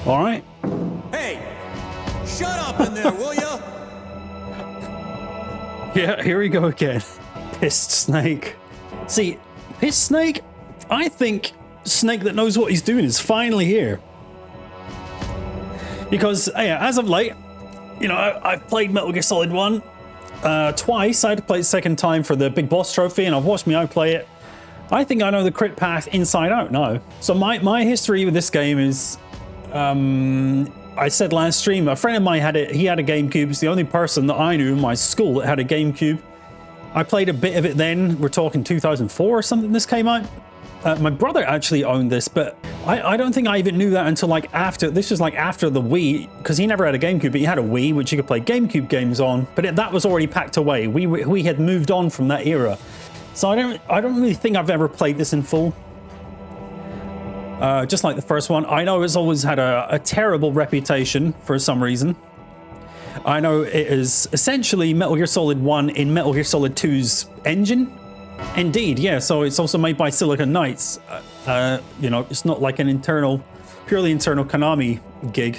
All right. Hey, shut up in there, will ya? Yeah, here we go again. Pissed Snake. See, Pissed Snake, I think Snake that knows what he's doing is finally here. Because, yeah, as of late, you know, I've played Metal Gear Solid 1 twice. I had to play it second time for the Big Boss Trophy, and I've watched me play it. I think I know the crit path inside out now. So my history with this game is, I said last stream, a friend of mine had it. He had a GameCube. It's the only person that I knew in my school that had a GameCube. I played a bit of it then. We're talking 2004 or something this came out. My brother actually owned this, but I don't think I even knew that until like after. This was like after the Wii, because he never had a GameCube, but he had a Wii, which you could play GameCube games on. But that was already packed away. We had moved on from that era, so I don't really think I've ever played this in full. Just like the first one, I know it's always had a terrible reputation for some reason. I know it is essentially Metal Gear Solid 1 in Metal Gear Solid 2's engine. Indeed, yeah, so it's also made by Silicon Knights. You know, it's not like an purely internal Konami gig.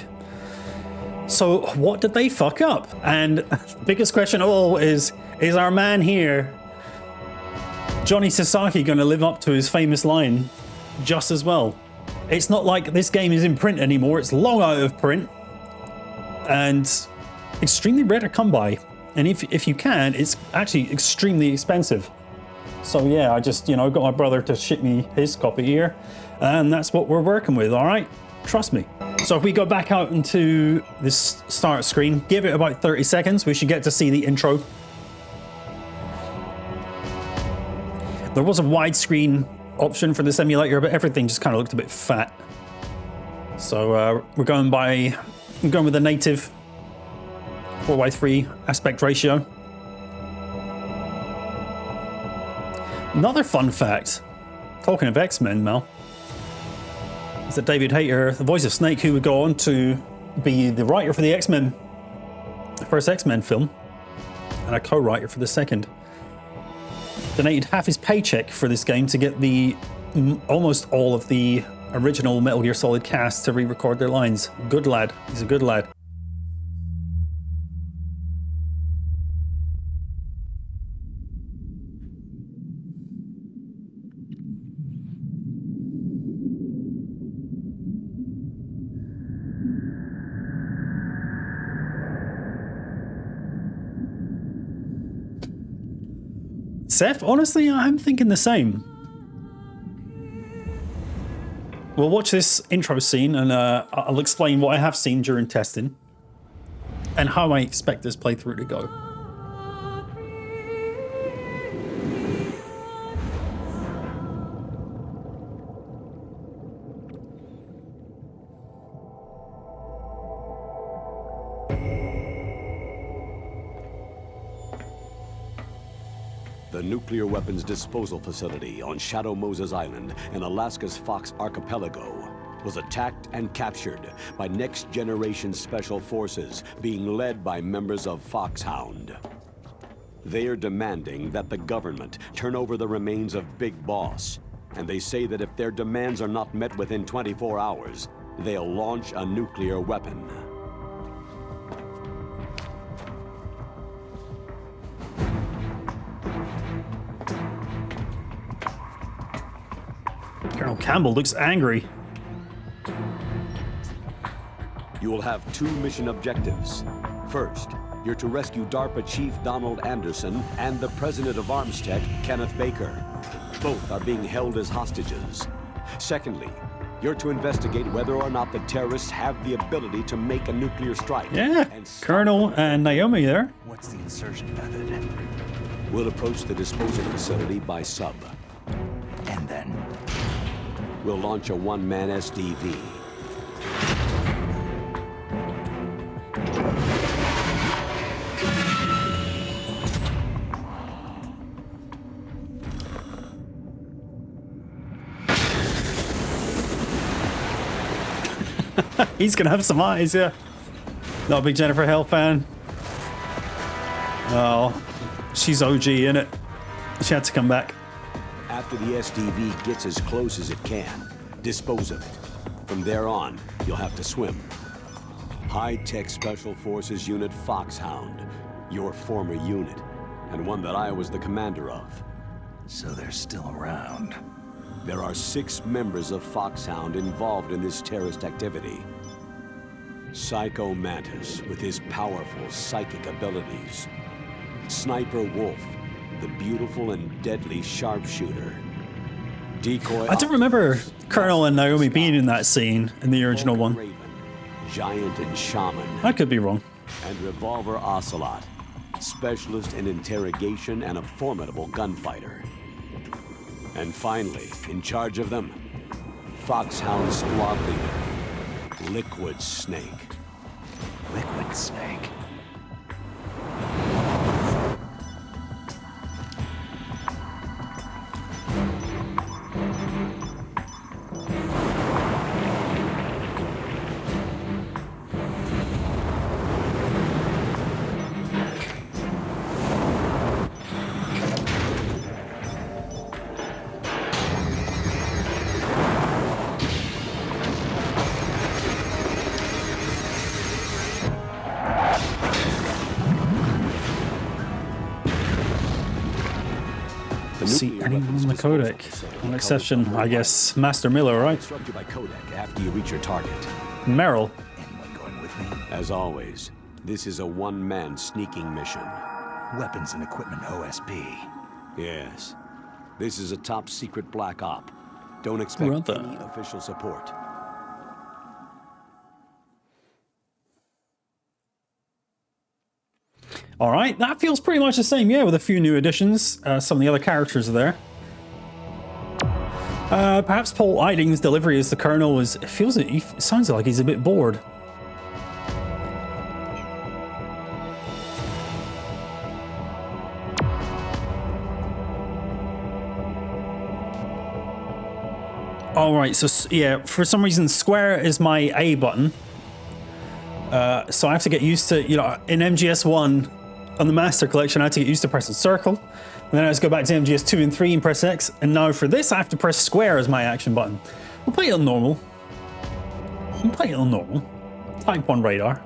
So what did they fuck up? And the biggest question of all is our man here, Johnny Sasaki, going to live up to his famous line just as well? It's not like this game is in print anymore. It's long out of print and extremely rare to come by. And if you can, it's actually extremely expensive. So yeah, I just, you know, got my brother to ship me his copy here, and that's what we're working with, all right? Trust me. So if we go back out into this start screen, give it about 30 seconds, we should get to see the intro. There was a widescreen option for this emulator, but everything just kind of looked a bit fat. So we're going with the native 4:3 aspect ratio. Another fun fact, talking of X-Men, Mel, is that David Hayter, the voice of Snake, who would go on to be the writer for the X-Men, the first X-Men film, and a co-writer for the second, donated half his paycheck for this game to get almost all of the original Metal Gear Solid cast to re-record their lines. Good lad. He's a good lad. Seth, honestly, I'm thinking the same. We'll watch this intro scene and I'll explain what I have seen during testing and how I expect this playthrough to go. The nuclear weapons disposal facility on Shadow Moses Island in Alaska's Fox Archipelago was attacked and captured by next-generation special forces being led by members of Foxhound. They are demanding that the government turn over the remains of Big Boss, and they say that if their demands are not met within 24 hours, they'll launch a nuclear weapon. Colonel Campbell looks angry. You will have two mission objectives. First, you're to rescue DARPA Chief Donald Anderson and the President of Armstech, Kenneth Baker. Both are being held as hostages. Secondly, you're to investigate whether or not the terrorists have the ability to make a nuclear strike. Yeah, Colonel and Naomi there. What's the insertion method? We'll approach the disposal facility by sub. And then? We'll launch a one-man SDV. He's gonna have some eyes, yeah. Not a big Jennifer Hale fan. Oh, she's OG, innit? She had to come back. After the SDV gets as close as it can, dispose of it. From there on, you'll have to swim. High-tech Special Forces Unit Foxhound, your former unit, and one that I was the commander of. So they're still around. There are 6 members of Foxhound involved in this terrorist activity. Psycho Mantis, with his powerful psychic abilities. Sniper Wolf, the beautiful and deadly sharpshooter. Decoy I don't remember Colonel and Naomi being in that scene in the original one. Raven, Giant and Shaman. I could be wrong. And Revolver Ocelot, specialist in interrogation and a formidable gunfighter. And finally, in charge of them, Foxhound squad leader, Liquid Snake. Liquid Snake. See anyone on the codec? An exception, I guess, Master Miller, right? Instructed by codec after you reach your target. Merrill. Anyone going with me? As always, this is a one-man sneaking mission. Weapons and equipment OSP. Yes. This is a top-secret black op. Don't expect Brother. any official support. All right, that feels pretty much the same, yeah, with a few new additions. Some of the other characters are there. Perhaps Paul Eiding's delivery as the Colonel was... It sounds like he's a bit bored. All right, so yeah, for some reason, square is my A button. So I have to get used to, you know, in MGS1 on the Master Collection, I had to get used to pressing circle. And then I just go back to MGS2 and 3 and press X. And now for this, I have to press square as my action button. We'll play it on normal. Type 1 radar.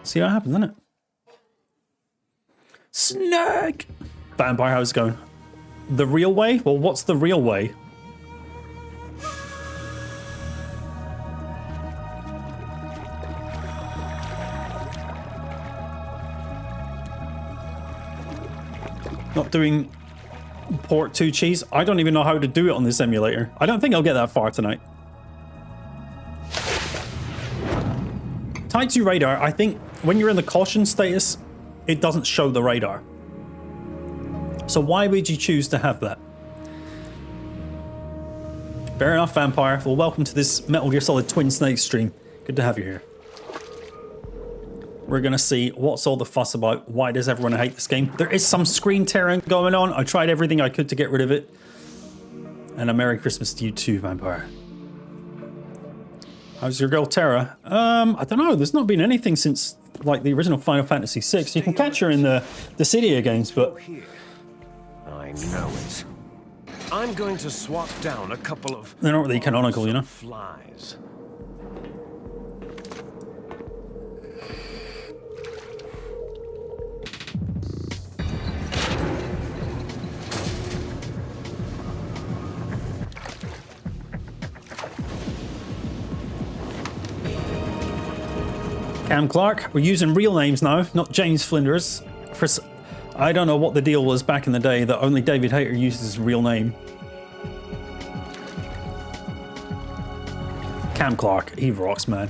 See what happens, innit? Snag! Vampire, how's it going? The real way? Well, what's the real way? Not doing port 2 cheese. I don't even know how to do it on this emulator. I don't think I'll get that far tonight. Type 2 radar, I think when you're in the caution status, it doesn't show the radar. So why would you choose to have that? Fair enough, Vampire. Well, welcome to this Metal Gear Solid Twin Snakes stream. Good to have you here. We're going to see what's all the fuss about. Why does everyone hate this game? There is some screen tearing going on. I tried everything I could to get rid of it. And a Merry Christmas to you too, Vampire. How's your girl Terra? I don't know. There's not been anything since like the original Final Fantasy VI. You can catch her in the Cydia games, but... I know it. I'm going to swat down a couple of... They're not really canonical, you know? Flies. Cam Clark, we're using real names now, not James Flinders. I don't know what the deal was back in the day that only David Hayter used his real name. Cam Clark, he rocks, man.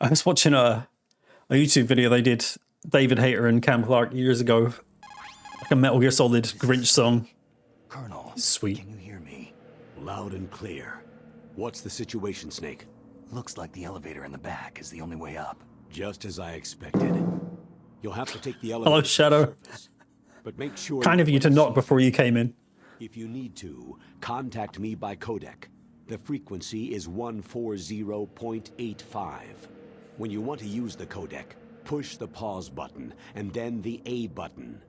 I was watching a YouTube video they did, David Hayter and Cam Clark years ago, like a Metal Gear Solid Grinch song. Colonel, Sweet. can you hear me? Loud and clear. What's the situation, Snake? Looks like the elevator in the back is the only way up. Just as I expected. You'll have to take the elevator. Hello, Shadow. to the surface. But make sure... Kind of you to knock before you came in. If you need to, contact me by codec. The frequency is 140.85. When you want to use the codec, push the pause button and then the A button.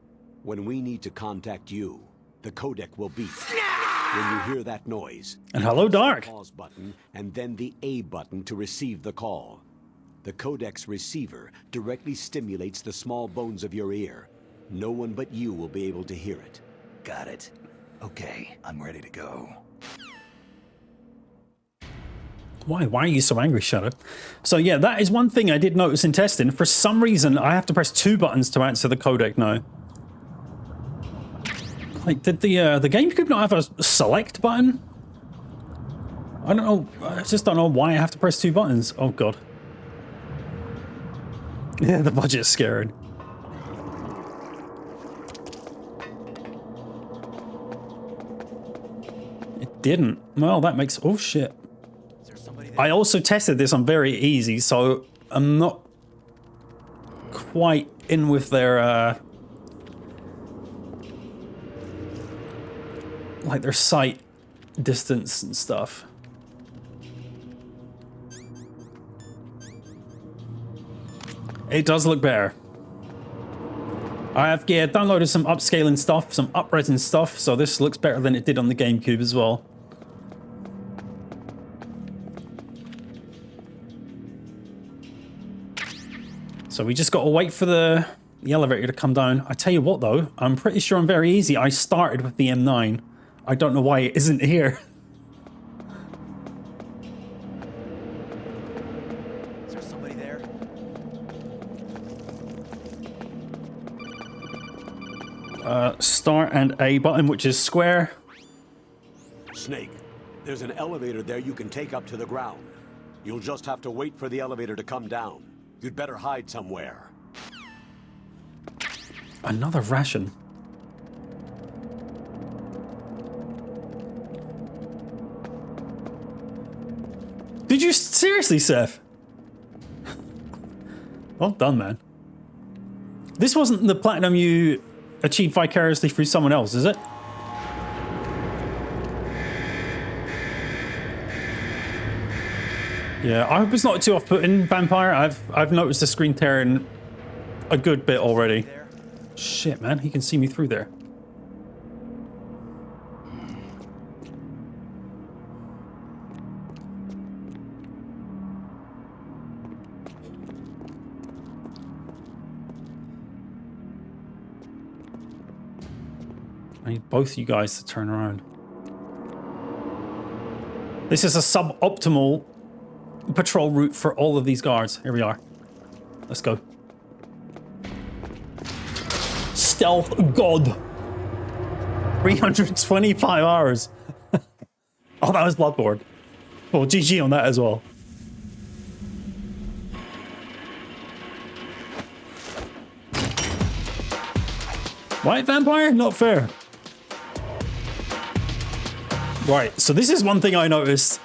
When we need to contact you, the codec will beep. When you hear that noise, And hello, Dark. pause button and then the A button to receive the call. The codec's receiver directly stimulates the small bones of your ear. No one but you will be able to hear it. Got it. Okay, I'm ready to go. Why are you so angry, Shadow? So yeah, that is one thing I did notice in testing. For some reason, I have to press 2 buttons to answer the codec now. Like, did the GameCube not have a select button? I don't know. I just don't know why I have to press 2 buttons. Oh god. Yeah, the budget's scared. It didn't. Well, that makes... Oh shit. I also tested this on very easy, so I'm not quite in with their, like their sight distance and stuff. It does look better. I have, yeah, downloaded some upscaling stuff, some up-resing stuff, so this looks better than it did on the GameCube as well. So we just got to wait for the elevator to come down. I tell you what though, I'm pretty sure I'm very easy. I started with the M9. I don't know why it isn't here. Is there somebody there? Start and A button, which is square. Snake, there's an elevator there you can take up to the ground. You'll just have to wait for the elevator to come down. You'd better hide somewhere. Another ration. Did you seriously, Seth? Well done, man. This wasn't the platinum you achieved vicariously through someone else, is it? Yeah, I hope it's not too off-putting, Vampire. I've noticed the screen tearing a good bit already. Shit, man, he can see me through there. I need both you guys to turn around. This is a suboptimal patrol route for all of these guards. Here we are. Let's go. Stealth God. 325 hours. Oh, that was Bloodborne. Well, GG on that as well. White Vampire? Not fair. Right, so this is one thing I noticed.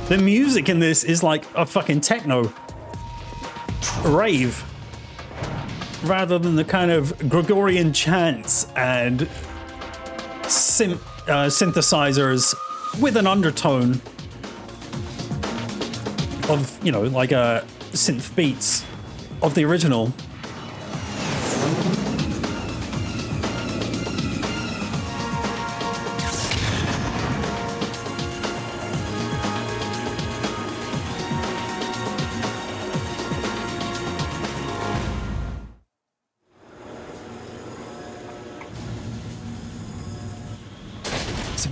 The music in this is like a fucking techno rave, rather than the kind of Gregorian chants and synthesizers with an undertone of, you know, like synth beats of the original.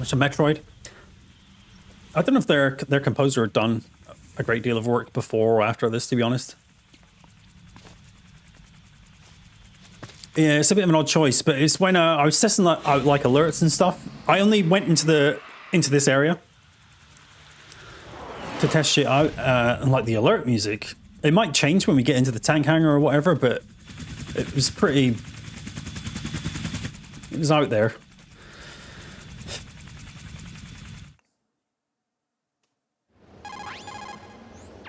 To Metroid. I don't know if their composer had done a great deal of work before or after this, to be honest. Yeah, it's a bit of an odd choice, but it's when I was testing out like alerts and stuff. I only went into this area to test shit out, and like the alert music, it might change when we get into the tank hangar or whatever, but it was pretty. It was out there.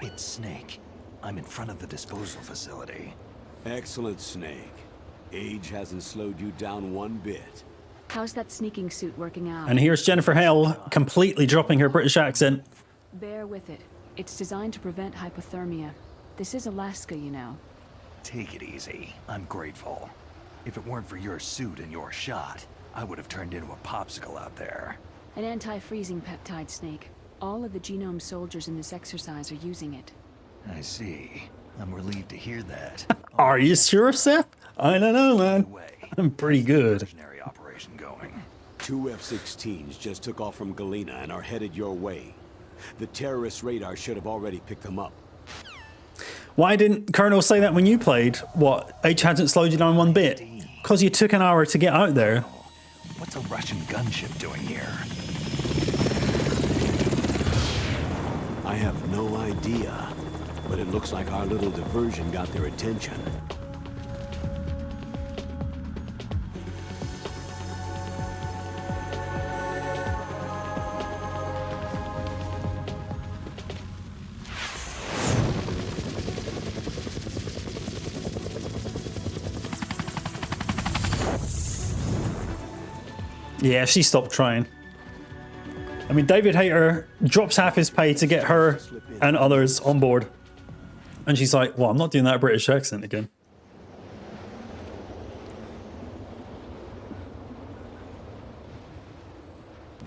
It's Snake. I'm in front of the disposal facility. Excellent, Snake. Age hasn't slowed you down one bit. How's that sneaking suit working out? And here's Jennifer Hale completely dropping her British accent. Bear with it. It's designed to prevent hypothermia. This is Alaska, you know. Take it easy. I'm grateful. If it weren't for your suit and your shot, I would have turned into a popsicle out there. An anti-freezing peptide, Snake. All of the genome soldiers in this exercise are using it. I see. I'm relieved to hear that. Are you sure, Seth? I don't know, By man. the way, I'm pretty good. diversionary operation going. 2 F-16s just took off from Galena and are headed your way. The terrorist radar should have already picked them up. Why didn't Colonel say that when you played? What, H hasn't slowed you down one bit? Because you took an hour to get out there. What's a Russian gunship doing here? I have no idea, but it looks like our little diversion got their attention. Yeah, she stopped trying. I mean, David Hayter drops half his pay to get her and others on board. And she's like, well, I'm not doing that British accent again.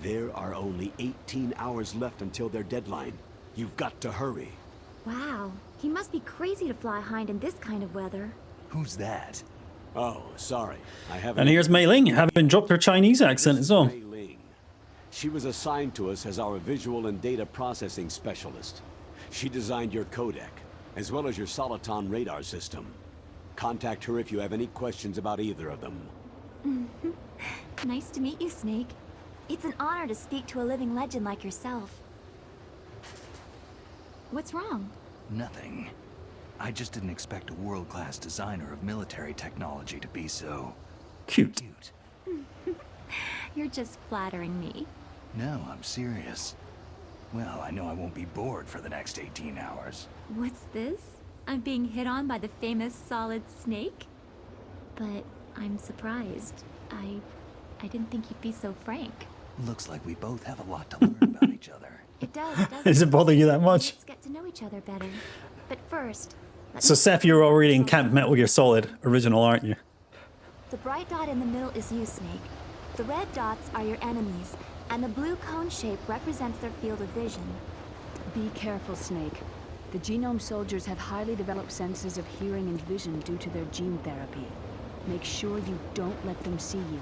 There are only 18 hours left until their deadline. You've got to hurry. Wow, he must be crazy to fly Hind in this kind of weather. Who's that? Oh, sorry. I haven't... And here's Mei Ling, having dropped her Chinese accent as well. Mei Ling. She was assigned to us as our visual and data processing specialist. She designed your codec, as well as your Soliton radar system. Contact her if you have any questions about either of them. Nice to meet you, Snake. It's an honor to speak to a living legend like yourself. What's wrong? Nothing. I just didn't expect a world-class designer of military technology to be so... Cute. cute. You're just flattering me. No, I'm serious. Well, I know I won't be bored for the next 18 hours. What's this? I'm being hit on by the famous Solid Snake? But I'm surprised. I didn't think you'd be so frank. Looks like we both have a lot to learn about each other. It does, doesn't Does it bother you that much? Let's get to know each other better. But first... let So me- Seth, you're already in Camp Metal Gear Solid original, aren't you? The bright dot in the middle is you, Snake. The red dots are your enemies, and the blue cone shape represents their field of vision. Be careful, Snake. The genome soldiers have highly developed senses of hearing and vision due to their gene therapy. Make sure you don't let them see you.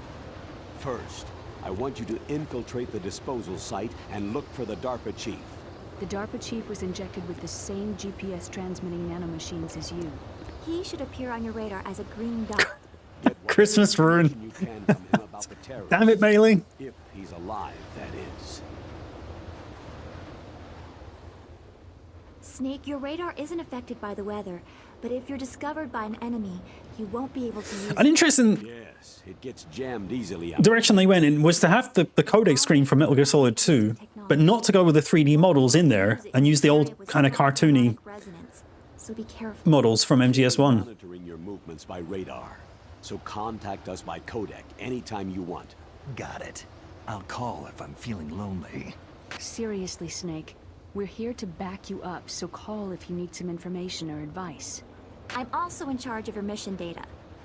First, I want you to infiltrate the disposal site and look for the DARPA chief. The DARPA chief was injected with the same GPS transmitting nanomachines as you. He should appear on your radar as a green dot. Get whatever Christmas rune. information you can from him about the terrorists. Damn it, Mei Ling. If he's alive, that is. Snake, your radar isn't affected by the weather, but if you're discovered by an enemy, you won't be able to use An interesting Yes, it gets jammed easily out. direction they went in was to have the codec screen from Metal Gear Solid 2, but not to go with the 3D models in there and use the old kind of cartoony resonance. So be careful. models from MGS1. Monitoring your movements by radar. So contact us by codec anytime you want. Got it. I'll call if I'm feeling lonely. Seriously, Snake. We're here to back you up, so call if you need some information or advice. I'm also in charge of your mission data.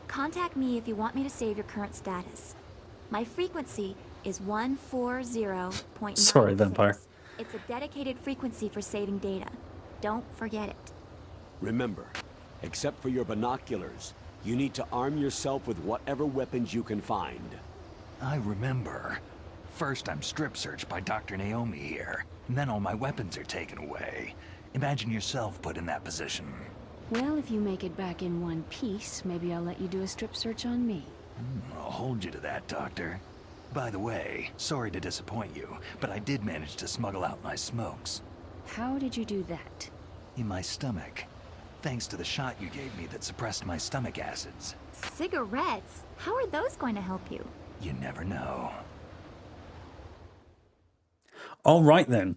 Contact me if you want me to save your current status. My frequency is 140.96. Sorry, Vampire. It's a dedicated frequency for saving data. Don't forget it. Remember, except for your binoculars, you need to arm yourself with whatever weapons you can find. I remember. First, I'm strip searched by Dr. Naomi here, and then all my weapons are taken away. Imagine yourself put in that position. Well, if you make it back in one piece, maybe I'll let you do a strip search on me. I'll hold you to that, Doctor. By the way, sorry to disappoint you, but I did manage to smuggle out my smokes. How did you do that? In my stomach. Thanks to the shot you gave me that suppressed my stomach acids. Cigarettes? How are those going to help you? You never know. All right, then.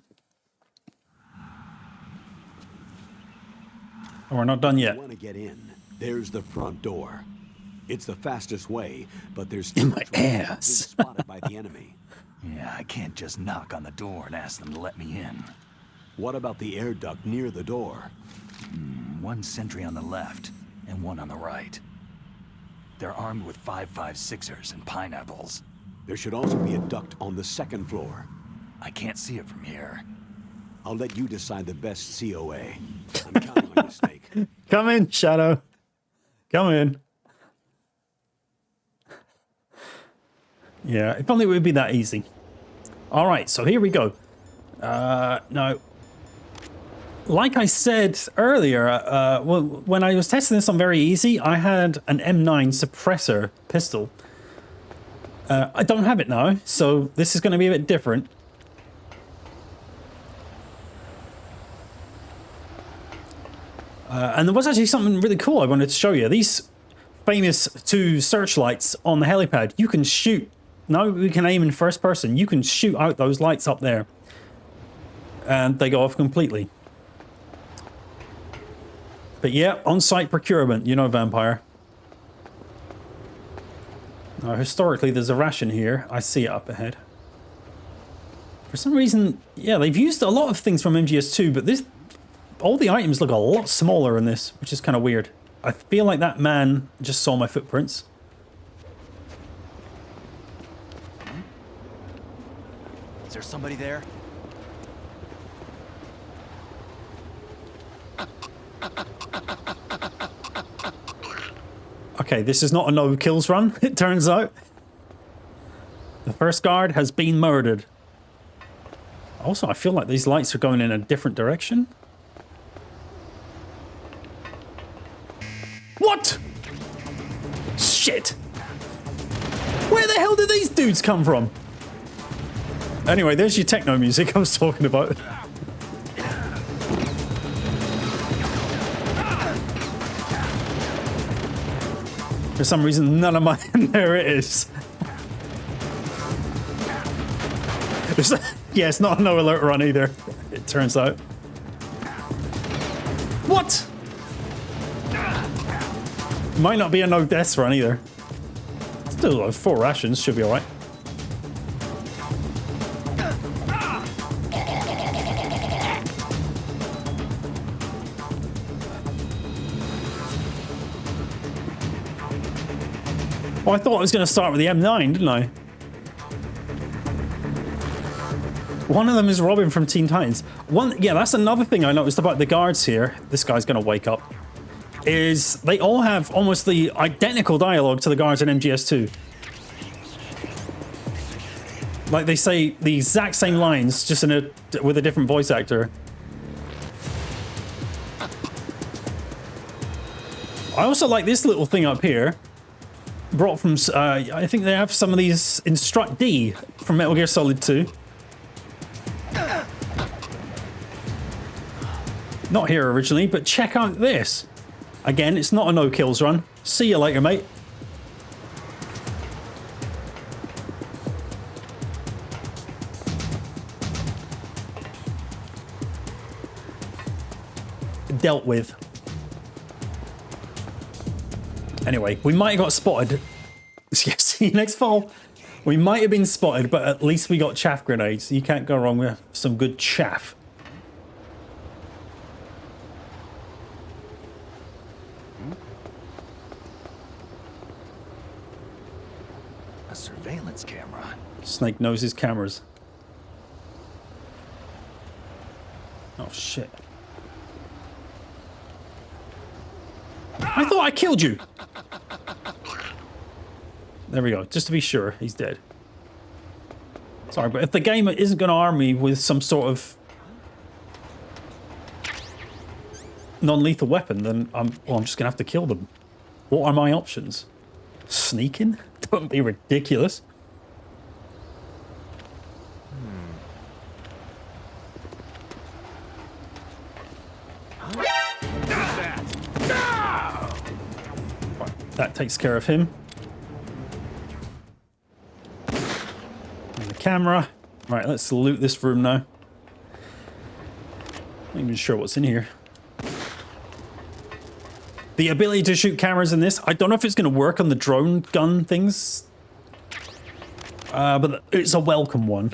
Oh, we're not done You yet. want to get in. There's the front door. It's the fastest way, but there's In too my much risk of being ass. spotted by the enemy. Yeah, I can't just knock on the door and ask them to let me in. What about the air duct near the door? One sentry on the left and one on the right. They're armed with 5.56ers and pineapples. There should also be a duct on the second floor. I can't see it from here. I'll let you decide the best COA. I'm counting on you, Snake. Come in, Shadow. Come in. Yeah, if only it would be that easy. All right, so here we go. No. Like I said earlier, when I was testing this on very easy, I had an M9 suppressor pistol. I don't have it now, so this is going to be a bit different. And there was actually something really cool I wanted to show you. These famous 2 searchlights on the helipad, you can shoot. Now we can aim in first person. You can shoot out those lights up there. And they go off completely. But yeah, on-site procurement, you know, Vampire. Now, historically, there's a ration here. I see it up ahead. For some reason, yeah, they've used a lot of things from MGS2, but this... all the items look a lot smaller in this, which is kind of weird. I feel like that man just saw my footprints. Is there somebody there? Okay, this is not a no kills run, it turns out. The first guard has been murdered. Also, I feel like these lights are going in a different direction. What? Shit! Where the hell did these dudes come from? Anyway, there's your techno music I was talking about. For some reason, none of mine... there it is. Yeah, it's not a no alert run either, it turns out. What? Might not be a no deaths run either. Still, 4 rations should be alright. Oh, I thought I was going to start with the M9, didn't I? One of them is Robin from Teen Titans. Yeah, that's another thing I noticed about the guards here. This guy's going to wake up. Is they all have almost the identical dialogue to the guards in MGS2. Like they say the exact same lines, just with a different voice actor. I also like this little thing up here. Brought from, I think they have some of these Instruct D from Metal Gear Solid 2. Not here originally, but check out this. Again, it's not a no kills run. See you later, mate. Dealt with. Anyway, we might have got spotted. Yeah, see you next fall. We might have been spotted, but at least we got chaff grenades. You can't go wrong with some good chaff. A surveillance camera. Snake knows his cameras. Oh, shit. I thought I killed you. There we go. Just to be sure, he's dead. Sorry, but if the game isn't going to arm me with some sort of non-lethal weapon, then I'm just going to have to kill them. What are my options? Sneaking? Don't be ridiculous. That takes care of him. And the camera. Right, let's loot this room now. Not even sure what's in here. The ability to shoot cameras in this, I don't know if it's going to work on the drone gun things, but it's a welcome one.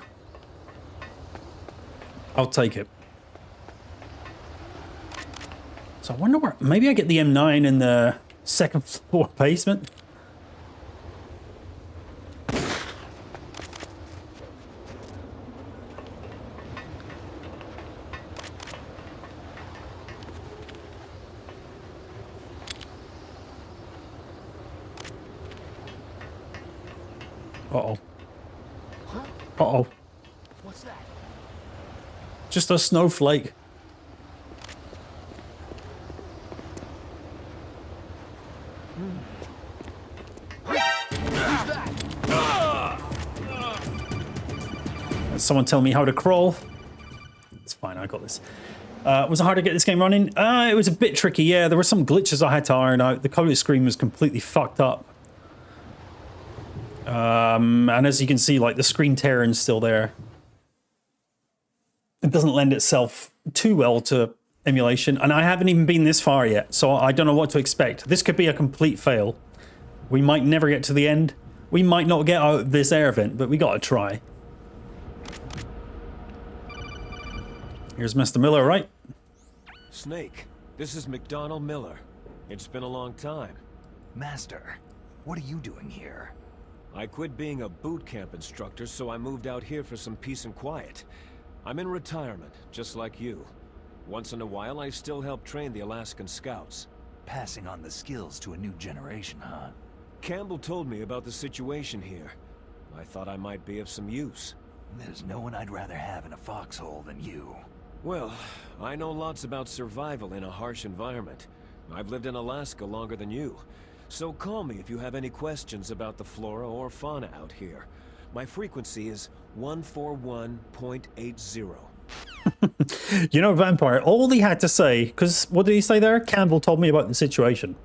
I'll take it. So I wonder where, maybe I get the M9 in the second floor basement. Uh-oh. Uh-oh. What's that? Just a snowflake. Someone tell me how to crawl. It's fine, I got this. Was it hard to get this game running? It was a bit tricky, yeah. There were some glitches I had to iron out. The color screen was completely fucked up. And as you can see, like, the screen tearing's still there. It doesn't lend itself too well to emulation, and I haven't even been this far yet, so I don't know what to expect. This could be a complete fail. We might never get to the end. We might not get out of this air vent, but we gotta try. Here's Mr. Miller, right? Snake, this is McDonald Miller. It's been a long time. Master, what are you doing here? I quit being a boot camp instructor, so I moved out here for some peace and quiet. I'm in retirement, just like you. Once in a while, I still help train the Alaskan Scouts. Passing on the skills to a new generation, huh? Campbell told me about the situation here. I thought I might be of some use. There's no one I'd rather have in a foxhole than you. Well, I know lots about survival in a harsh environment. I've lived in Alaska longer than you. So call me if you have any questions about the flora or fauna out here. My frequency is 141.80. You know, Vampire, all he had to say, because what did he say there? Campbell told me about the situation.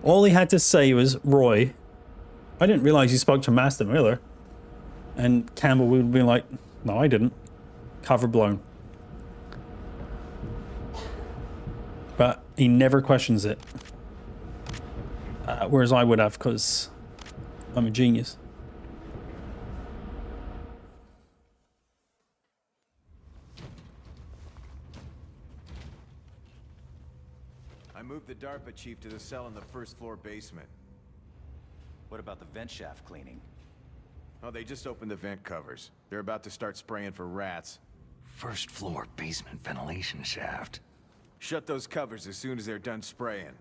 All he had to say was, Roy, I didn't realize you spoke to Master Miller. And Campbell would be like, no, I didn't. Cover blown. But he never questions it. Whereas I would have, because I'm a genius. I moved the DARPA chief to the cell in the first floor basement. What about the vent shaft cleaning? Oh, they just opened the vent covers. They're about to start spraying for rats. First floor basement ventilation shaft. Shut those covers as soon as they're done spraying.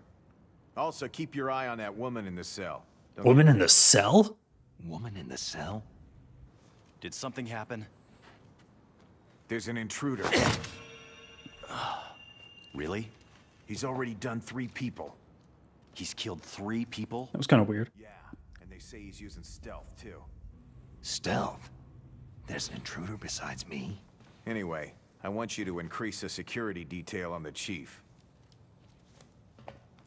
Also, keep your eye on that woman in the cell. Woman in the cell? Woman in the cell? Did something happen? There's an intruder. Really? He's already done 3 people. He's killed 3 people? That was kind of weird. Yeah, and they say he's using stealth, too. Stealth? There's an intruder besides me? Anyway, I want you to increase the security detail on the chief.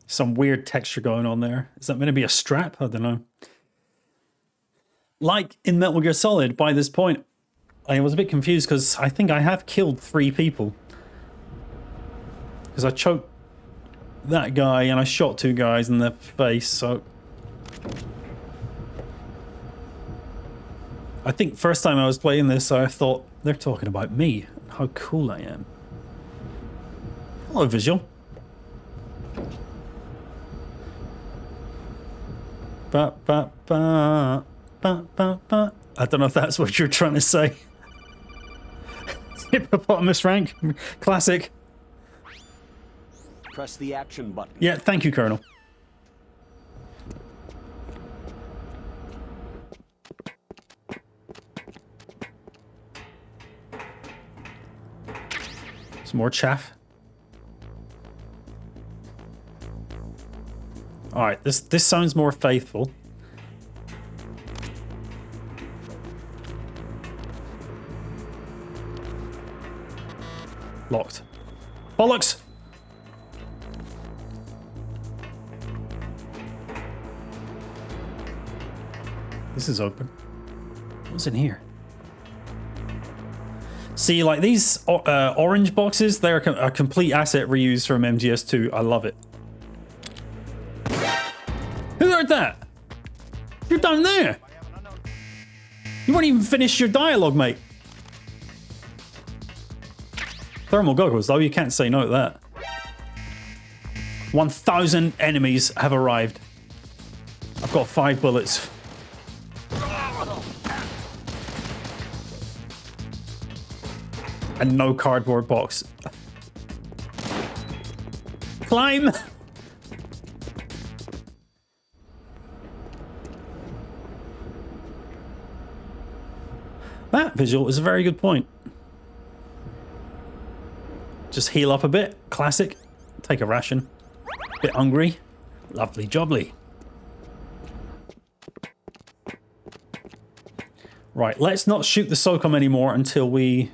Some weird texture going on there. Is that meant to be a strap? I don't know. Like in Metal Gear Solid, by this point, I was a bit confused because I think I have killed 3 people. Because I choked that guy and I shot 2 guys in the face, so... I think first time I was playing this, I thought, they're talking about me. How cool I am. Hello, visual. Ba, ba, ba, ba, ba, ba. I don't know if that's what you're trying to say. Hippopotamus rank. Classic. Press the action button. Yeah, thank you, Colonel. Some more chaff. All right, this sounds more faithful. Locked. Bollocks! This is open. What's in here? See, like these orange boxes, they're a complete asset reuse from MGS2. I love it. you done there? You won't even finish your dialogue, mate. Thermal goggles, though, you can't say no to that. 1,000 enemies have arrived. I've got 5 bullets. And no cardboard box. Climb! That visual is a very good point. Just heal up a bit. Classic. Take a ration. Bit hungry. Lovely jobbly. Right, let's not shoot the SOCOM anymore until we...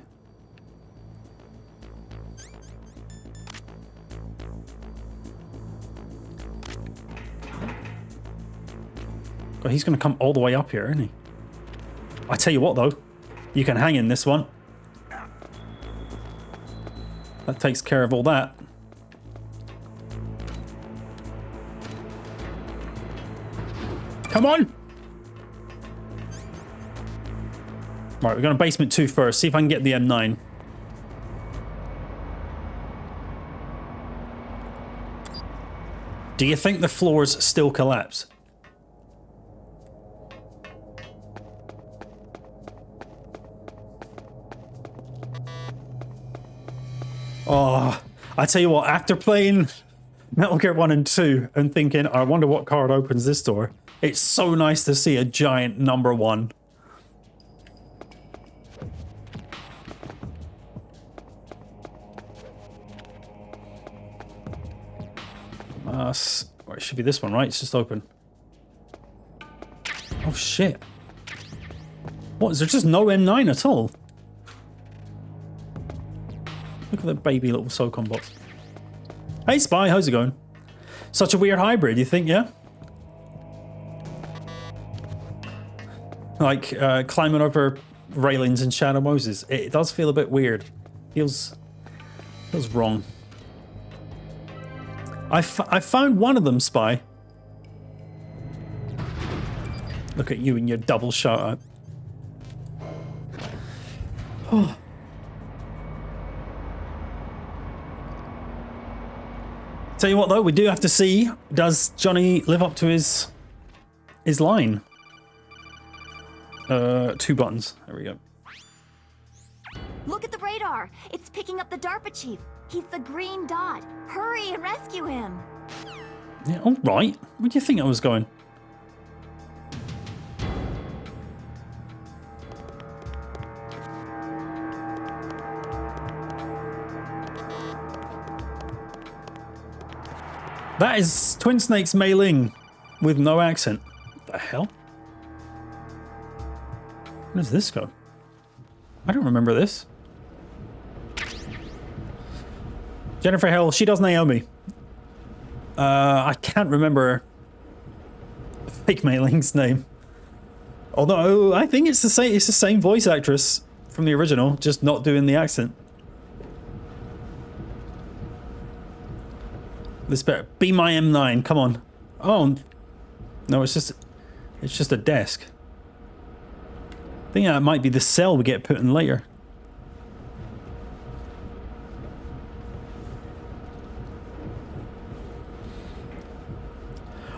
God, he's going to come all the way up here, isn't he? I tell you what, though. You can hang in this one. That takes care of all that. Come on! Right, we're going to basement 2 first. See if I can get the M9. Do you think the floors still collapse? Oh, I tell you what, after playing Metal Gear 1 and 2 and thinking, I wonder what card opens this door, it's so nice to see a giant number 1. It should be this one, right? It's just open. Oh, shit. What, is there just no M9 at all? Look at that baby little SOCOM box. Hey, Spy, how's it going? Such a weird hybrid, you think, yeah? Like, climbing over railings in Shadow Moses. It does feel a bit weird. Feels wrong. I found one of them, Spy. Look at you and your double shout out. Oh. Tell you what, though, we do have to see, does Johnny live up to his line? 2 buttons. There we go. Look at the radar. It's picking up the DARPA chief. He's the green dot. Hurry and rescue him. Yeah, all right. Where do you think I was going? That is Twin Snake's Mei Ling with no accent. What the hell? Where does this go? I don't remember this. Jennifer Hill, she does Naomi. I can't remember fake Mei Ling's name. Although I think it's the same voice actress from the original, just not doing the accent. This better be my M9. Come on. Oh no, it's just a desk. I think that might be the cell we get put in later.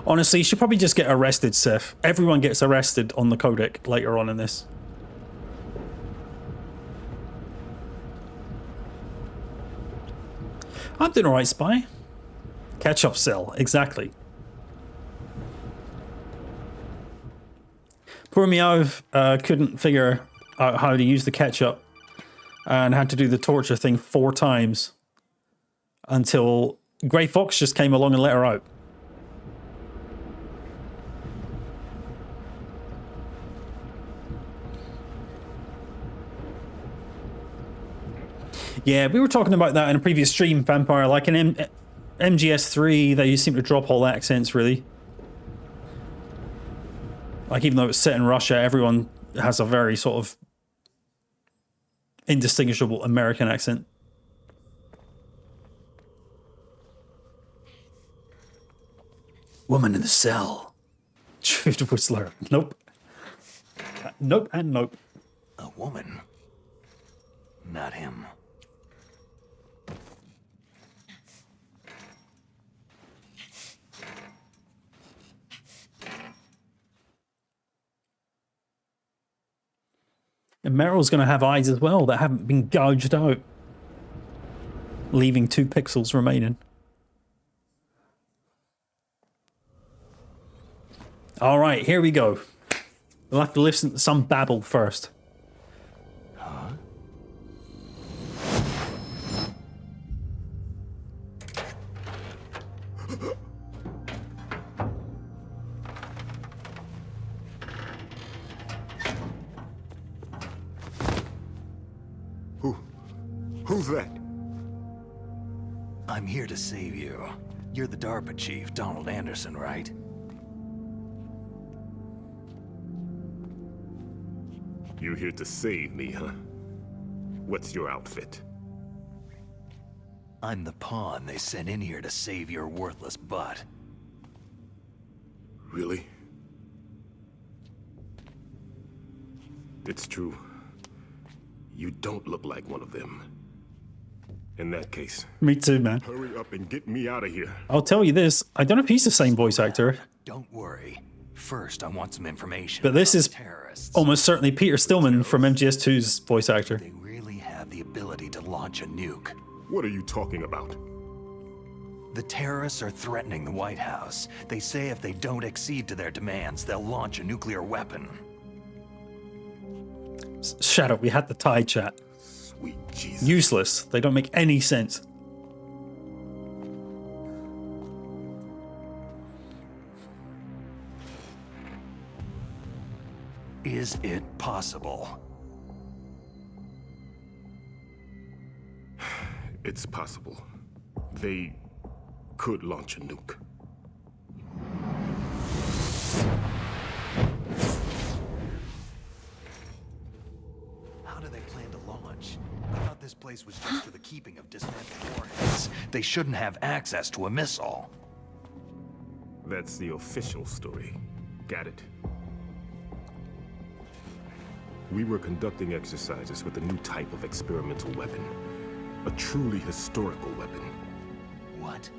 Honestly, you should probably just get arrested, Seth. Everyone gets arrested on the codec later on in this. I'm doing alright, Spy. Catch-up cell, exactly. Poor Meow couldn't figure out how to use the ketchup and had to do the torture thing 4 times until Grey Fox just came along and let her out. Yeah, we were talking about that in a previous stream, Vampire. Like in MGS3, they seem to drop all accents, really. Like, even though it's set in Russia, everyone has a very sort of indistinguishable American accent. Woman in the cell. Shoot Whistler. Nope. Nope and nope. A woman. Not him. And Meryl's going to have eyes as well that haven't been gouged out, leaving 2 pixels remaining. All right, here we go. We'll have to listen to some babble first. Huh? Who's that? I'm here to save you. You're the DARPA chief, Donald Anderson, right? You're here to save me, huh? What's your outfit? I'm the pawn they sent in here to save your worthless butt. Really? It's true. You don't look like one of them. In that case, Me too, man. hurry up and get me out of here. I'll tell you this, I don't know if he's the same voice actor, Don't worry. First, I want some information. but this about is terrorists. almost certainly Peter Stillman from MGS2's voice actor. They really have the ability to launch a nuke. What are you talking about? The terrorists are threatening the White House. They say if they don't accede to their demands, they'll launch a nuclear weapon. Shadow, we had the tie chat. Sweet Jesus. Useless. They don't make any sense. Is it possible? It's possible. They could launch a nuke. How do they plan to launch? I thought this place was just for the keeping of dismantled warheads. They shouldn't have access to a missile. That's the official story. Got it. We were conducting exercises with a new type of experimental weapon. A truly historical weapon. What?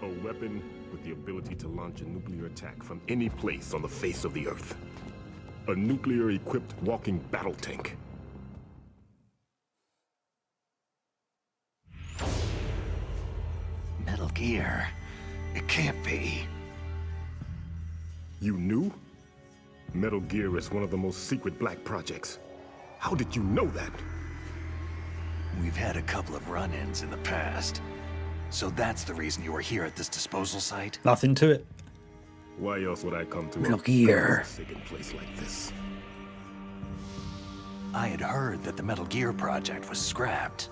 A weapon with the ability to launch a nuclear attack from any place on the face of the Earth. A nuclear-equipped walking battle tank. Metal Gear. It can't be. You knew? Metal Gear is one of the most secret black projects. How did you know that? We've had a couple of run-ins in the past. So that's the reason you were here at this disposal site? Nothing to it. Why else would I come to Metal a Gear. forsaken place like this? I had heard that the Metal Gear project was scrapped.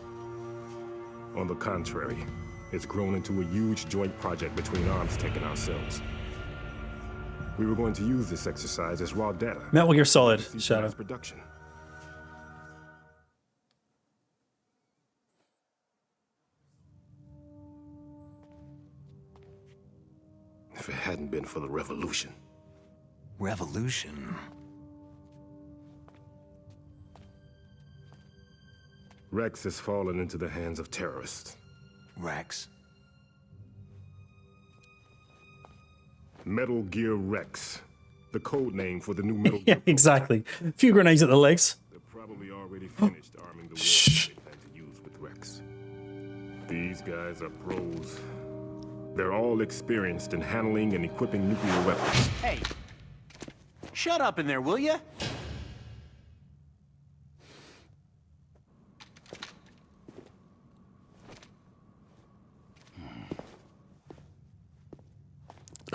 On the contrary, it's grown into a huge joint project between ArmsTech and ourselves. We were going to use this exercise as raw data. Metal Gear Solid, See Shadow. mass production. If it hadn't been for the revolution. Revolution? Rex has fallen into the hands of terrorists. Rex? Metal Gear Rex. The code name for the new Metal Yeah, Gear. exactly. A few grenades at the legs. They're probably already finished arming the warheads they plan to use with Rex. These guys are pros. They're all experienced in handling and equipping nuclear weapons. Hey! Shut up in there, will ya?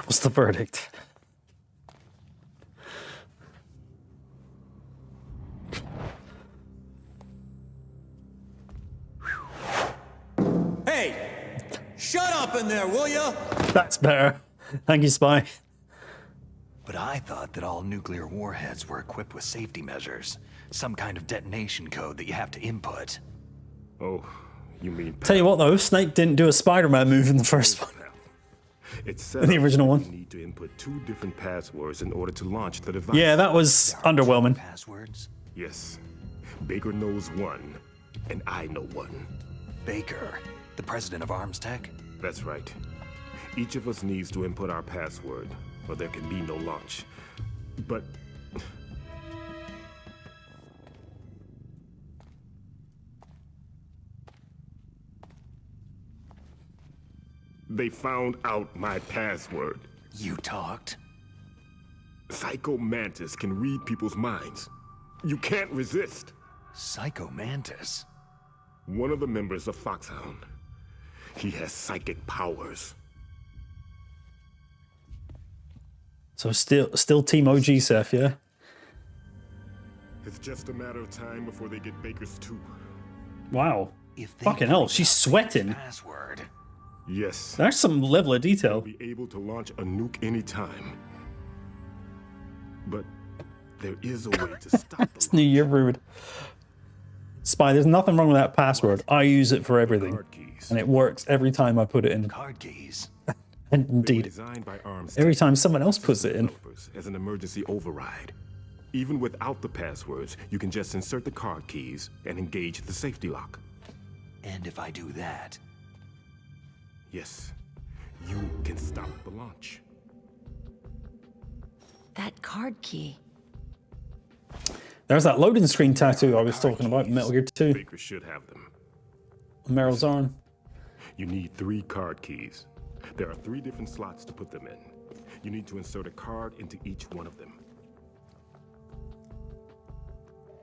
What's the verdict? Hey! Shut up in there, will ya? That's better. Thank you, Spy. But I thought that all nuclear warheads were equipped with safety measures. Some kind of detonation code that you have to input. Oh, you mean Tell you what though, Snake didn't do a Spider-Man move in the first one. It's set The up original so one. you need to input 2 different passwords in order to launch the device. Yeah, that was underwhelming. Passwords? Yes. Baker knows one, and I know one. Baker, the president of Arms Tech? That's right. Each of us needs to input our password, or there can be no launch. But... they found out my password. You talked? Psycho Mantis can read people's minds. You can't resist. Psycho Mantis? One of the members of Foxhound. He has psychic powers. So still Team OG Seth, yeah? It's just a matter of time before they get Baker's too. Wow. If they Fucking hell, she's sweating. Password. Yes. There's some level of detail. Be able to launch a nuke anytime. But there is a way to stop the It's New Year rude. Spy, there's nothing wrong with that password. I use it for everything. card keys. And it works every time I put it in. Card keys. And They were indeed, designed by Arms every Tech time someone else puts it in. developers as an emergency override. Even without the passwords, you can just insert the card keys and engage the safety lock. And if I do that, Yes, you can stop the launch. That card key. There's that loading screen tattoo I was talking about in Metal Gear 2. Baker should have them. Meryl's arm. You need 3 card keys. There are 3 different slots to put them in. You need to insert a card into each one of them.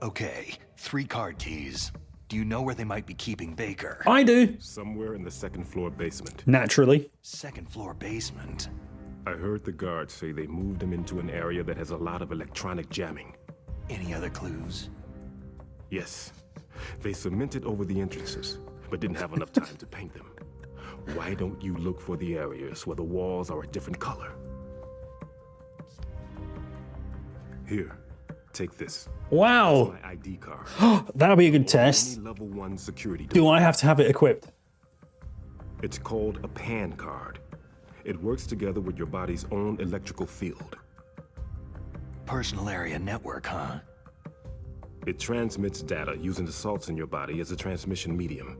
okay, 3 card keys. Do you know where they might be keeping Baker? I do. Somewhere in the 2nd floor basement. Naturally. 2nd floor basement. I heard the guards say they moved him into an area that has a lot of electronic jamming. Any other clues? Yes. They cemented over the entrances, but didn't have enough time to paint them. Why don't you look for the areas where the walls are a different color? Here, take this. Wow. My ID card. That'll be a good test. Any level 1 security Do I have to have it equipped? It's called a PAN card. It works together with your body's own electrical field. Personal area network, huh? It transmits data using the salts in your body as a transmission medium.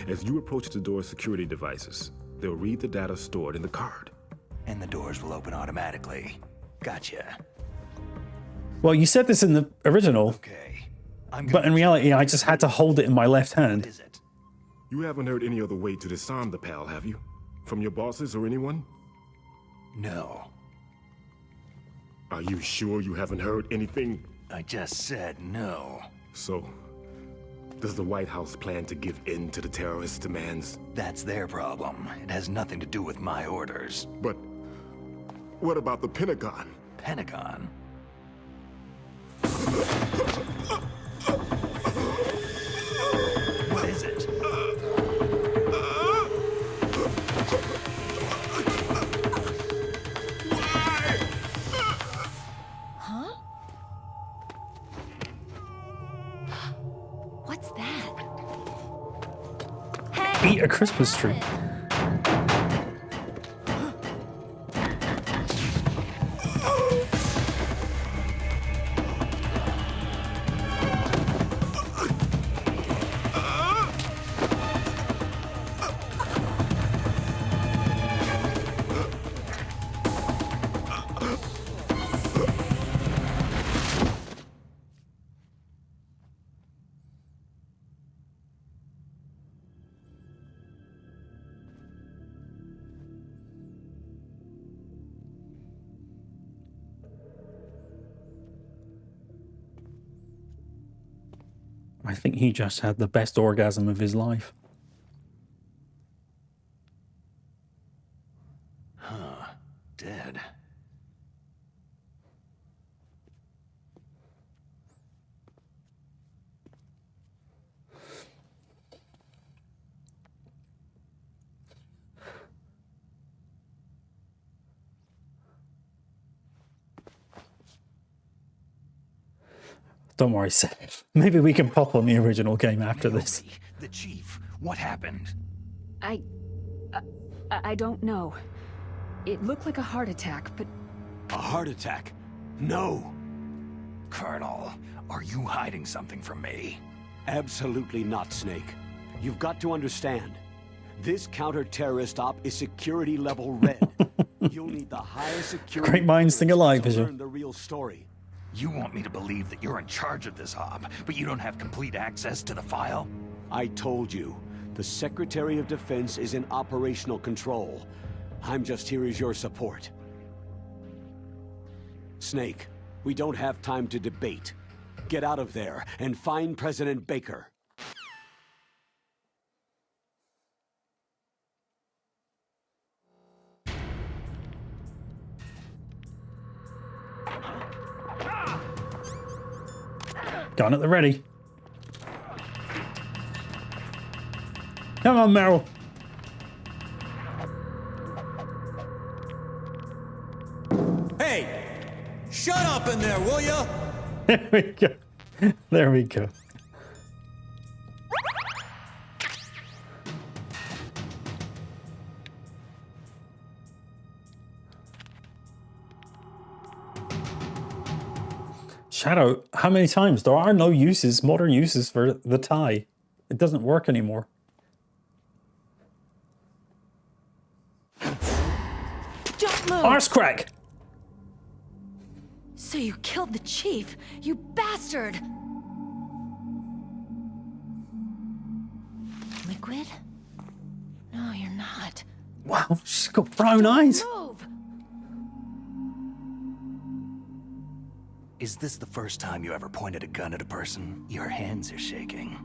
As you approach the door's security devices, they'll read the data stored in the card. And the doors will open automatically. Gotcha. Well, you said this in the original, Okay. but in reality, I just had to hold it in my left What hand. is it? You haven't heard any other way to disarm the PAL, have you? From your bosses or anyone? No. Are you sure you haven't heard anything? I just said no. So, does the White House plan to give in to the terrorists' demands? That's their problem. It has nothing to do with my orders. But what about the Pentagon? Pentagon? What is it? Huh? What's that? Hey! Eat a Christmas tree. I think he just had the best orgasm of his life. Dead. Don't worry, Seth. Maybe we can pop on the original game after this. Naomi, the chief. What happened? I don't know. It looked like a heart attack, but... A heart attack? No. Colonel, are you hiding something from me? Absolutely not, Snake. You've got to understand. This counter-terrorist op is security level red. You'll need the highest security... Great minds think alike, to Vision. learn the real story. You want me to believe that you're in charge of this op, but you don't have complete access to the file? I told you. The Secretary of Defense is in operational control. I'm just here as your support. Snake, we don't have time to debate. Get out of there and find President Baker. Gun at the ready. Come on, Meryl. Hey! Shut up in there, will ya? There we go. There we go. Shadow, how many times? There are no uses, modern uses for the tie. It doesn't work anymore. Don't move! Arse crack! So you killed the chief, you bastard! Liquid? No, you're not. Wow, she's got brown eyes. Move! Is this the first time you ever pointed a gun at a person? Your hands are shaking.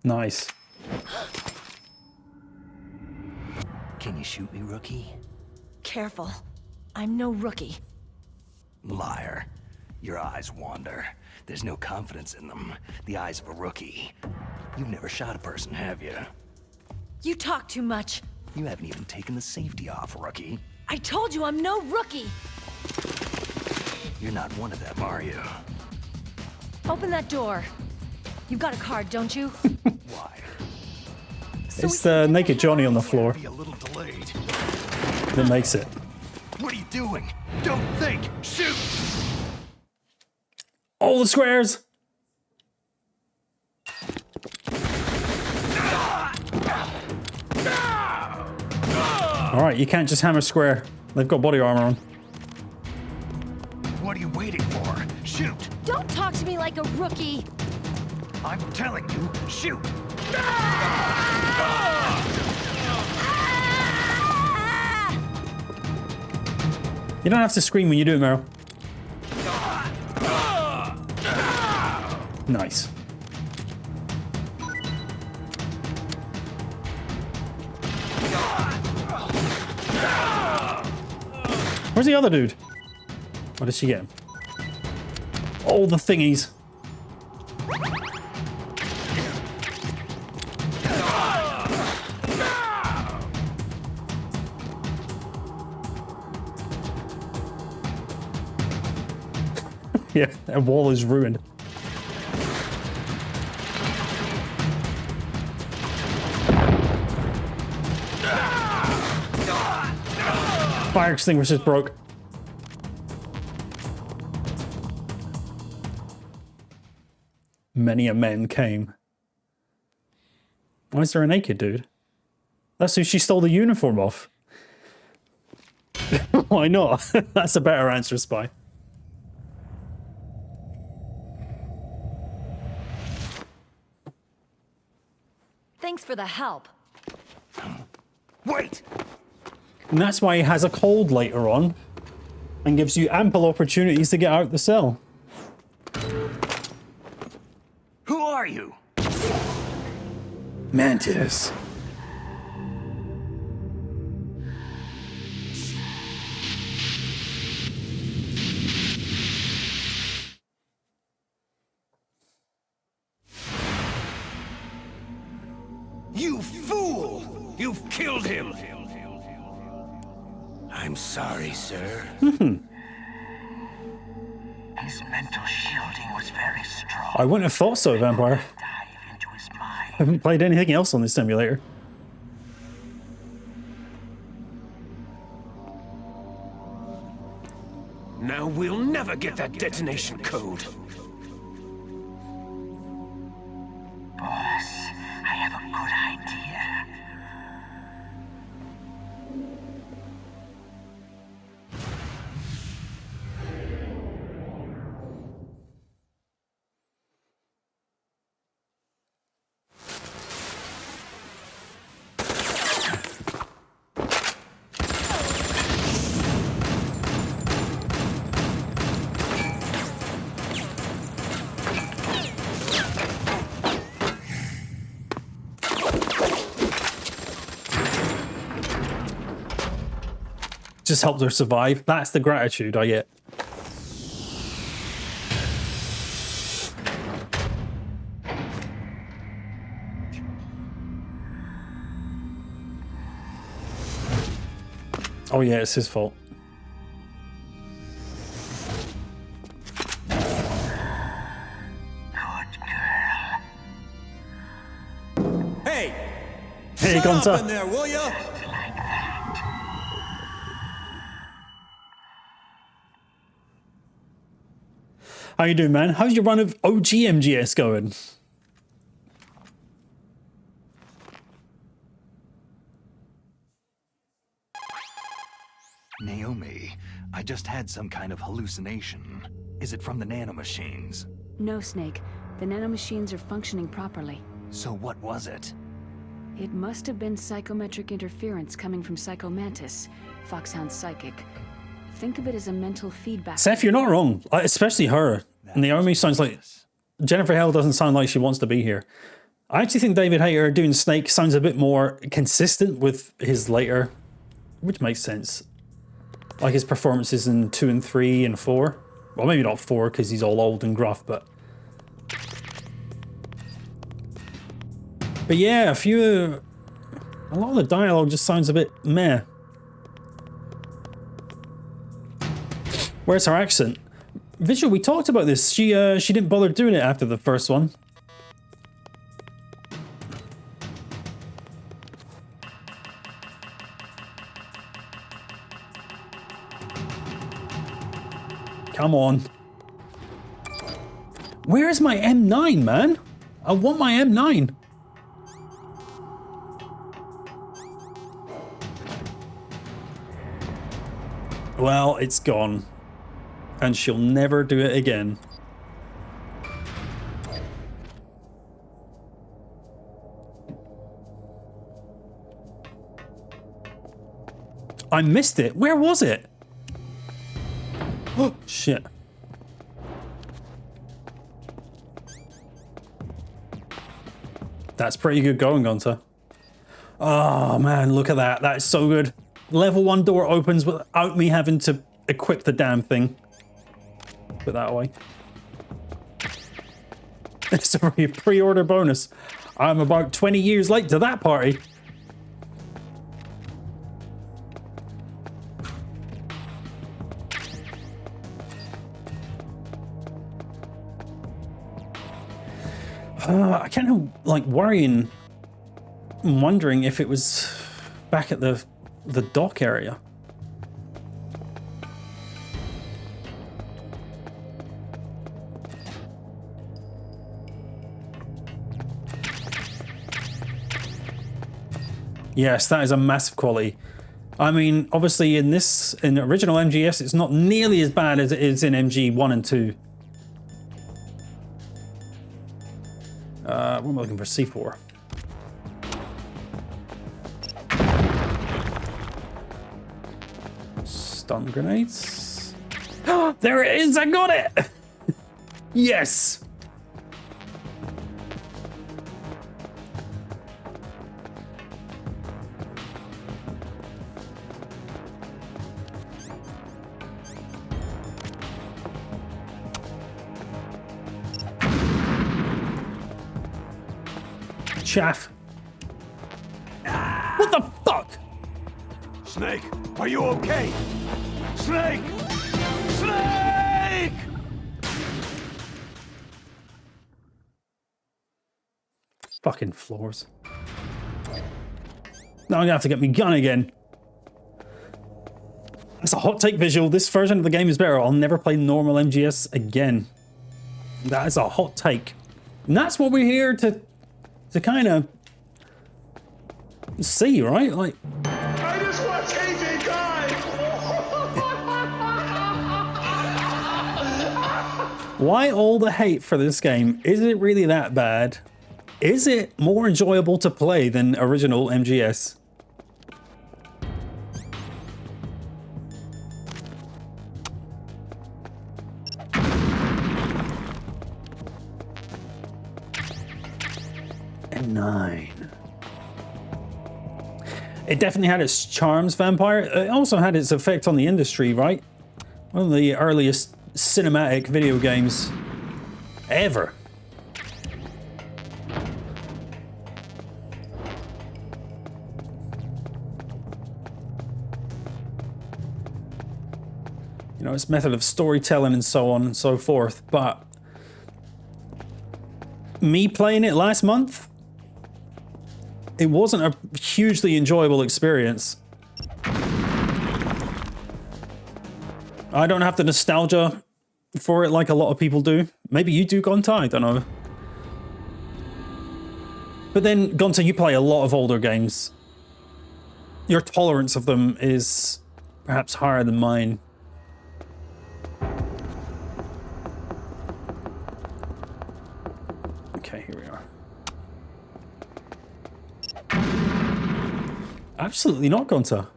Nice. Can you shoot me, rookie? Careful. I'm no rookie. Liar. Your eyes wander. There's no confidence in them. The eyes of a rookie. You've never shot a person, have you? You talk too much. You haven't even taken the safety off, rookie. I told you I'm no rookie! You're not one of them, are you? Open that door. You've got a card, don't you? Why? It's the naked Johnny on the floor Be a little delayed. that makes it. What are you doing? Don't think! Shoot! All the squares! Alright, you can't just hammer square. They've got body armor on. What are you waiting for? Shoot! Don't talk to me like a rookie! I'm telling you, shoot! You don't have to scream when you do it, Meryl. Nice. Where's the other dude? What did she get him? Oh, the thingies. Yeah, that wall is ruined. Fire extinguishers broke. Many a men came. Why is there a naked dude? That's who she stole the uniform off. Why not? That's a better answer, Spy. Thanks for the help. Wait! And that's why he has a cold later on and gives you ample opportunities to get out the cell. Who are you? Mantis. You fool! You've killed him! I'm sorry, sir. His mental shielding was very strong. I wouldn't have thought so, Vampire. Dive into his mind. I haven't played anything else on this simulator. Now we'll never get that detonation code. Boss, I have a good idea. Just helped her survive. That's the gratitude I get. Oh yeah, it's his fault. Hey! Hey, Shut Gonza. up in there, will ya? How you doing, man? How's your run of OG MGS going? Naomi, I just had some kind of hallucination. Is it from the nanomachines? No, Snake. The nanomachines are functioning properly. So what was it? It must have been psychometric interference coming from Psycho Mantis, Foxhound's psychic. Think of it as a mental feedback. Seth, you're not wrong. Especially her. Naomi sounds like... Jennifer Hale doesn't sound like she wants to be here. I actually think David Hayter doing Snake sounds a bit more consistent with his later... Which makes sense. Like his performances in 2 and 3 and 4. Well, maybe not 4 because he's all old and gruff, but... But yeah, a lot of the dialogue just sounds a bit meh. Where's her accent? Visual, we talked about this. She didn't bother doing it after the first one. Come on. Where is my M9, man? I want my M9. Well, it's gone. And she'll never do it again. I missed it. Where was it? Oh, shit. That's pretty good going, Gunter. Oh, man, look at that. That's so good. Level 1 door opens without me having to equip the damn thing. Put that away. It's a pre-order bonus. I'm about 20 years late to that party. I can't help like worrying and wondering if it was back at the dock area. Yes, that is a massive quality. I mean, obviously in original MGS, it's not nearly as bad as it is in MG 1 and 2. What am I looking for? C4. Stun grenades. There it is! I got it! Yes! Chaff. What the fuck? Snake, are you okay? Snake! Snake! Fucking floors. Now I'm gonna have to get my gun again. It's a hot take visual. This version of the game is better. I'll never play normal MGS again. That is a hot take. And that's what we're here to kind of see, right? Like, I just watched AJ die! why all the hate for this game? Is it really that bad? Is it more enjoyable to play than original MGS? And 9. It definitely had its charms, Vampire. It also had its effect on the industry, right? One of the earliest cinematic video games ever. You know, its method of storytelling and so on and so forth, but me playing it last month, it wasn't a hugely enjoyable experience. I don't have the nostalgia for it like a lot of people do. Maybe you do, Gonta, I don't know. But then, Gonta, you play a lot of older games. Your tolerance of them is perhaps higher than mine. Okay, here we are. Absolutely not, Gonta.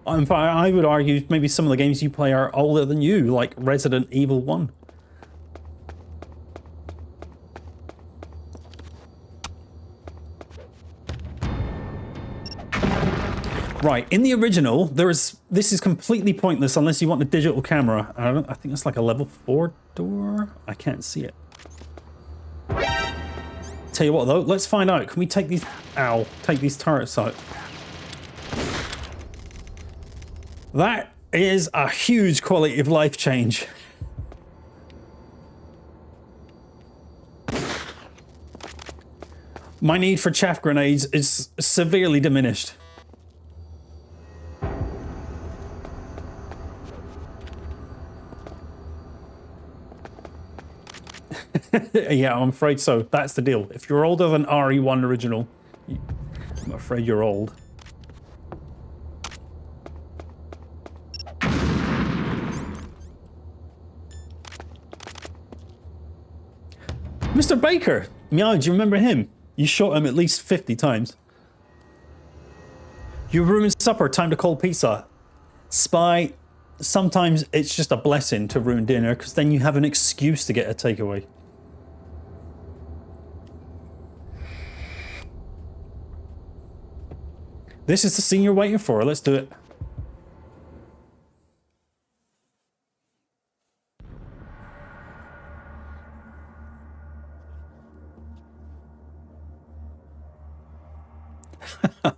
In fact, I would argue maybe some of the games you play are older than you, like Resident Evil 1. Right, in the original, this is completely pointless unless you want a digital camera. I think it's like a level 4 door. I can't see it. Tell you what though, let's find out. Can we take these, take these turrets out? That is a huge quality of life change. My need for chaff grenades is severely diminished. Yeah, I'm afraid so. That's the deal. If you're older than RE1 original, I'm afraid you're old. Mr. Baker! Meow, do you remember him? You shot him at least 50 times. You ruined supper, time to call pizza. Spy, sometimes it's just a blessing to ruin dinner because then you have an excuse to get a takeaway. This is the scene you're waiting for. Let's do it.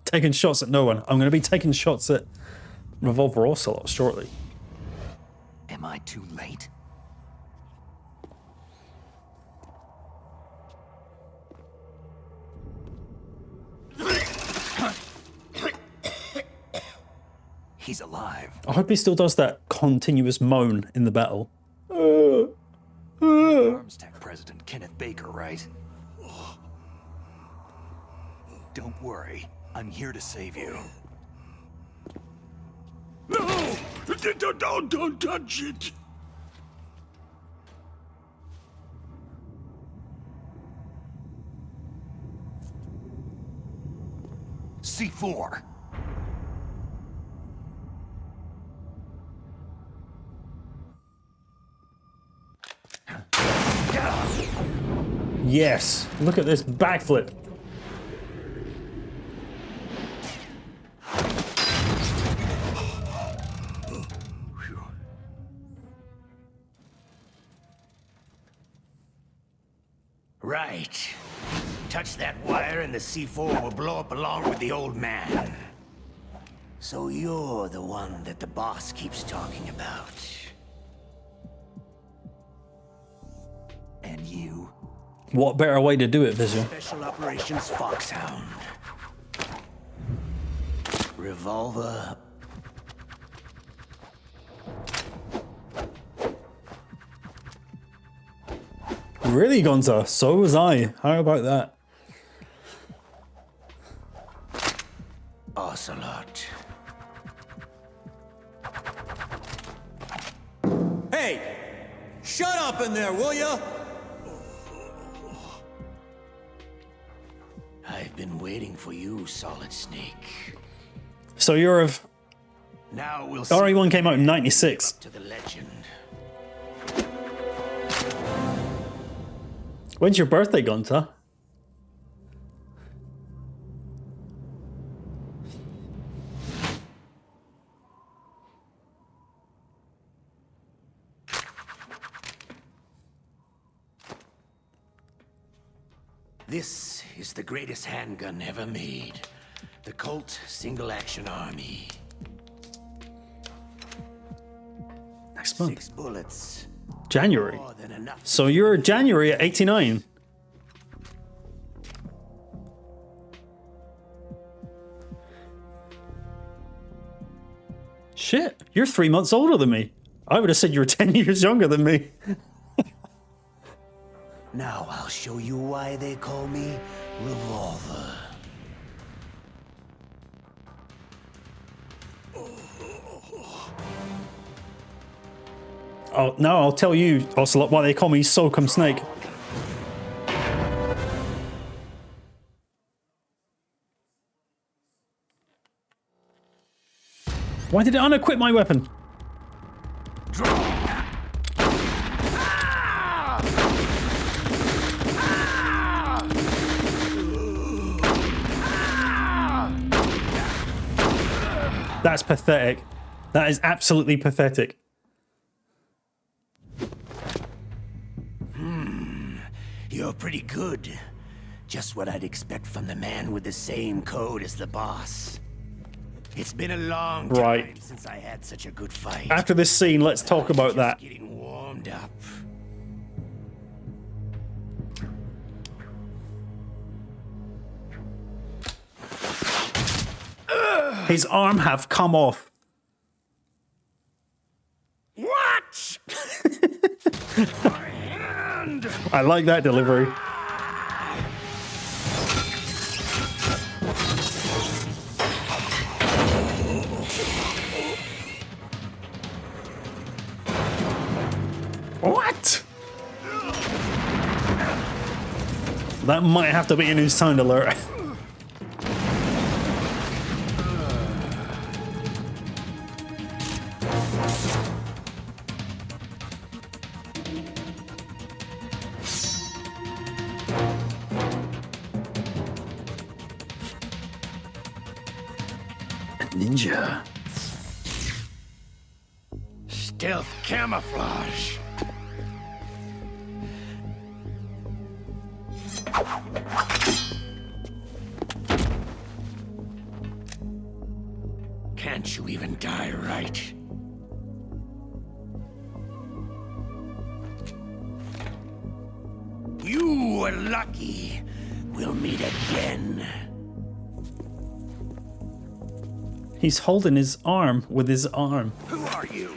Taking shots at no one. I'm going to be taking shots at Revolver Ocelot shortly. Am I too late? He's alive. I hope he still does that continuous moan in the battle. Arms Tech President Kenneth Baker, right? Don't worry. I'm here to save you. No! Don't touch it! C4. Yes, look at this backflip. Right. Touch that wire and the C4 will blow up along with the old man. So you're the one that the boss keeps talking about. And you? What better way to do it, Visual? Special Operations Foxhound. Revolver. Really, Gonza? So was I. How about that? Ocelot. Hey! Shut up in there, will ya? I've been waiting for you, Solid Snake. So you're of... Now we'll RE1 came out in 96. to the legend. When's your birthday, Gonza? This is the greatest handgun ever made. The Colt Single Action Army. Next month. 6 bullets. January. More than enough. So you're January at 89. Shit, you're 3 months older than me. I would have said you were 10 years younger than me. Now I'll show you why they call me Revolver. Oh, now I'll tell you, Ocelot, why they call me Soulcome Snake. Why did it unequip my weapon? That's pathetic. That is absolutely pathetic. You're pretty good. Just what I'd expect from the man with the same code as the boss. It's been a long time since I had such a good fight. After this scene, let's talk about that. Getting warmed up. His arm have come off. What? I like that delivery. What? That might have to be a new sound alert. Ninja. Stealth camouflage. Can't you even die right? You were lucky. We'll meet again. He's holding his arm with his arm. Who are you?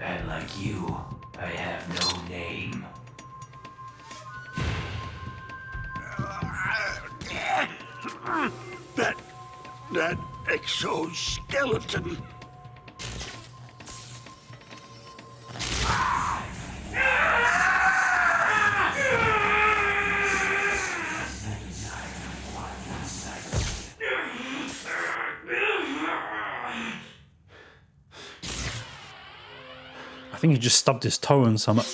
And like you, I have no name. That exoskeleton. I think he just stubbed his toe on something.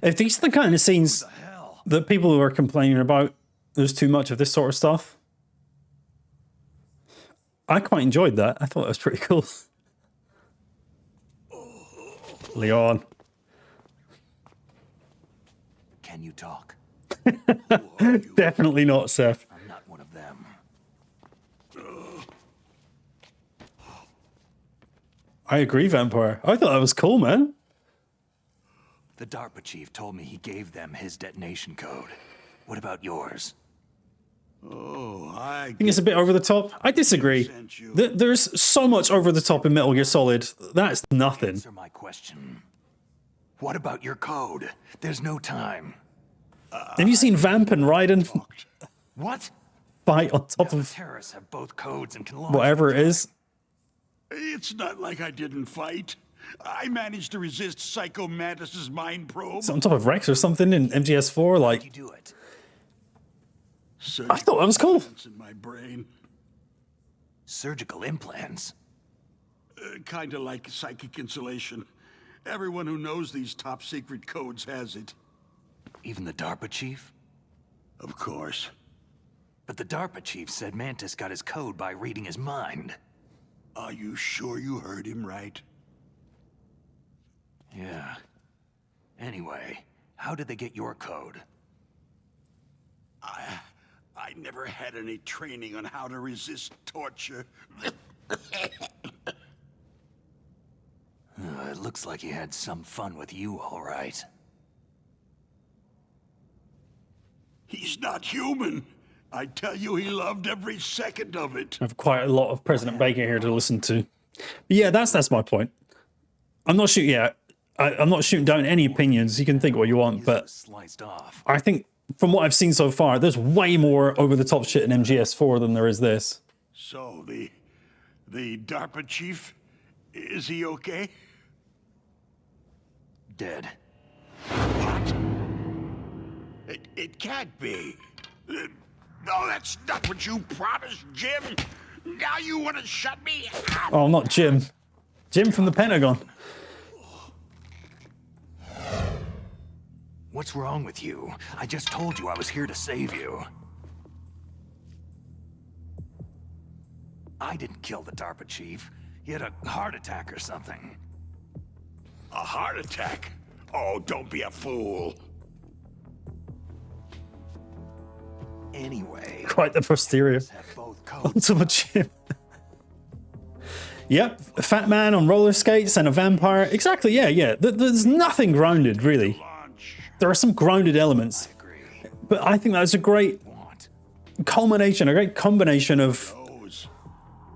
If these are the kind of scenes that people who are complaining about, there's too much of this sort of stuff. I quite enjoyed that. I thought it was pretty cool. Leon. Can you talk? Definitely not, Seth. I'm not one of them. I agree, Vampire. I thought that was cool, man. The DARPA chief told me he gave them his detonation code. What about yours? Oh, I think it's a bit over the top. I disagree. There's so much over the top in Metal Gear Solid. That's nothing. Answer my question. What about your code? There's no time. Have you seen Vamp and Raiden What? fight on top of Terrorists have both codes and can launch whatever it is? It's not like I didn't fight. I managed to resist Psycho Mantis's mind probe. It's on top of Rex or something in MGS4. Like, you do it. I thought that was cool. In my brain. Surgical implants? Kind of like psychic insulation. Everyone who knows these top secret codes has it. Even the DARPA chief? Of course. But the DARPA chief said Mantis got his code by reading his mind. Are you sure you heard him right? Yeah. Anyway, how did they get your code? I never had any training on how to resist torture. It looks like he had some fun with you, all right. He's not human. I tell you, he loved every second of it. I have quite a lot of President Baker here to listen to. But yeah, that's my point. I'm not shooting. Yeah, I'm not shooting down any opinions. You can think what you want, but sliced off. I think from what I've seen so far, there's way more over the top shit in MGS4 than there is this. So the DARPA chief, is he okay? Dead. What? It can't be. No, that's not what you promised, Jim. Now you want to shut me out? Oh, not Jim. Jim from the Pentagon. What's wrong with you? I just told you I was here to save you. I didn't kill the DARPA chief. He had a heart attack or something. A heart attack? Oh, don't be a fool. Anyway. Quite the posterior. Onto a Jim. Yep, a fat man on roller skates and a vampire. Exactly, yeah. There's nothing grounded, really. There are some grounded elements. But I think that's a great culmination, a great combination of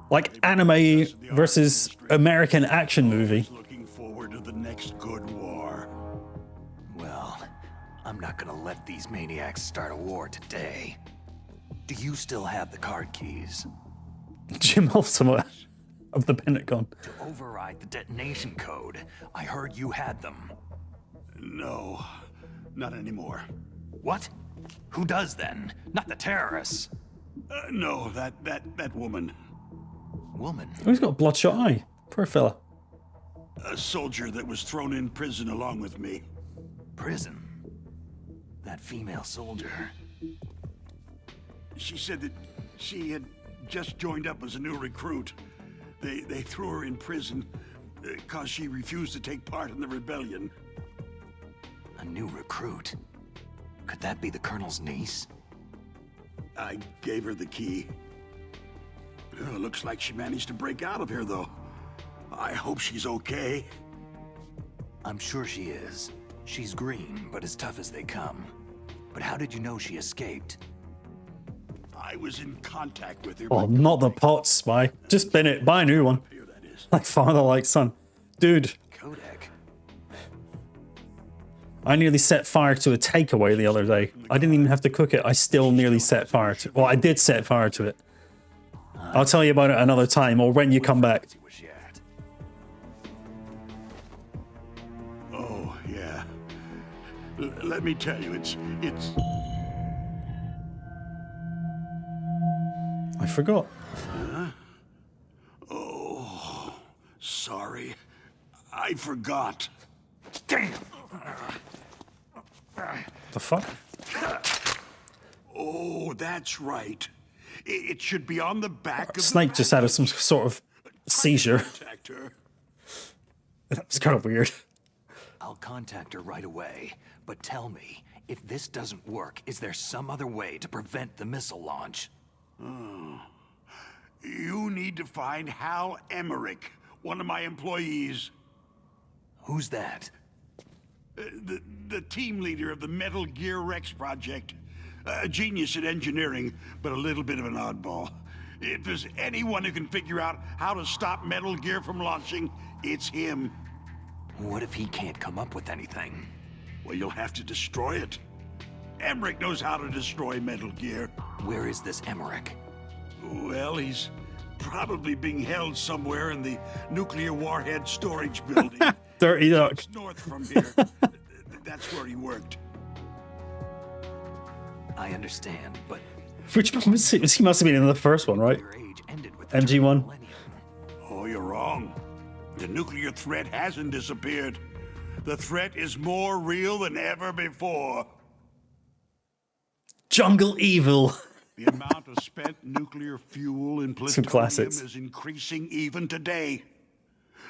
like anime versus American action movie. Looking forward to the next good war. Well, I'm not gonna let these maniacs start a war today. Do you still have the card keys? Jim Ultima of the Pentagon. To override the detonation code, I heard you had them. No, not anymore. What? Who does then? Not the terrorists. No, that woman. Woman? Oh, he's got a bloodshot eye. Poor fella. A soldier that was thrown in prison along with me. Prison? That female soldier. She said that she had just joined up as a new recruit. They threw her in prison because she refused to take part in the rebellion. A new recruit? Could that be the Colonel's niece? I gave her the key. Looks like she managed to break out of here, though. I hope she's okay. I'm sure she is. She's green, but as tough as they come. But how did you know she escaped? I was in contact with her. Oh, not the pot spy. Just bin it. Buy a new one. Like father, like son. Dude. Kodak. I nearly set fire to a takeaway the other day. I didn't even have to cook it. I still nearly set fire to it. Well, I did set fire to it. I'll tell you about it another time or when you come back. Oh, yeah. Let me tell you, it's... I forgot. Huh? Oh, sorry. I forgot. Damn! The fuck? Oh, that's right. It should be on the back of Snake just had some sort of seizure. That was kind of weird. I'll contact her right away, but tell me, if this doesn't work, is there some other way to prevent the missile launch? You need to find Hal Emmerich, one of my employees. Who's that? The team leader of the Metal Gear Rex project. A genius at engineering, but a little bit of an oddball. If there's anyone who can figure out how to stop Metal Gear from launching, it's him. What if he can't come up with anything? Well, you'll have to destroy it. Emmerich knows how to destroy Metal Gear. Where is this Emmerich? Well, he's probably being held somewhere in the nuclear warhead storage building. Dirty duck. It's north from here. That's where he worked. I understand, but... Which one was he? He must have been in the first one, right? MG1? Oh, you're wrong. The nuclear threat hasn't disappeared. The threat is more real than ever before. Jungle Evil. The amount of spent nuclear fuel in plutonium is increasing even today.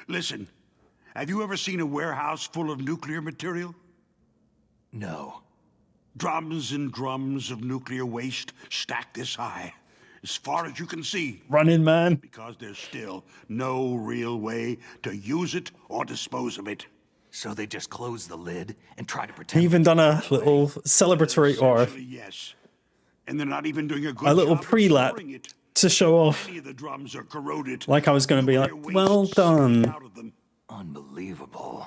Listen, have you ever seen a warehouse full of nuclear material? No. Drums and drums of nuclear waste stacked this high, as far as you can see. Running Man. Because there's still no real way to use it or dispose of it. So they just close the lid and try to He pretend... even done a little celebratory or yes. And they're not even doing a good a little job of pre-lap storing it. to show off. Many of the drums are corroded. Like I was going to be like, well done. Unbelievable.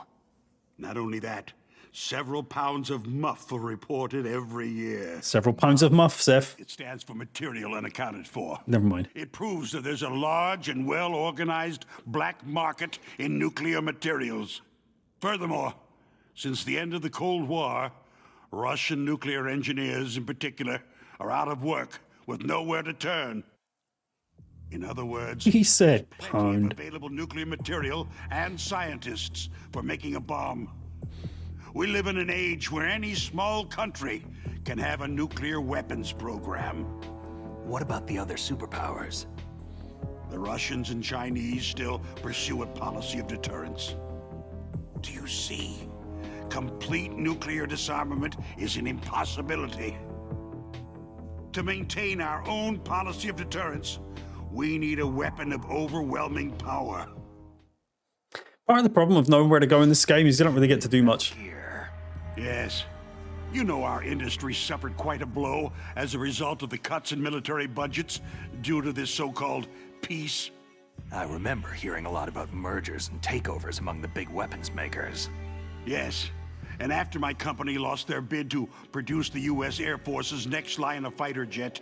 Not only that, several pounds of muff are reported every year. Several pounds of muff, Seth. It stands for material unaccounted for. Never mind. It proves that there's a large and well-organized black market in nuclear materials. Furthermore, since the end of the Cold War, Russian nuclear engineers in particular are out of work with nowhere to turn. In other words, He said plenty pound. of available nuclear material and scientists for making a bomb. We live in an age where any small country can have a nuclear weapons program. What about the other superpowers? The Russians and Chinese still pursue a policy of deterrence. Do you see? Complete nuclear disarmament is an impossibility. To maintain our own policy of deterrence, we need a weapon of overwhelming power. Part of the problem of knowing where to go in this game is you don't really get to do much. Yes. You know our industry suffered quite a blow as a result of the cuts in military budgets due to this so-called peace. I remember hearing a lot about mergers and takeovers among the big weapons makers. Yes. And after my company lost their bid to produce the U.S. Air Force's next line of fighter jet,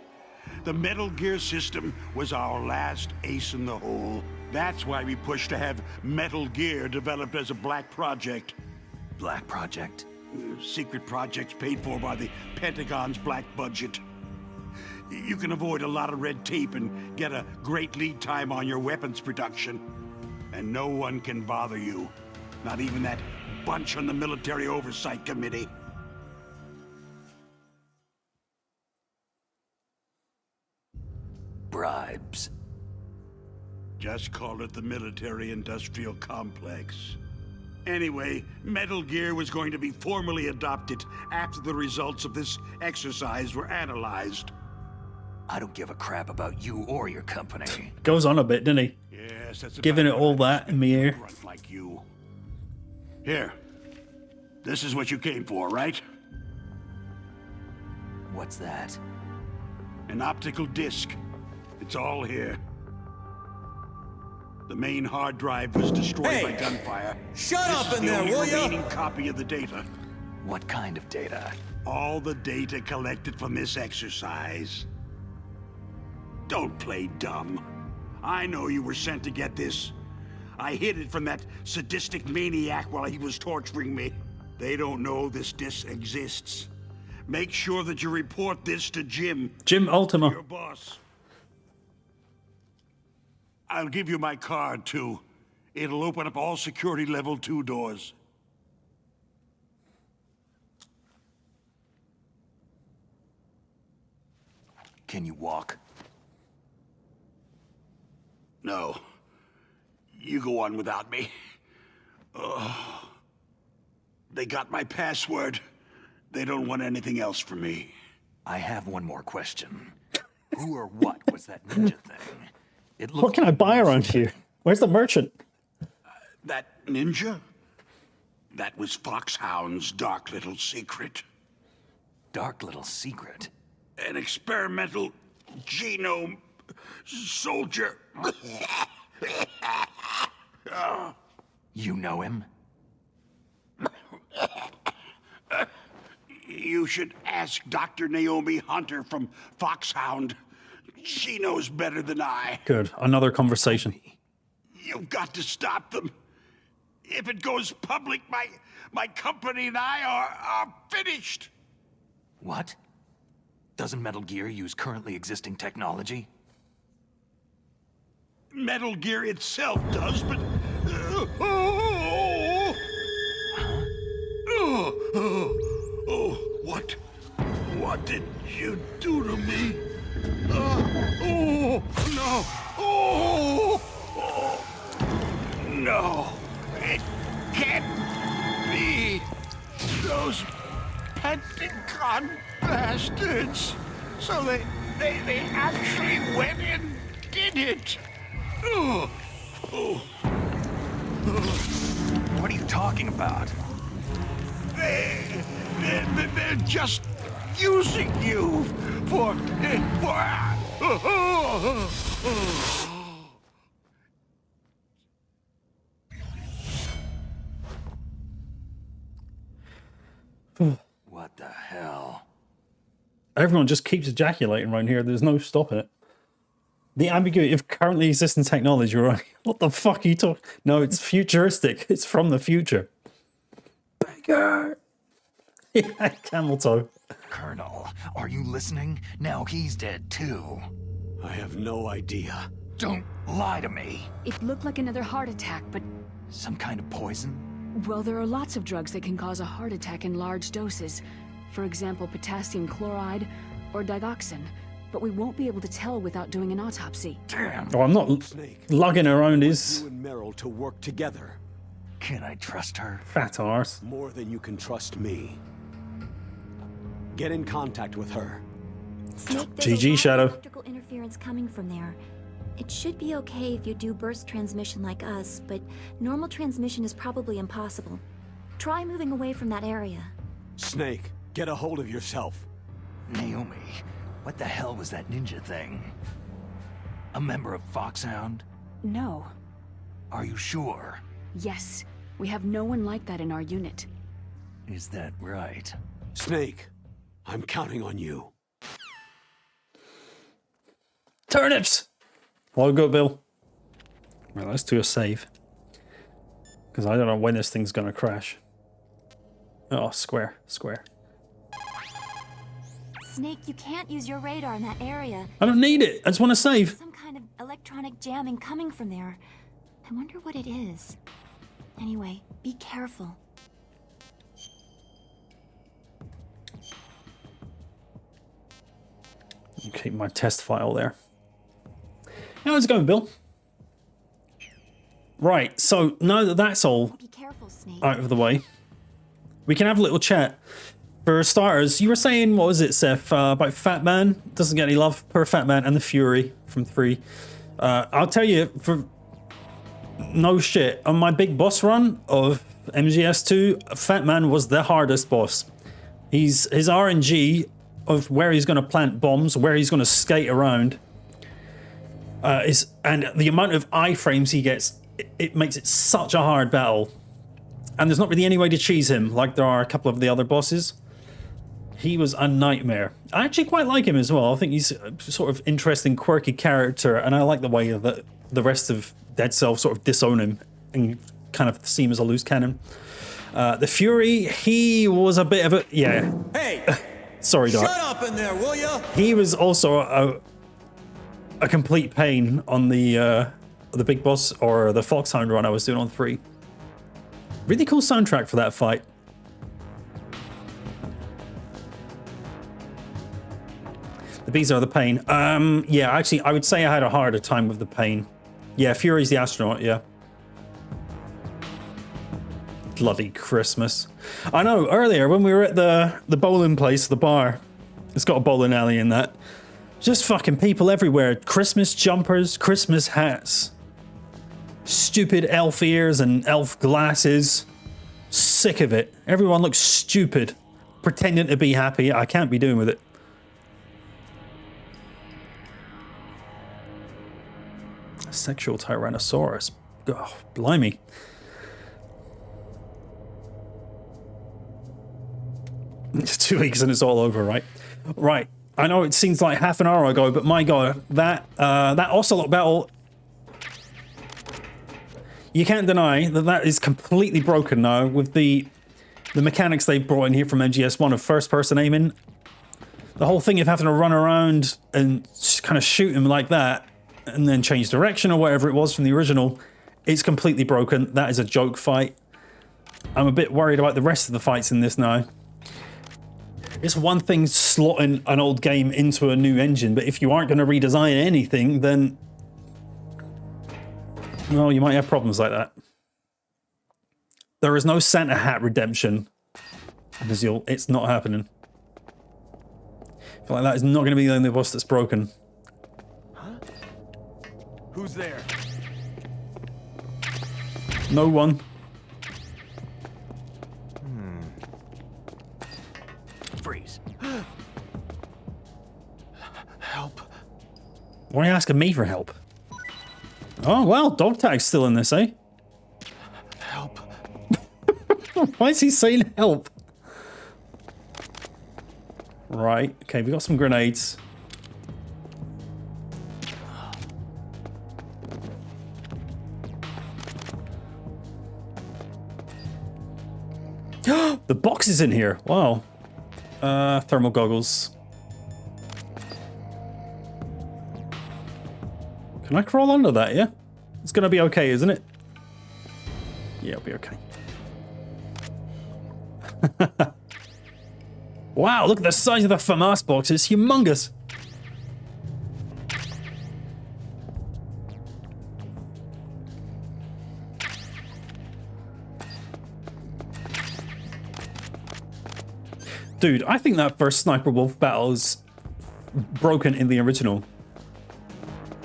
the Metal Gear system was our last ace in the hole. That's why we pushed to have Metal Gear developed as a black project. Black project? Secret projects paid for by the Pentagon's black budget. You can avoid a lot of red tape and get a great lead time on your weapons production. And no one can bother you. Not even that bunch on the Military Oversight Committee. Bribes. Just call it the military-industrial complex. Anyway, Metal Gear was going to be formally adopted after the results of this exercise were analyzed. I don't give a crap about you or your company. Goes on a bit, didn't he? Yes, that's Giving it all that in the air. Grunt like you. Here. This is what you came for, right? What's that? An optical disc. It's all here. The main hard drive was destroyed by gunfire. Shut up in there, will This is the ya? only remaining copy of the data. What kind of data? All the data collected from this exercise. Don't play dumb. I know you were sent to get this. I hid it from that sadistic maniac while he was torturing me. They don't know this disc exists. Make sure that you report this to Jim. Jim Ultima. Your boss. I'll give you my card, too. It'll open up all security level 2 doors. Can you walk? No. You go on without me. They got my password. They don't want anything else from me. I have one more question. Who or what was that ninja thing? It What can I buy around here? Where's the merchant? That ninja? That was Foxhound's dark little secret. Dark little secret? An experimental genome soldier. You know him? You should ask Dr. Naomi Hunter from Foxhound. She knows better than I. Good. Another conversation. You've got to stop them. If it goes public, my company and I are finished. What? Doesn't Metal Gear use currently existing technology? Metal Gear itself does, but... What did you do to me? No. It can't be. Those Pentagon bastards. So they actually went and did it. What are you talking about? They're just using you for. What the hell? Everyone just keeps ejaculating around here. There's no stopping it. The ambiguity of currently existing technology, right? What the fuck are you talking? No, it's futuristic. It's from the future. Banger! Yeah, camel toe. Colonel, are you listening? Now he's dead too. I have no idea. Don't lie to me. It looked like another heart attack, but... Some kind of poison? Well, there are lots of drugs that can cause a heart attack in large doses. For example, potassium chloride or digoxin. But we won't be able to tell without doing an autopsy. Damn. Oh, I'm not lugging around his You and Meryl to work together. Can I trust her? fat arse. More than you can trust me. Get in contact with her. Snake, GG, Shadow. Electrical interference coming from there. It should be okay if you do burst transmission like us, but normal transmission is probably impossible. Try moving away from that area. Snake, get a hold of yourself. Naomi, what the hell was that ninja thing? A member of Foxhound? No. Are you sure? Yes. We have no one like that in our unit. Is that right? Snake, I'm counting on you. Turnips! Well, go, Bill. Right, let's do a save. Because I don't know when this thing's going to crash. Oh, square. Snake, you can't use your radar in that area. I don't need it. I just want to save. Some kind of electronic jamming coming from there. I wonder what it is. Anyway, be careful. Keep my test file there. How's it going, Bill? Right, so now that that's all Be careful, Snake. out of the way, we can have a little chat. For starters, you were saying, what was it, Seth, about Fat Man? Doesn't get any love. Poor Fat Man and the Fury from 3. I'll tell you, for no shit, on my big boss run of MGS2, Fat Man was the hardest boss. His RNG of where he's going to plant bombs, where he's going to skate around, and the amount of iframes he gets, it makes it such a hard battle. And there's not really any way to cheese him like there are a couple of the other bosses. He was a nightmare. I actually quite like him as well. I think he's a sort of interesting, quirky character, and I like the way that the rest of Dead Cell sort of disown him and kind of see him as a loose cannon. The Fury, he was a bit of a... Yeah. Hey! Sorry, Doc. Shut up in there, will ya? He was also a complete pain on the big boss or the Foxhound run I was doing on 3. Really cool soundtrack for that fight. The bees are the pain. Yeah, actually, I would say I had a harder time with the pain. Yeah, Fury's the astronaut, yeah. Bloody Christmas. I know, earlier when we were at the bowling place, the bar, it's got a bowling alley in that. Just fucking people everywhere. Christmas jumpers, Christmas hats. Stupid elf ears and elf glasses. Sick of it. Everyone looks stupid. Pretending to be happy. I can't be doing with it. Sexual Tyrannosaurus. Oh, blimey. It's 2 weeks and it's all over, right? Right. I know it seems like half an hour ago, but my god, that Ocelot battle, you can't deny that that is completely broken now with the mechanics they've brought in here from MGS1 of first-person aiming. The whole thing of having to run around and kind of shoot him like that and then change direction or whatever it was from the original, it's completely broken. That is a joke fight. I'm a bit worried about the rest of the fights in this now. It's one thing slotting an old game into a new engine, but if you aren't going to redesign anything, then, well, you might have problems like that. There is no Santa Hat redemption, because it's not happening. I feel like that is not going to be the only boss that's broken. Huh? Who's there? No one. Freeze. Help. Why are you asking me for help? Oh, well, dog tag's still in this, eh? Help. Why is he saying help? Right, okay, we got some grenades. The box is in here. Wow. Thermal goggles. Can I crawl under that, yeah? It's gonna be okay, isn't it? Yeah, it'll be okay. Wow, look at the size of the FAMAS box. It's humongous. Dude, I think that first Sniper Wolf battle is broken in the original.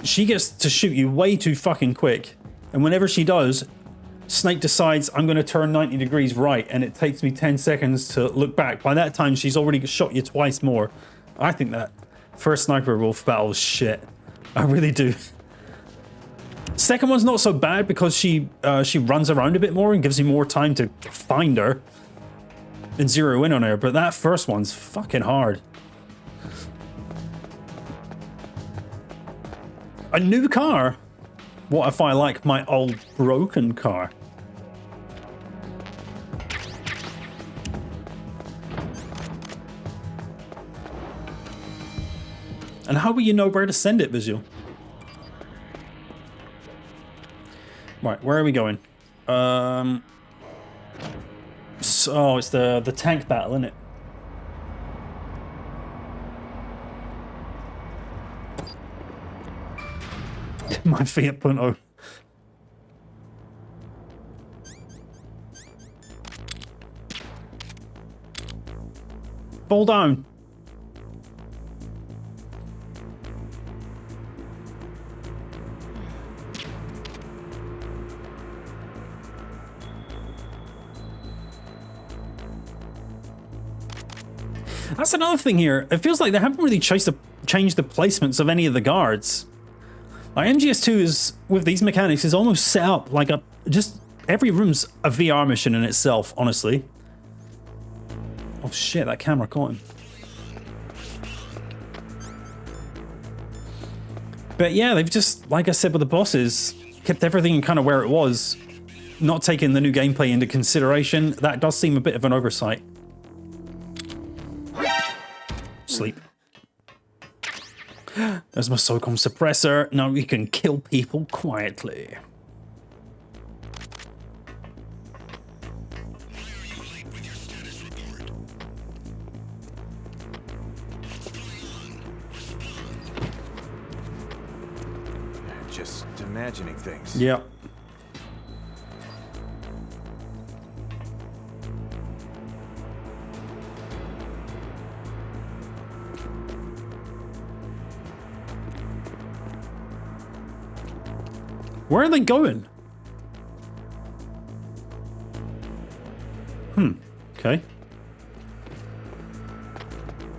She gets to shoot you way too fucking quick. And whenever she does, Snake decides I'm going to turn 90 degrees right and it takes me 10 seconds to look back. By that time, she's already shot you twice more. I think that first Sniper Wolf battle is shit. I really do. Second one's not so bad because she runs around a bit more and gives you more time to find her and zero in on her, but that first one's fucking hard. A new car? What if I like my old broken car? And how will you know where to send it, Visual? Right, where are we going? So it's the tank battle, isn't it? My Fiat Punto. Fall down. That's another thing here. It feels like they haven't really changed the placements of any of the guards. Like MGS2 is, with these mechanics, is almost set up like just every room's a VR mission in itself, honestly. Oh shit, that camera caught him. But yeah, they've just, like I said with the bosses, kept everything kind of where it was, not taking the new gameplay into consideration. That does seem a bit of an oversight. Sleep. There's my SOCOM suppressor. Now we can kill people quietly. just imagining things. Yeah. Where are they going? Okay.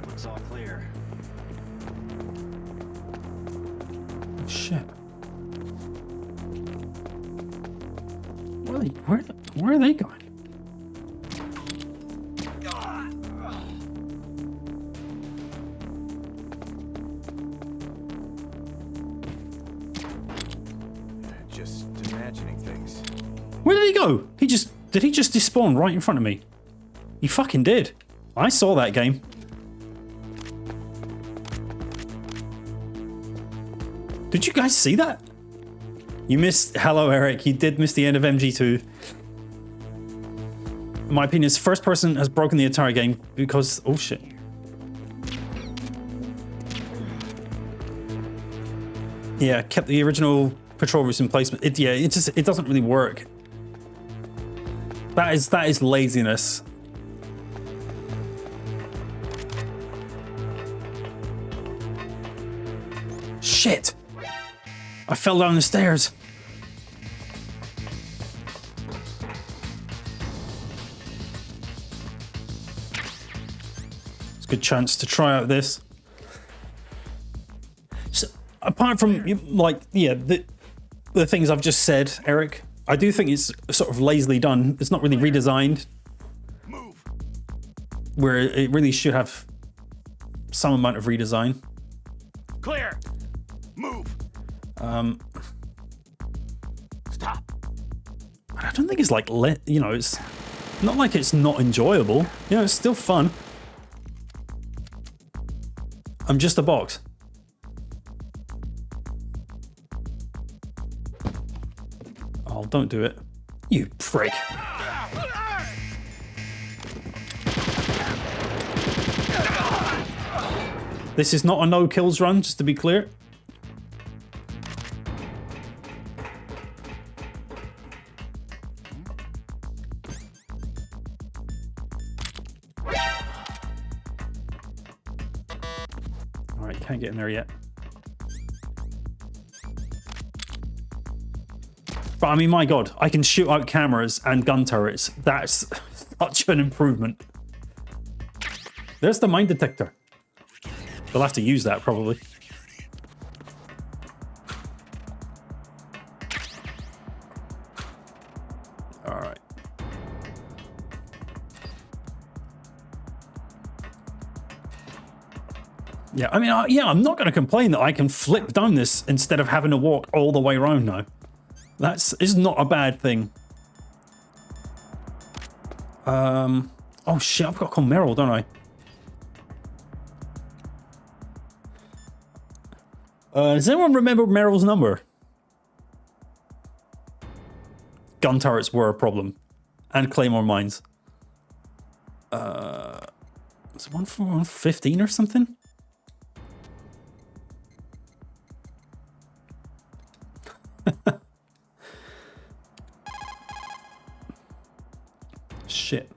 Looks all clear. Oh, shit. Where are they going? Just imagining things. Where did he go? Did he just despawn right in front of me? He fucking did. I saw that game. Did you guys see that? You missed... Hello, Eric. You did miss the end of MG2. In my opinion, this first person has broken the entire game because... Oh, shit. Yeah, kept the original patrol routes in place. It doesn't really work. That is laziness. Shit! I fell down the stairs. It's a good chance to try out this. So, apart from, like, yeah, the things I've just said, Eric, I do think it's sort of lazily done. It's not really redesigned. Move. Where it really should have some amount of redesign. Clear. Move. Stop. I don't think it's like, you know, it's not like it's not enjoyable. You know, it's still fun. I'm just a box. Oh, don't do it. You prick. This is not a no kills run, just to be clear. Alright, can't get in there yet. But I mean, my god, I can shoot out cameras and gun turrets. That's such an improvement. There's the mine detector. We'll have to use that, probably. Alright. Yeah, I mean, I'm not going to complain that I can flip down this instead of having to walk all the way around now. Is not a bad thing. Oh shit, I've got to call Meryl, don't I? Does anyone remember Meryl's number? Gun turrets were a problem. And claymore mines. Was it 115 or something? Shit.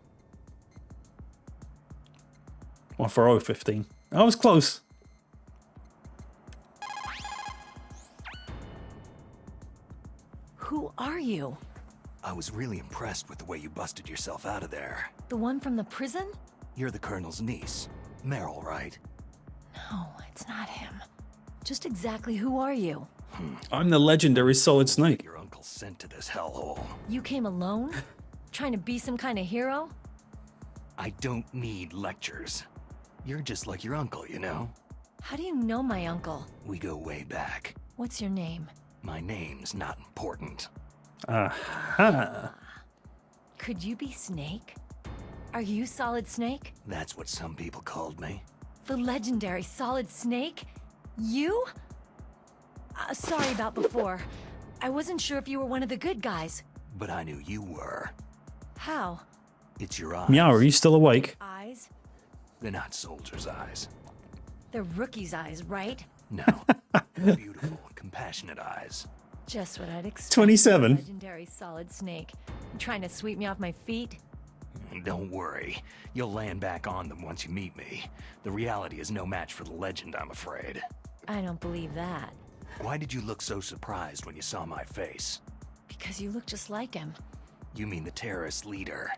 14015. I was close. Who are you? I was really impressed with the way you busted yourself out of there. The one from the prison? You're the Colonel's niece. Meryl, right? No, it's not him. Just exactly who are you? I'm the legendary Solid Snake. Your uncle sent to this hellhole. You came alone? Trying to be some kind of hero? I don't need lectures. You're just like your uncle, you know? How do you know my uncle? We go way back. What's your name? My name's not important. Aha. Could you be Snake? Are you Solid Snake? That's what some people called me. The legendary Solid Snake? You? Sorry about before. I wasn't sure if you were one of the good guys. But I knew you were. How? It's your eyes. Meow, are you still awake? Eyes? They're not soldiers' eyes. They're rookie's eyes, right? No. Beautiful and compassionate eyes. Just what I'd expect. 27. Legendary Solid Snake. You trying to sweep me off my feet? Don't worry. You'll land back on them once you meet me. The reality is no match for the legend, I'm afraid. I don't believe that. Why did you look so surprised when you saw my face? Because you look just like him. You mean the terrorist leader,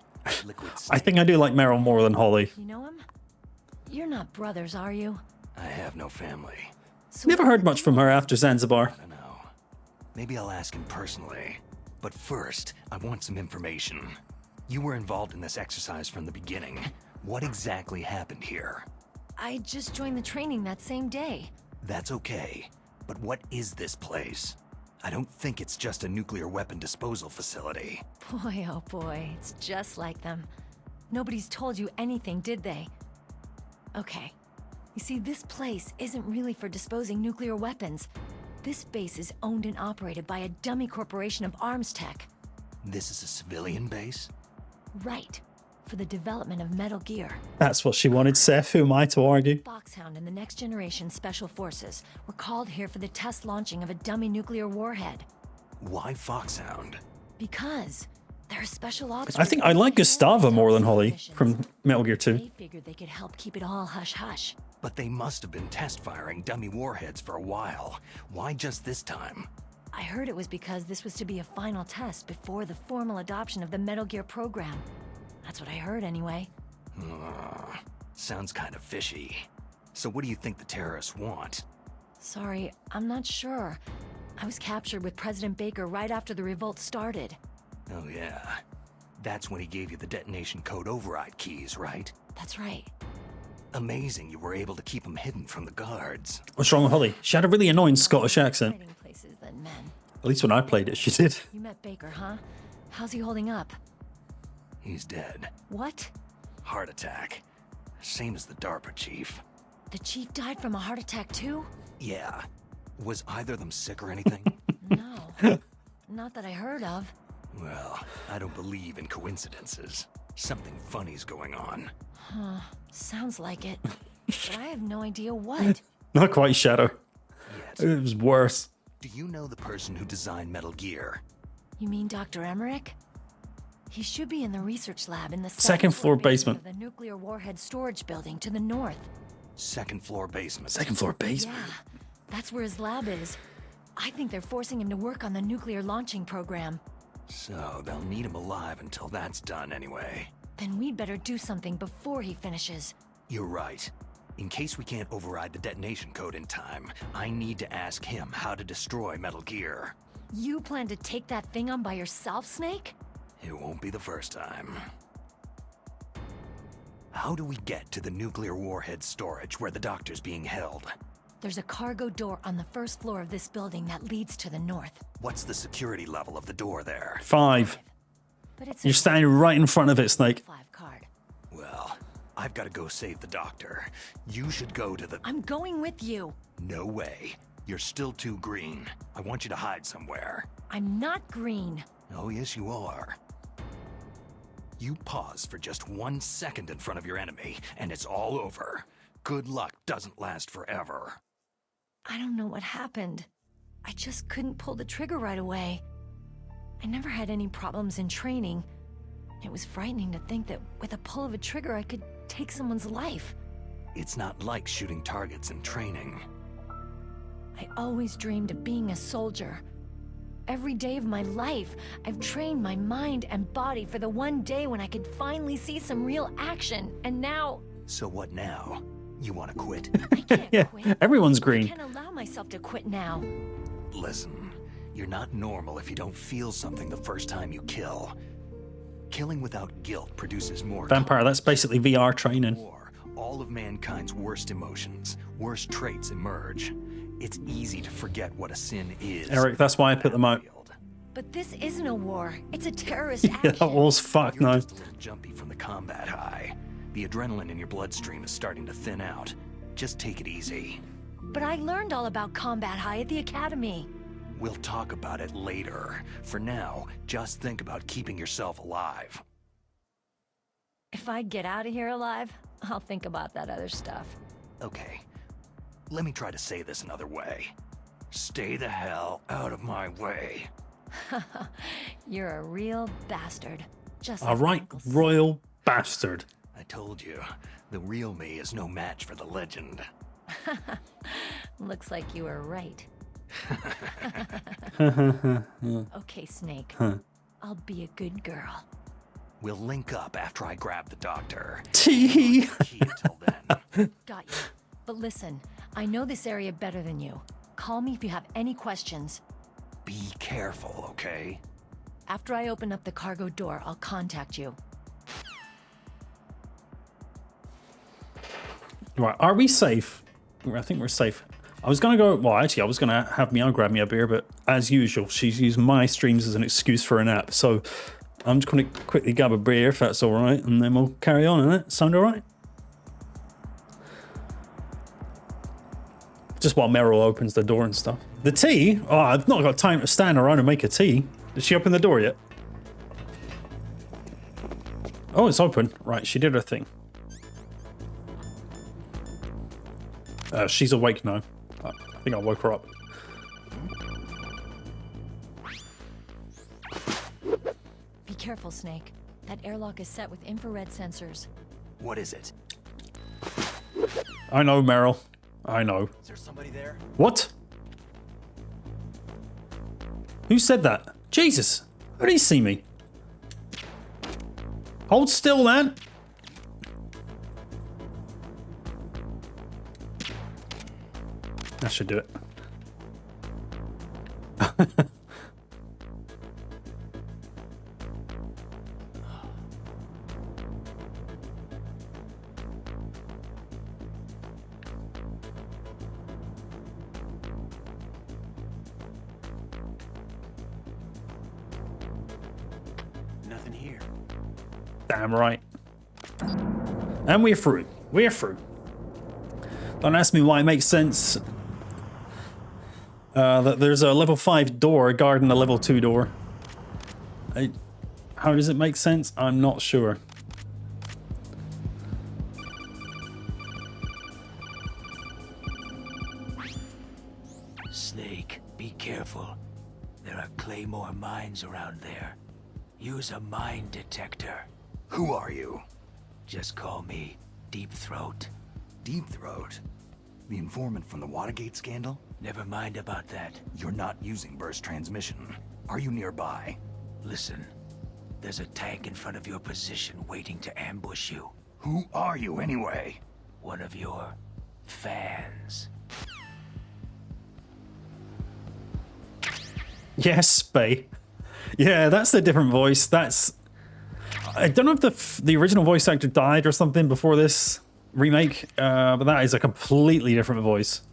Liquid I think I do like Meryl more than Holly. You know him? You're not brothers, are you? I have no family. So Never heard much from her after Zanzibar. I don't know. Maybe I'll ask him personally. But first, I want some information. You were involved in this exercise from the beginning. What exactly happened here? I just joined the training that same day. That's okay. But what is this place? I don't think it's just a nuclear weapon disposal facility. Boy, oh boy, it's just like them. Nobody's told you anything, did they? Okay. You see, this place isn't really for disposing nuclear weapons. This base is owned and operated by a dummy corporation of arms tech. This is a civilian base? Right. For the development of Metal Gear. That's what she wanted, Seth. Who am I to argue? Foxhound and the Next Generation Special Forces were called here for the test launching of a dummy nuclear warhead. Why Foxhound? Because they're a special ops. I think I like Gustava more than Holly from Metal Gear 2. They figured they could help keep it all hush-hush. But they must have been test firing dummy warheads for a while. Why just this time? I heard it was because this was to be a final test before the formal adoption of the Metal Gear program. That's what I heard anyway. Sounds kind of fishy. So what do you think the terrorists want? Sorry, I'm not sure. I was captured with President Baker right after the revolt started. Oh yeah. That's when he gave you the detonation code override keys, right? That's right. Amazing you were able to keep them hidden from the guards. What's wrong with Holly? She had a really annoying Scottish accent. Hiding places than men. At least when I played it, she did. You met Baker, huh? How's he holding up? He's dead. What? Heart attack. Same as the DARPA chief. The chief died from a heart attack too? Yeah. Was either of them sick or anything? No. Not that I heard of. Well, I don't believe in coincidences. Something funny's going on. Huh. Sounds like it. But I have no idea what. Not quite Shadow. Yet. It was worse. Do you know the person who designed Metal Gear? You mean Dr. Emmerich? He should be in the research lab in the second floor basement of the nuclear warhead storage building to the north. Second floor basement. Second floor basement? Yeah, that's where his lab is. I think they're forcing him to work on the nuclear launching program. So they'll need him alive until that's done anyway. Then we'd better do something before he finishes. You're right. In case we can't override the detonation code in time, I need to ask him how to destroy Metal Gear. You plan to take that thing on by yourself, Snake? It won't be the first time. How do we get to the nuclear warhead storage where the doctor's being held? There's a cargo door on the first floor of this building that leads to the north. What's the security level of the door there? 5. But it's You're standing right in front of it, Snake. 5 card. Well, I've got to go save the doctor. You should go to the... I'm going with you. No way. You're still too green. I want you to hide somewhere. I'm not green. Oh, yes, you are. You pause for just 1 second in front of your enemy, and it's all over. Good luck doesn't last forever. I don't know what happened. I just couldn't pull the trigger right away. I never had any problems in training. It was frightening to think that with a pull of a trigger I could take someone's life. It's not like shooting targets in training. I always dreamed of being a soldier. Every day of my life, I've trained my mind and body for the one day when I could finally see some real action, and now... So what now? You want to quit? I can't Yeah, quit. everyone's I green. can't allow myself to quit now. Listen, you're not normal if you don't feel something the first time you kill. Killing without guilt produces more... Vampire, that's basically VR training. War. All of mankind's worst emotions, worst traits emerge. It's easy to forget what a sin is. Eric, that's why I put them out. But this isn't a war. It's a terrorist Yeah, action. that wall's fucked You're now. just a little jumpy from the combat high. The adrenaline in your bloodstream is starting to thin out. Just take it easy. But I learned all about combat high at the academy. We'll talk about it later. For now, just think about keeping yourself alive. If I get out of here alive, I'll think about that other stuff. Okay. Let me try to say this another way. Stay the hell out of my way. You're a real bastard. Just All like right, Uncle royal bastard. I told you, the real me is no match for the legend. Looks like you were right. Okay, Snake. I'll be a good girl. We'll link up after I grab the doctor. Tee. Until then. Got you. But listen, I know this area better than you. Call me if you have any questions. Be careful, okay? After I open up the cargo door, I'll contact you. Right, are we safe? I think we're safe. I was gonna go, well, actually, I was gonna have Meow grab me a beer, but as usual, she's used my streams as an excuse for a nap. So I'm just gonna quickly grab a beer if that's all right, and then we'll carry on, innit? Sound all right? Just while Meryl opens the door and stuff. The tea? Oh, I've not got time to stand around and make a tea. Did she open the door yet? Oh, it's open. Right, she did her thing. She's awake now. I think I woke her up. Be careful, Snake. That airlock is set with infrared sensors. What is it? I know, Meryl. I know. Is there somebody there? What? Who said that? Jesus! How did he see me? Hold still, man! That should do it. Nothing here. Damn right. And we're through. We're through. Don't ask me why it makes sense that there's a level 5 door guarding a level 2 door. How does it make sense? I'm not sure. Snake, be careful. There are Claymore mines around there. Use a mine detector. Who are you? Just call me Deep Throat. Deep Throat? The informant from the Watergate scandal? Never mind about that. You're not using burst transmission. Are you nearby? Listen, there's a tank in front of your position waiting to ambush you. Who are you anyway? One of your fans. Yes, Bay. Yeah, that's a different voice. That's... I don't know if the original voice actor died or something before this remake, but that is a completely different voice.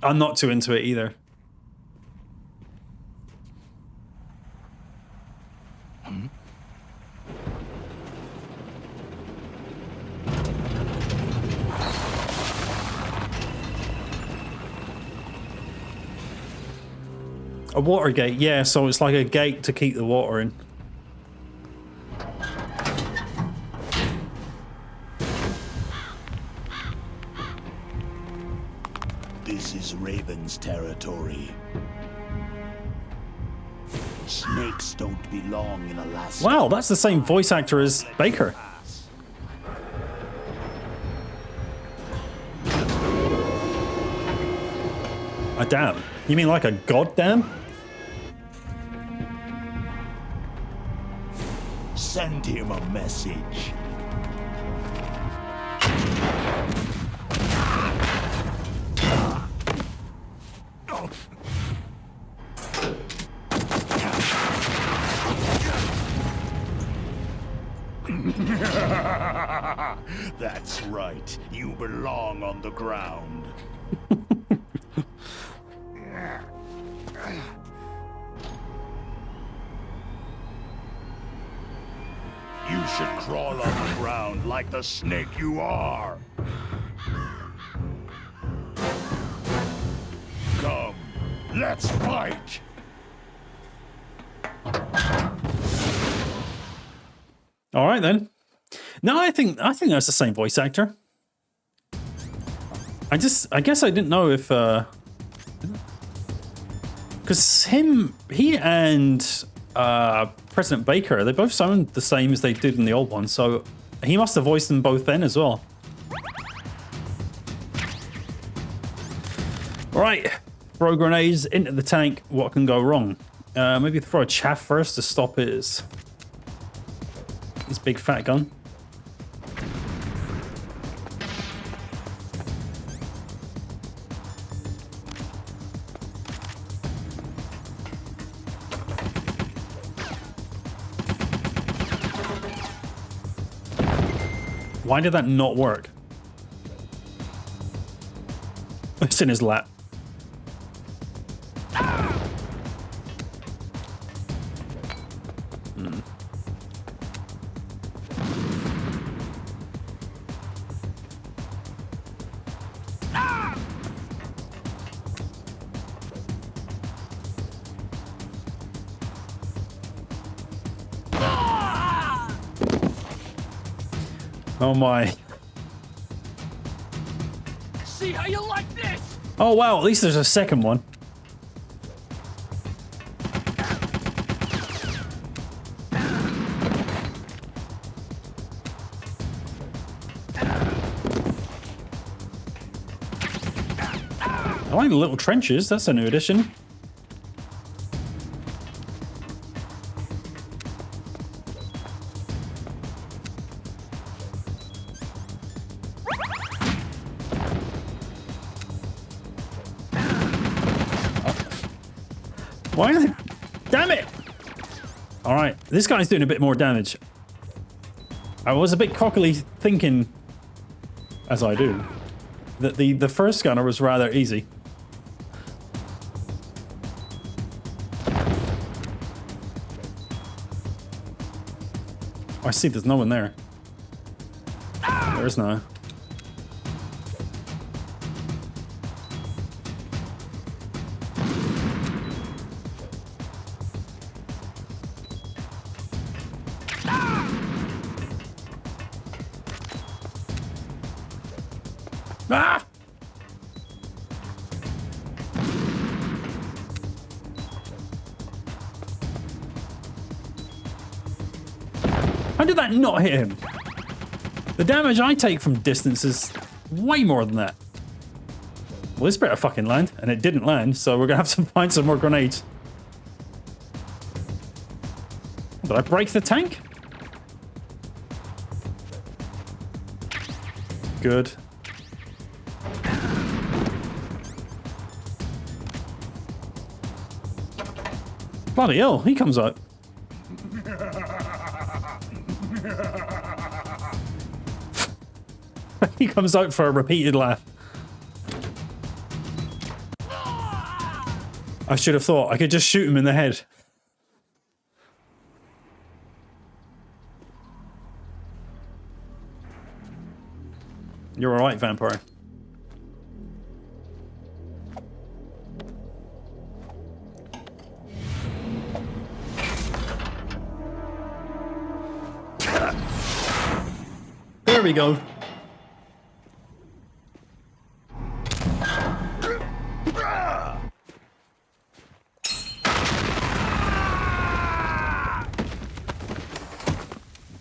I'm not too into it either. A water gate, yeah, so it's like a gate to keep the water in. This is Raven's territory. Snakes don't belong in Alaska. Wow, that's the same voice actor as Baker. A damn. You mean like a goddamn? Send him a message. That's right. You belong on the ground. You should crawl on the ground like the snake you are. Let's fight! All right then. No, I think that's the same voice actor. I guess I didn't know if because he and President Baker, they both sound the same as they did in the old one, so he must have voiced them both then as well. All right, throw grenades into the tank. What can go wrong? Maybe throw a chaff first to stop his big fat gun. Why did that not work? It's in his lap. Oh my. See how you like this? Oh wow, at least there's a second one. I like the little trenches, that's a new addition. Why are they... Damn it! Alright, this guy's doing a bit more damage. I was a bit cockily thinking, as I do, that the first gunner was rather easy. I see there's no one there. There is no. Ah! How did that not hit him? The damage I take from distance is way more than that. Well, this better fucking land, and it didn't land, so we're gonna have to find some more grenades. Did I break the tank? Good. Bloody hell, he comes out. He comes out for a repeated laugh. I should have thought I could just shoot him in the head. You're alright, vampire. There we go.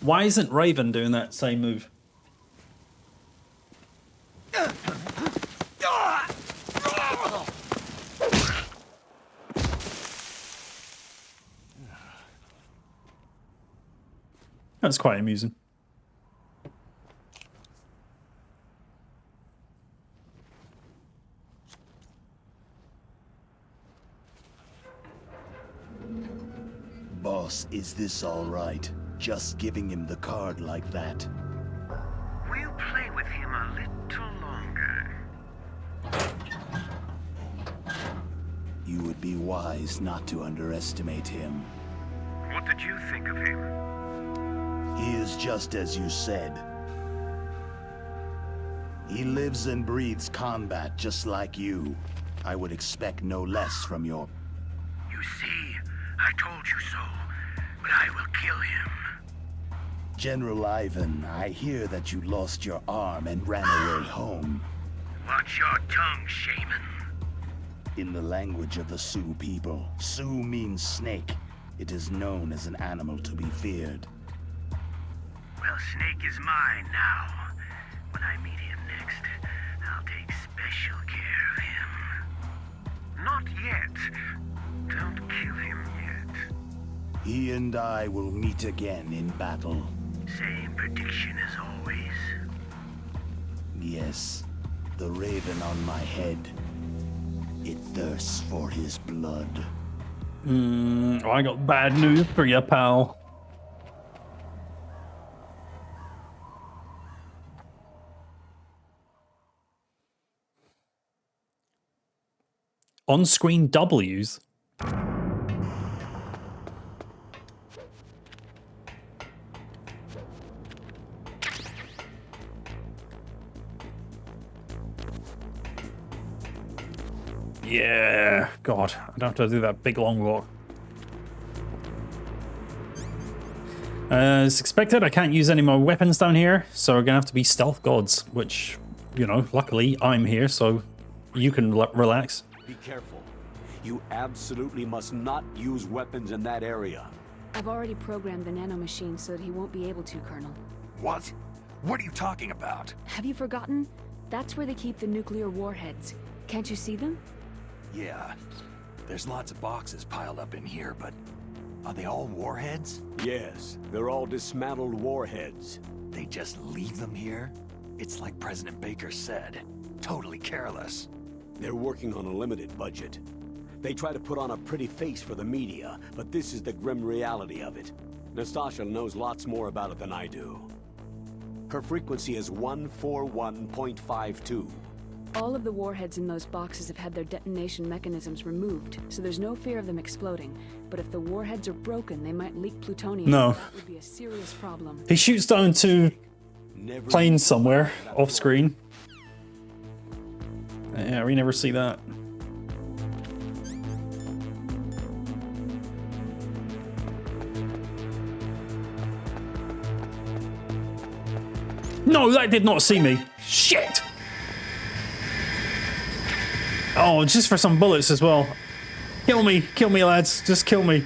Why isn't Raven doing that same move? That's quite amusing. Boss, is this all right? Just giving him the card like that. We'll play with him a little longer. You would be wise not to underestimate him. What did you think of him? He is just as you said. He lives and breathes combat just like you. I would expect no less from your... You see, I told you so, but I will kill him. General Ivan, I hear that you lost your arm and ran away home. Watch your tongue, shaman. In the language of the Sioux people, Sioux means snake. It is known as an animal to be feared. Well, Snake is mine now. When I meet him next, I'll take special care of him. Not yet. Don't kill him yet. He and I will meet again in battle. Same prediction as always. Yes, the raven on my head. It thirsts for his blood. I got bad news for you, pal. On-screen W's. Yeah, God, I don't have to do that big long walk. As expected, I can't use any more weapons down here, so we're gonna have to be stealth gods, which, you know, luckily I'm here, so you can relax. Be careful. You absolutely must not use weapons in that area. I've already programmed the nanomachine so that he won't be able to, Colonel. What? What are you talking about? Have you forgotten? That's where they keep the nuclear warheads. Can't you see them? Yeah. There's lots of boxes piled up in here, but are they all warheads? Yes, they're all dismantled warheads. They just leave them here? It's like President Baker said. Totally careless. They're working on a limited budget. They try to put on a pretty face for the media, but this is the grim reality of it. Nastasha knows lots more about it than I do. Her frequency is 141.52. All of the warheads in those boxes have had their detonation mechanisms removed, so there's no fear of them exploding. But if the warheads are broken, they might leak plutonium. No. That would be a serious problem. He shoots down two planes somewhere off screen. Yeah, we never see that. No, that did not see me. Shit! Oh, just for some bullets as well. Kill me, lads. Just kill me.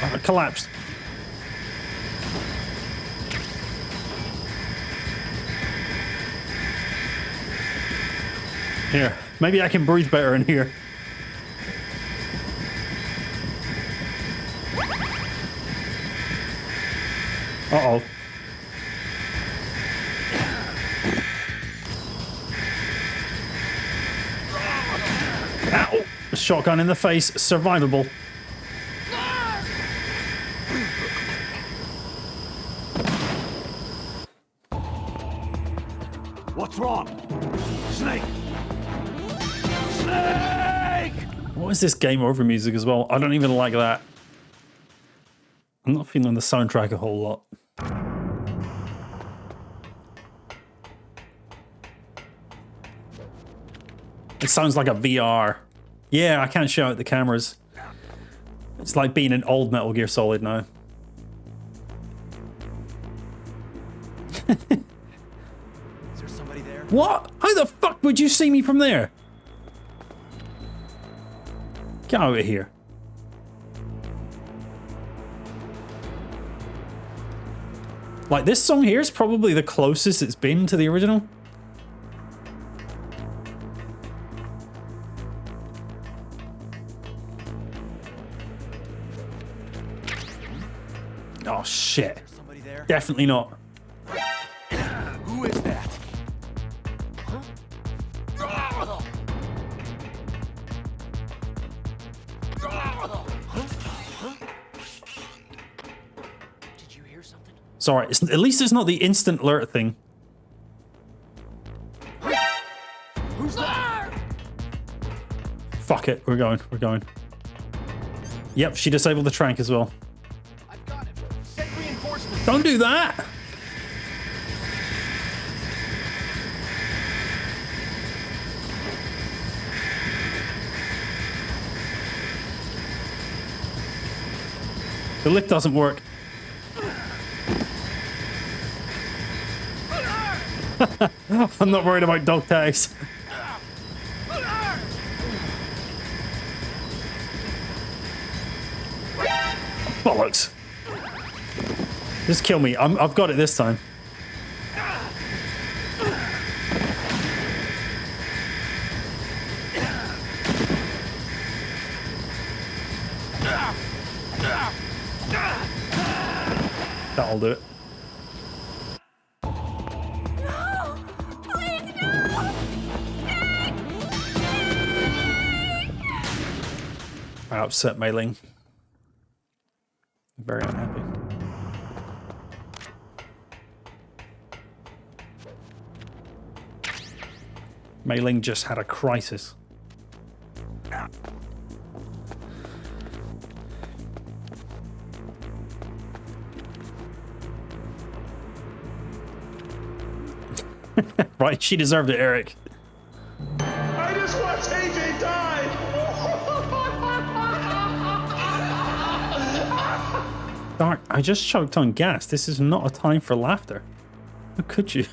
Oh, I collapsed. Here, maybe I can breathe better in here. Uh-oh. Ow! A shotgun in the face, survivable. What's wrong? Snake! Snake! What is this game over music as well? I don't even like that. I'm not feeling the soundtrack a whole lot. It sounds like a VR. Yeah, I can't show out the cameras. It's like being an old Metal Gear Solid now. Is there somebody there? What? How the fuck would you see me from there? Get out of here. Like, this song here is probably the closest it's been to the original. Oh, shit. Definitely not. Who is that? Did you hear something? Sorry, at least it's not the instant alert thing. Who's that? Fuck it, we're going. Yep, she disabled the trank as well. I've got him. Get reinforcements. Don't do that! lift doesn't work. I'm not worried about dog tags. Bollocks. Just kill me. I've got it this time. That'll do it. No! Please, no! I upset Mei Ling. Very unhappy. Mei Ling just had a crisis. Right, she deserved it, Eric. I just watched HeyJay die! Darn, I just choked on gas. This is not a time for laughter. How could you?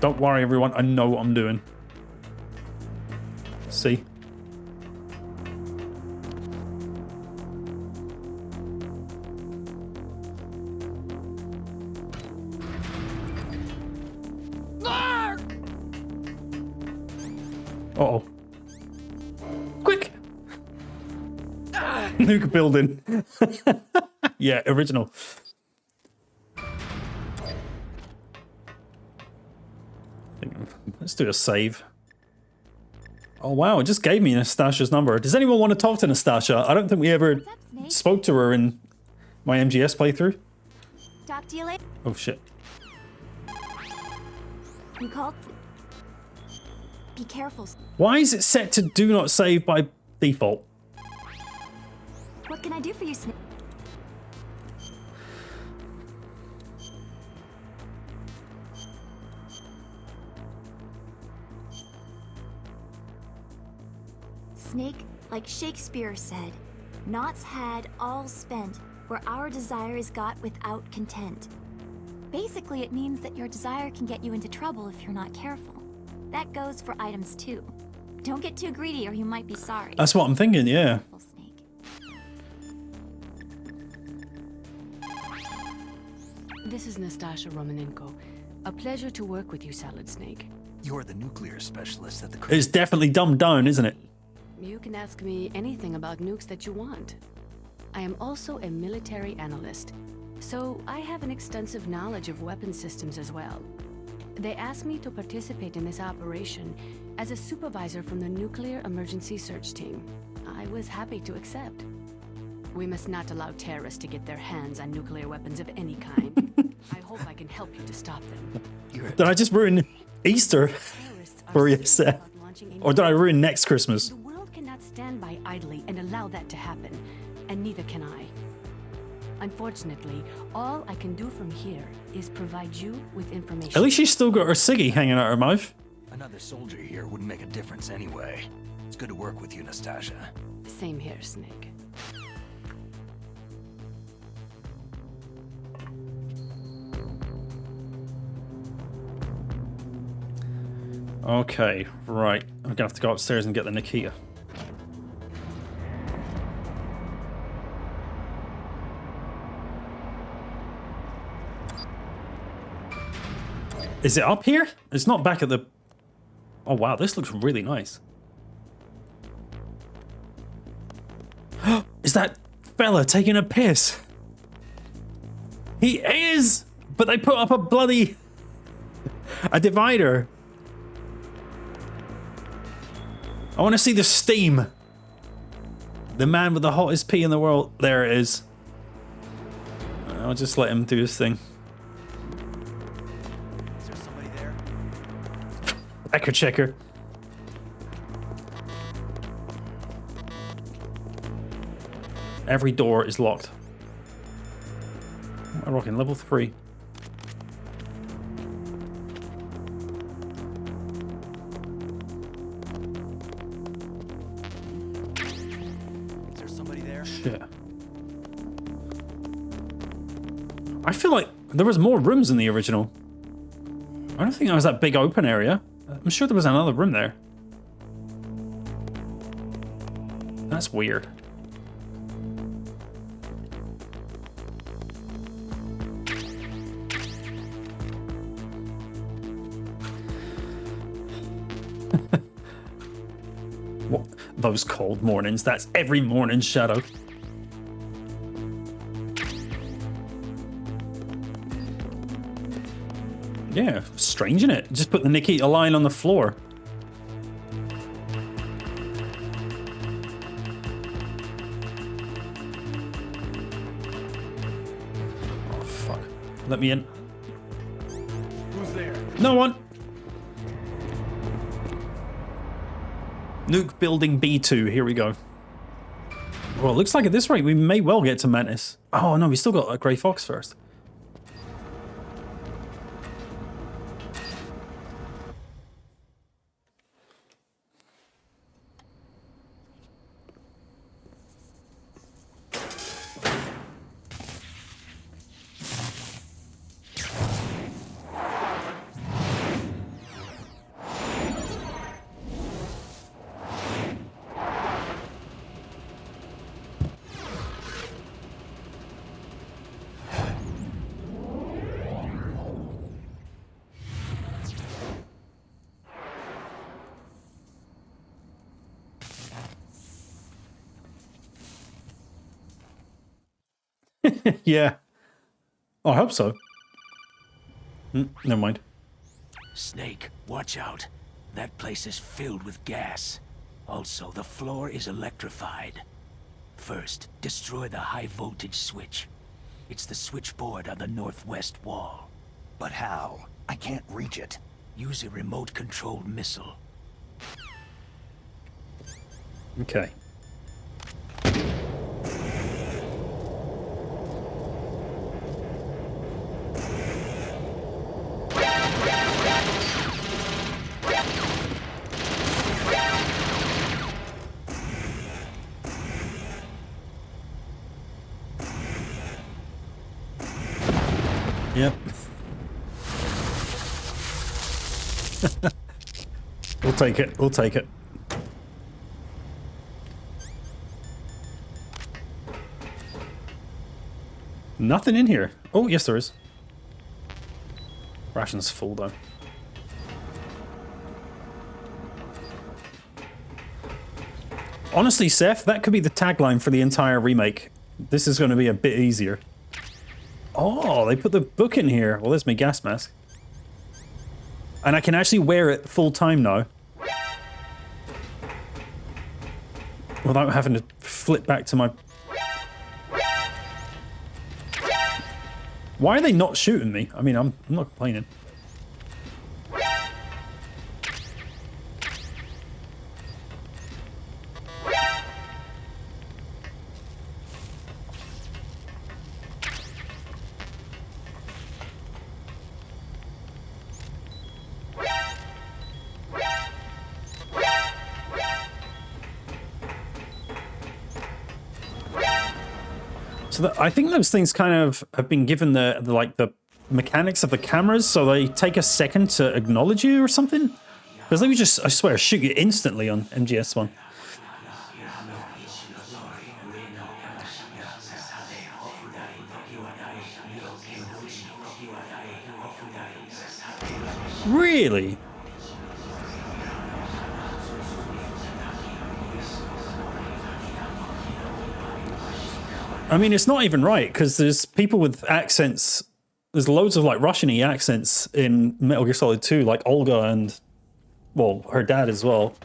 Don't worry, everyone. I know what I'm doing. See? Uh-oh. Quick! Nuke building. Yeah, original. Let's do a save. Oh wow, it just gave me Nastasha's number. Does anyone want to talk to Nastasha? I don't think we ever spoke to her in my MGS playthrough. Talk to you later. Oh shit. You called? Be careful. Why is it set to do not save by default? What can I do for you, Snake? Snake, like Shakespeare said, naught's had, all spent, where our desire is got without content. Basically, it means that your desire can get you into trouble if you're not careful. That goes for items too. Don't get too greedy or you might be sorry. That's what I'm thinking, yeah. This is Nastasha Romanenko. A pleasure to work with you, Salad Snake. You're the nuclear specialist at the... It's definitely dumbed down, isn't it? You can ask me anything about nukes that you want. I am also a military analyst, so I have an extensive knowledge of weapon systems as well. They asked me to participate in this operation as a supervisor from the Nuclear Emergency Search Team. I was happy to accept. We must not allow terrorists to get their hands on nuclear weapons of any kind. I hope I can help you to stop them. Did I just ruin Easter for you, Seth? Or did I ruin next Christmas? The world cannot stand by idly and allow that to happen, and neither can I. Unfortunately, all I can do from here is provide you with information. At least she's still got her ciggy hanging out her mouth. Another soldier here wouldn't make a difference anyway. It's good to work with you, Nastasha. Same here, Snake. Okay, right. I'm gonna have to go upstairs and get the Nikita. Is it up here? It's not back at the... Oh wow, this looks really nice. Is that fella taking a piss? He is! But they put up a bloody... a divider. I want to see the steam. The man with the hottest pee in the world. There it is. I'll just let him do his thing. Is there somebody there? Echo checker. Every door is locked. I'm rocking level 3. Nobody there? Shit. I feel like there was more rooms in the original. I don't think that was that big open area. I'm sure there was another room there. That's weird. What? Those cold mornings, that's every morning, Shadow. Yeah, strange, isn't it? Just put the Nikita line on the floor. Oh, fuck. Let me in. Who's there? No one. Nuke building B2, here we go. Well, it looks like at this rate we may well get to Mantis. Oh no, we still got a Grey Fox first. Yeah. Oh, I hope so. Never mind. Snake, watch out. That place is filled with gas. Also, the floor is electrified. First, destroy the high voltage switch. It's the switchboard on the northwest wall. But how? I can't reach it. Use a remote-controlled missile. Okay. Yep. We'll take it. We'll take it. Nothing in here. Oh, yes, there is. Ration's full, though. Honestly, Seth, that could be the tagline for the entire remake. This is going to be a bit easier. Oh, they put the book in here. Well, there's my gas mask. And I can actually wear it full time now. Without having to flip back to my... Why are they not shooting me? I mean, I'm not complaining. So I think those things kind of have been given the mechanics of the cameras, so they take a second to acknowledge you or something. Because they would just, I swear, shoot you instantly on MGS1. Really? I mean, it's not even right, because there's people with accents, there's loads of like Russian-y accents in Metal Gear Solid 2, like Olga and, well, her dad as well.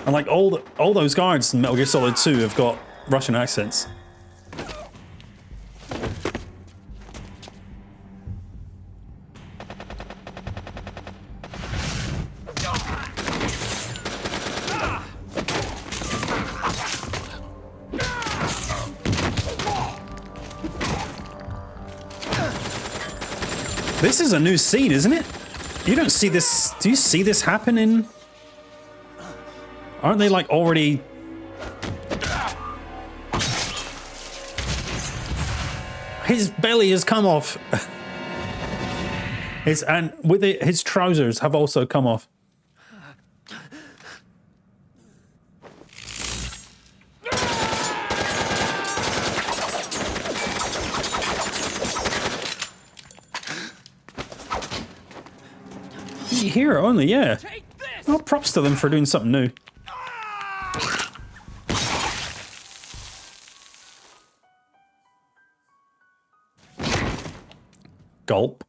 And like all those guards in Metal Gear Solid 2 have got Russian accents. This is a new scene, isn't it? You don't see this. Do you see this happening? Aren't they like already? His belly has come off. His trousers have also come off. Here only, yeah. Well, props to them for doing something new. Gulp.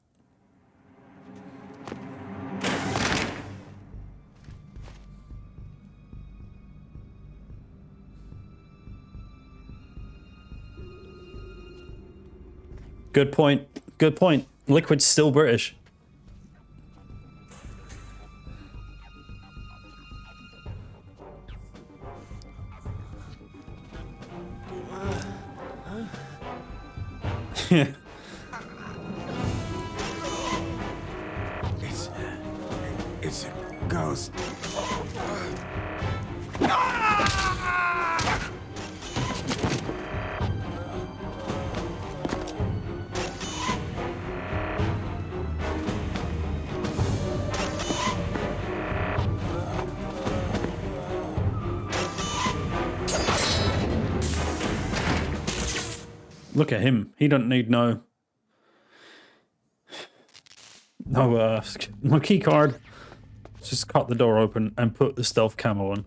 Good point. Good point. Liquid's still British. Yeah. It's a ghost. Look at him. He doesn't need no key card. Just cut the door open and put the stealth camo on.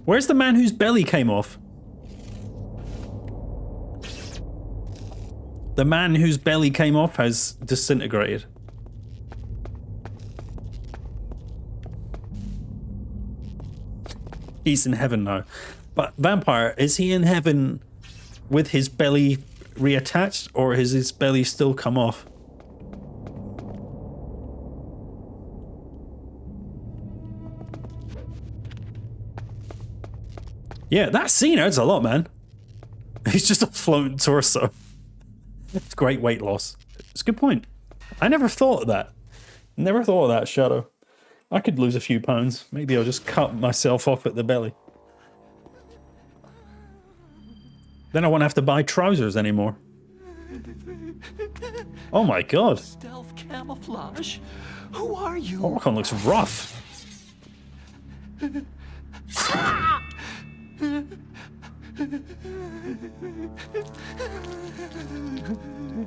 Where's the man whose belly came off? The man whose belly came off has disintegrated. He's in heaven now. But Vampire, is he in heaven with his belly reattached, or has his belly still come off? Yeah, that scene adds a lot, man. He's just a floating torso. It's great weight loss. It's a good point. I never thought of that. Never thought of that, Shadow. I could lose a few pounds. Maybe I'll just cut myself off at the belly. Then I won't have to buy trousers anymore. Oh my god. Stealth camouflage? Who are you? Orcon looks rough. I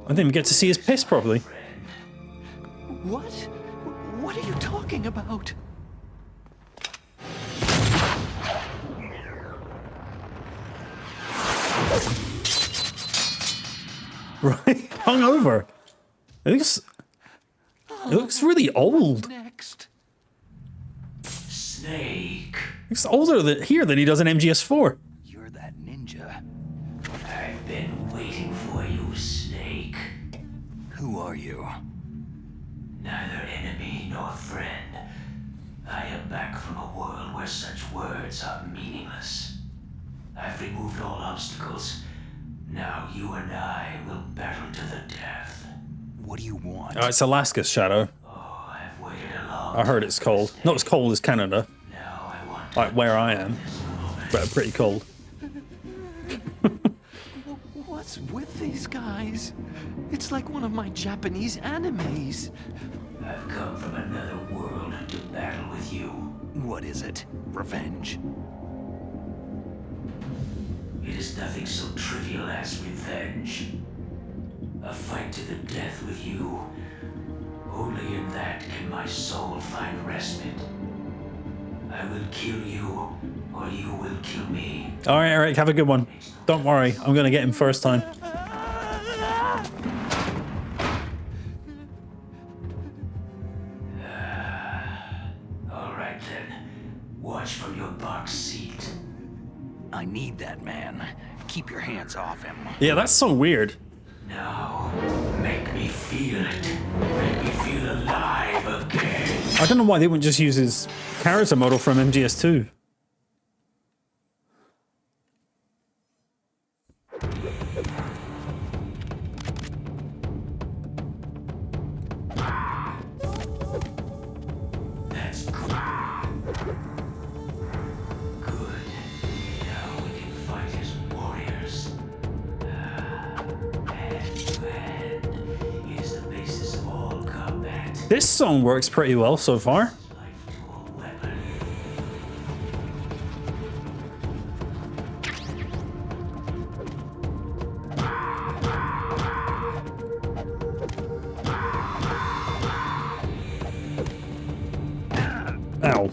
didn't even get to see his piss properly. What? What are you talking about? Right, hungover. It looks really old. Next. Snake. He's older than he does in MGS4. You're that ninja. I've been waiting for you, Snake. Who are you? Neither enemy nor friend. I am back from a world where such words are meaningless. I've removed all obstacles. Now you and I will battle to the death. What do you want? Oh, it's Alaska's Shadow. Oh, I've waited a long I heard it's cold. Not as cold as Canada. Now I want Like where I am. But pretty cold. What's with these guys? It's like one of my Japanese animes. I've come from another world to battle with you. What is it? Revenge? It is nothing so trivial as revenge. A fight to the death with you. Only in that can my soul find respite. I will kill you, or you will kill me. All right, Eric, have a good one. Don't worry, I'm gonna get him first time. All right then. Watch from your box seat. I need that man. Keep your hands off him. Yeah, that's so weird. Now, make me feel it. Make me feel alive again. I don't know why they wouldn't just use his character model from MGS2. This song works pretty well so far. Ow.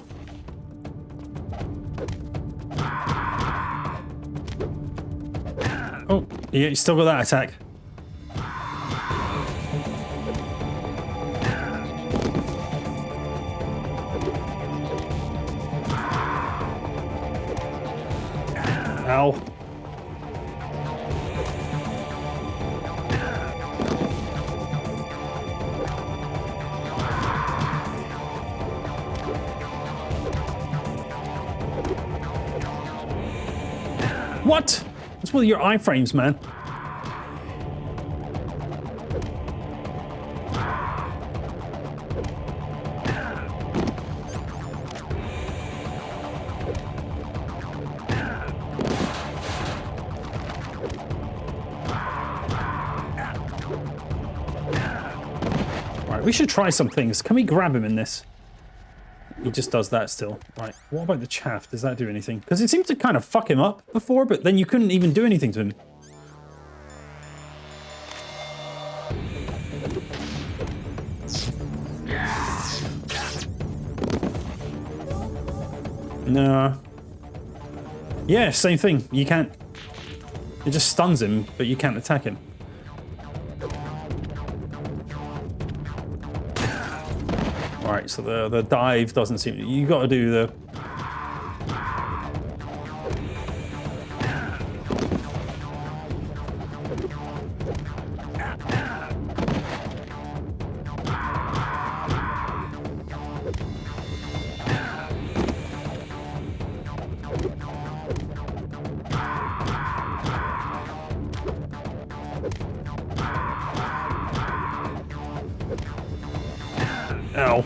Oh, yeah, you still got that attack. Ow. What? What's with your iframes, man? Right, we should try some things. Can we grab him in this? He just does that still. Right, what about the chaff? Does that do anything? Because it seemed to kind of fuck him up before, but then you couldn't even do anything to him. No. Yeah, same thing. You can't... It just stuns him, but you can't attack him. Alright, so the dive doesn't seem... You gotta do the... Ow.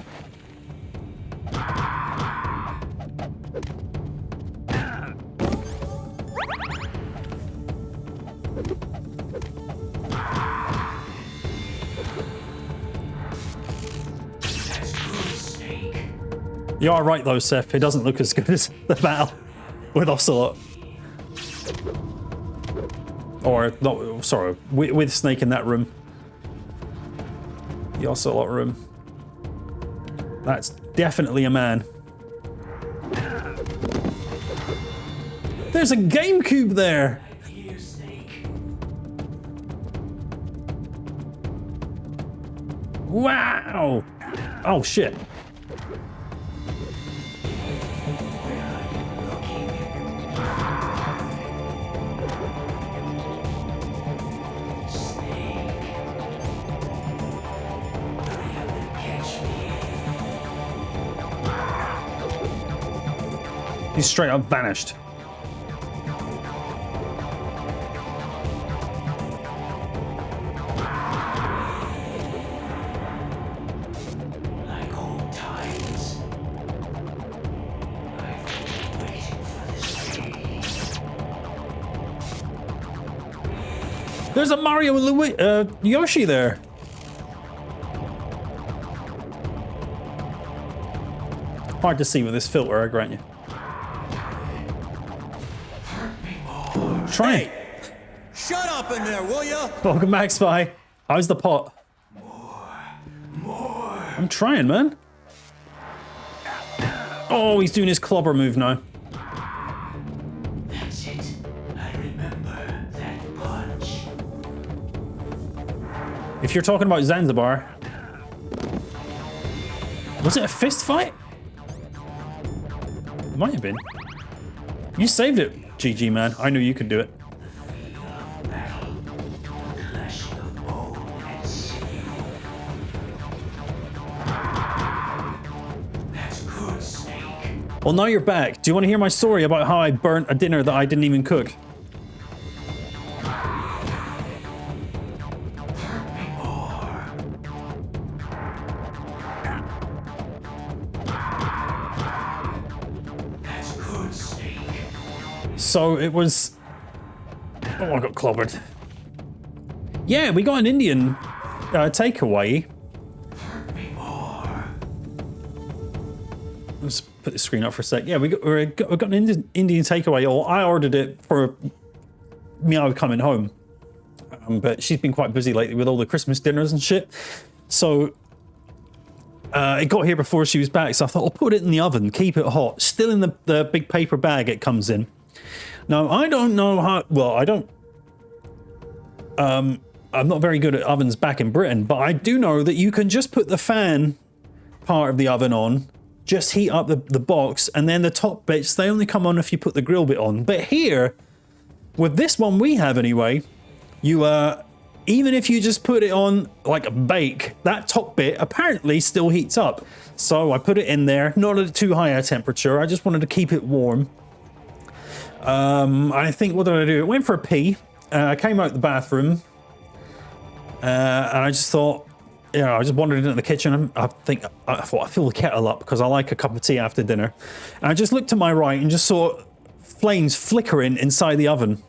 You are right though, Seth. It doesn't look as good as the battle with Ocelot. Or, not, sorry, with Snake in that room. The Ocelot room. That's definitely a man. There's a GameCube there! Wow! Oh shit. He's straight up vanished. Like old times. I've been waiting for this day. There's a Mario and Yoshi there. Hard to see with this filter, I grant you. Try it. Hey, shut up in there, will ya? Welcome back, Spy. How's the pot? I'm trying, man. Oh, he's doing his clobber move now. That's it. I remember that punch. If you're talking about Zanzibar, was it a fist fight? It might have been. You saved it, GG, man. I knew you could do it. Well, now you're back. Do you want to hear my story about how I burnt a dinner that I didn't even cook? So it was... Oh, I got clobbered. Yeah, we got an Indian takeaway. let's put the screen up for a sec. Yeah, we got an Indian takeaway, or I ordered it for Meow coming home. But she's been quite busy lately with all the Christmas dinners and shit. So it got here before she was back, so I thought I'll put it in the oven, keep it hot, still in the big paper bag it comes in. Now, I don't know how, well, I don't, I'm not very good at ovens back in Britain, but I do know that you can just put the fan part of the oven on, just heat up the box, and then the top bits, they only come on if you put the grill bit on. But here, with this one we have anyway, you, even if you just put it on like a bake, that top bit apparently still heats up. So I put it in there, not at too high a temperature, I just wanted to keep it warm. I think, what did I do? I went for a pee. I came out the bathroom, and I just thought, you know, I just wandered into the kitchen. I thought I fill the kettle up because I like a cup of tea after dinner. And I just looked to my right and just saw flames flickering inside the oven.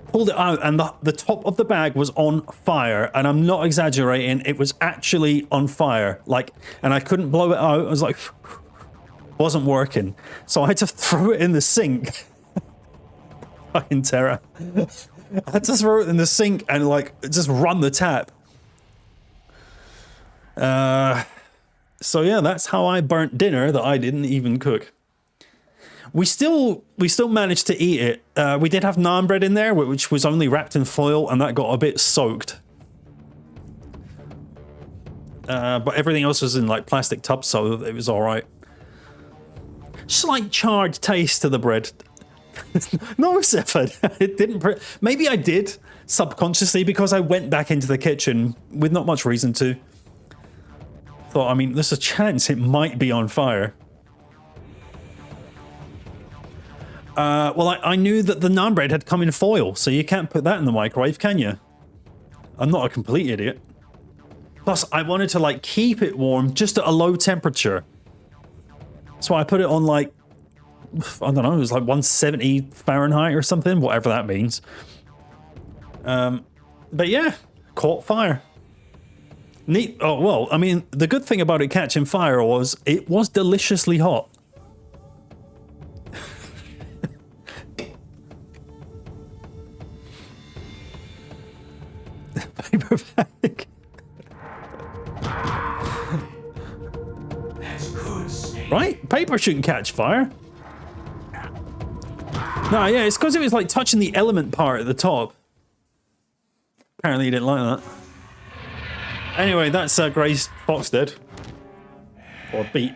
Pulled it out, and the top of the bag was on fire. And I'm not exaggerating; it was actually on fire. Like, and I couldn't blow it out. I was like, wasn't working. So I had to throw it in the sink. Fucking terror. I had to throw it in the sink and like just run the tap. So yeah, that's how I burnt dinner that I didn't even cook. We still managed to eat it. We did have naan bread in there, which was only wrapped in foil, and that got a bit soaked. But everything else was in like plastic tubs, so it was all right. Slight charred taste to the bread. No, Zephyr, it didn't. Maybe I did subconsciously because I went back into the kitchen with not much reason to. Thought, I mean, there's a chance it might be on fire. Well, I knew that the naan bread had come in foil, so you can't put that in the microwave, can you? I'm not a complete idiot. Plus, I wanted to like keep it warm just at a low temperature. So I put it on like, I don't know, it was like 170 Fahrenheit or something, whatever that means. But yeah, caught fire. Neat. Oh, well, I mean, the good thing about it catching fire was it was deliciously hot. Paper bag. That's good, Snake. Right? Paper shouldn't catch fire. No, yeah, it's because it was like touching the element part at the top. Apparently you didn't like that. Anyway, that's Grace Fox dead. Or beat.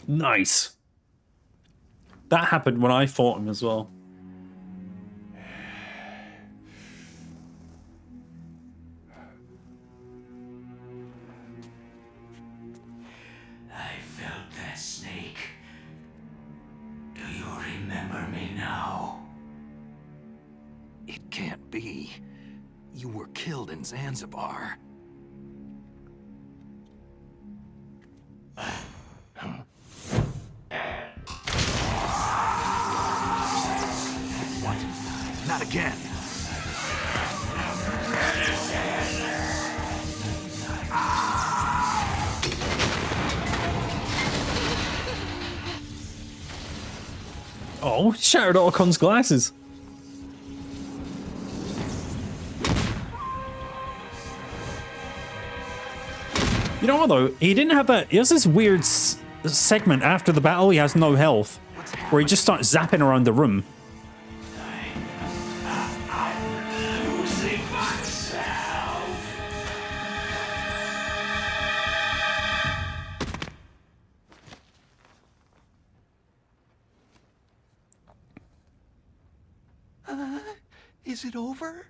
Nice. That happened when I fought him as well. I felt that, Snake. Do you remember me now? It can't be. You were killed in Zanzibar. What? Not again. Oh, shattered Otacon's glasses. You know what though? He didn't have that. He has this weird segment after the battle. He has no health, where he just starts zapping around the room. Losing myself. Is it over?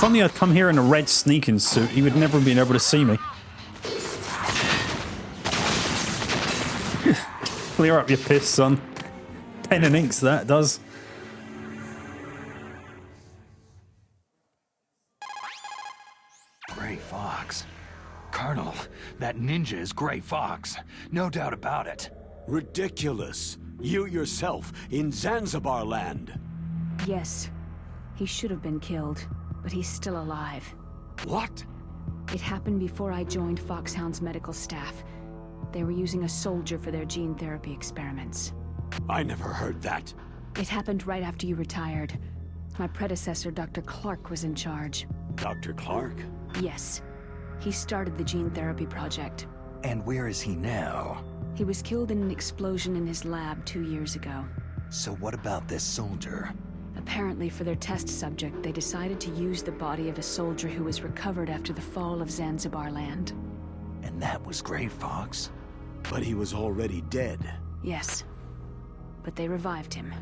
only I'd come here in a red sneaking suit, he would never have been able to see me. Clear up your piss, son. Pen and inks, that does. Gray Fox. Colonel, that ninja is Gray Fox. No doubt about it. Ridiculous. You yourself in Zanzibar land. Yes. He should have been killed, but he's still alive. What? It happened before I joined Foxhound's medical staff. They were using a soldier for their gene therapy experiments. I never heard that. It happened right after you retired. My predecessor, Dr. Clark, was in charge. Dr. Clark? Yes. He started the gene therapy project. And where is he now? He was killed in an explosion in his lab 2 years ago. So what about this soldier? Apparently, for their test subject, they decided to use the body of a soldier who was recovered after the fall of Zanzibar land. And that was Gray Fox? But he was already dead. Yes. But they revived him.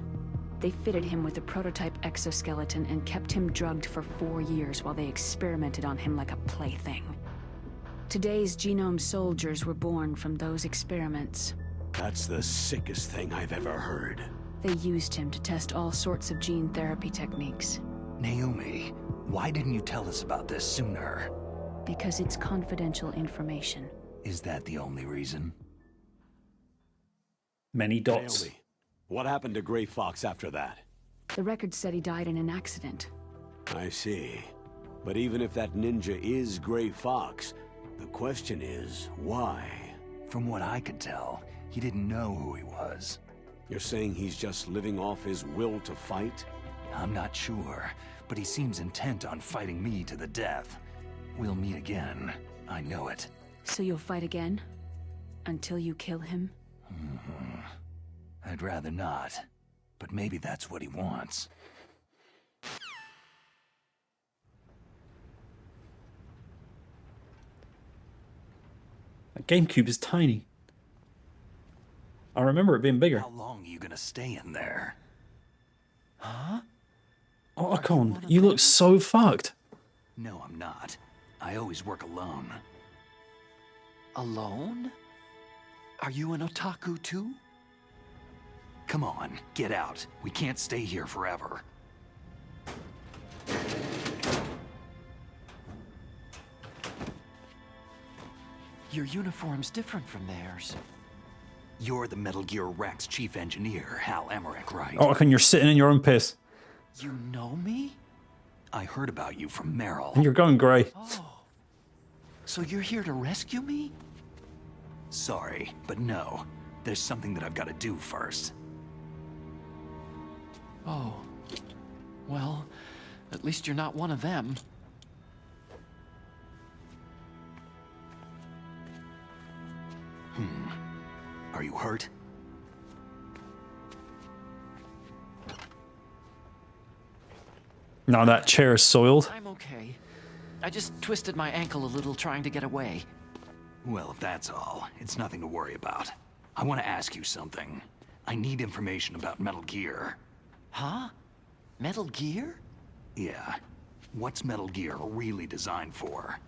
They fitted him with a prototype exoskeleton and kept him drugged for 4 years while they experimented on him like a plaything. Today's genome soldiers were born from those experiments. That's the sickest thing I've ever heard. They used him to test all sorts of gene therapy techniques. Naomi, why didn't you tell us about this sooner? Because it's confidential information. Is that the only reason? Many dots. Naomi, what happened to Gray Fox after that? The record said he died in an accident. I see. But even if that ninja is Gray Fox, the question is, why? From what I could tell, he didn't know who he was. You're saying he's just living off his will to fight? I'm not sure, but he seems intent on fighting me to the death. We'll meet again. I know it. So you'll fight again? Until you kill him? I'd rather not, but maybe that's what he wants. That GameCube is tiny. I remember it being bigger. How long are you gonna stay in there? Huh? Otacon, you look so fucked. No, I'm not. I always work alone. Alone? Are you an otaku too? Come on, get out. We can't stay here forever. Your uniform's different from theirs. You're the Metal Gear Rex chief engineer, Hal Emmerich, right? Otacon, you're sitting in your own piss. You know me? I heard about you from Meryl. And you're going grey. Oh. So you're here to rescue me? Sorry, but no. There's something that I've got to do first. Oh. Well, at least you're not one of them. Are you hurt? Now that chair is soiled. I'm okay. I just twisted my ankle a little trying to get away. Well, if that's all, it's nothing to worry about. I want to ask you something. I need information about Metal Gear. Huh? Metal Gear? Yeah. What's Metal Gear really designed for?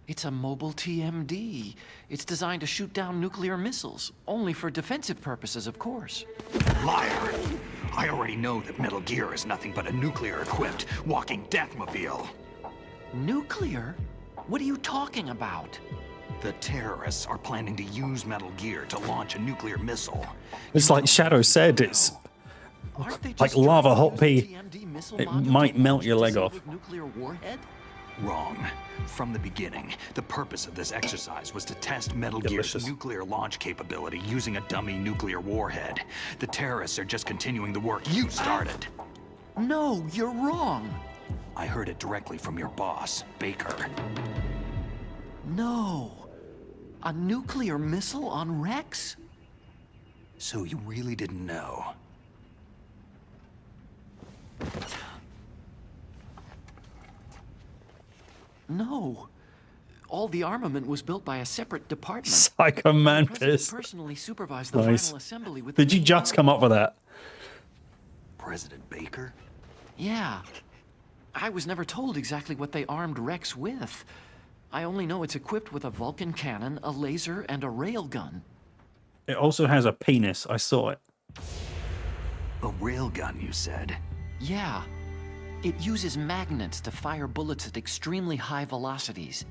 It's a mobile TMD. It's designed to shoot down nuclear missiles. Only for defensive purposes, of course. Liar! I already know that Metal Gear is nothing but a nuclear-equipped walking deathmobile. Nuclear? What are you talking about? The terrorists are planning to use Metal Gear to launch a nuclear missile. It's like Shadow said, it's like lava hot pea. It might melt your leg off. Nuclear warhead? Wrong. From the beginning, the purpose of this exercise was to test Metal Gear's nuclear launch capability using a dummy nuclear warhead. The terrorists are just continuing the work you started. No, you're wrong. I heard it directly from your boss, Baker. No. A nuclear missile on Rex? So you really didn't know? No. All the armament was built by a separate department. Psycho Mantis. Personally supervised the Nice. final assembly with Did you just come up with that? President Baker? Yeah. I was never told exactly what they armed Rex with. I only know it's equipped with a Vulcan cannon, a laser, and a railgun. It also has a penis. I saw it. A railgun, you said? Yeah. It uses magnets to fire bullets at extremely high velocities.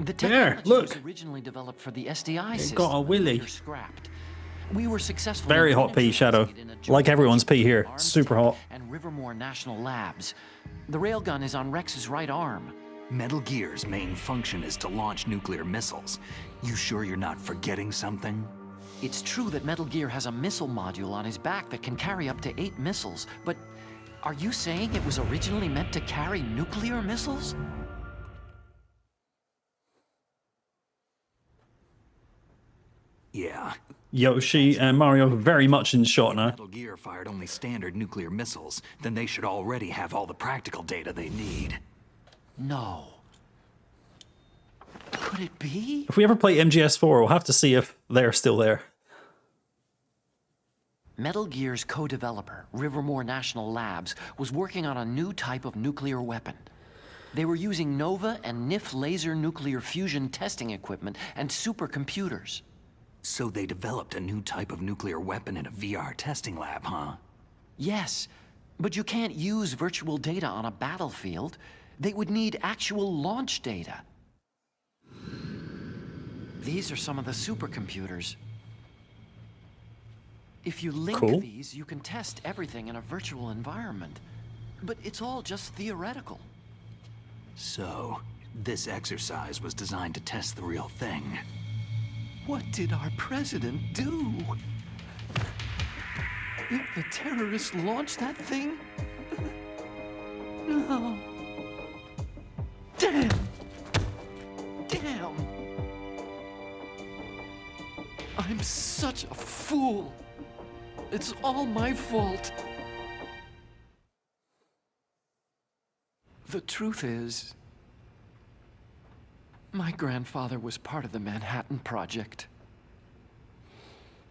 The technology was originally developed for the SDI system. Got a willy. Scrapped. We were successful. Very hot pea, Shadow. Like everyone's pea here. Super hot. And Rivermore National Labs. The railgun is on Rex's right arm. Metal Gear's main function is to launch nuclear missiles. You sure you're not forgetting something? It's true that Metal Gear has a missile module on his back that can carry up to 8 missiles, but are you saying it was originally meant to carry nuclear missiles? Yeah. Yoshi and Mario very much in shot now. Metal Gear fired only standard nuclear missiles, then they should already have all the practical data they need. No. Could it be? If we ever play MGS4, we'll have to see if they're still there. Metal Gear's co-developer, Rivermore National Labs, was working on a new type of nuclear weapon. They were using NOVA and NIF laser nuclear fusion testing equipment and supercomputers. So they developed a new type of nuclear weapon in a VR testing lab, huh? Yes, but you can't use virtual data on a battlefield. They would need actual launch data. These are some of the supercomputers. If you link these, you can test everything in a virtual environment. But it's all just theoretical. So, this exercise was designed to test the real thing. What did our president do? If the terrorists launched that thing? No. Damn! Damn! I'm such a fool. It's all my fault. The truth is, my grandfather was part of the Manhattan Project.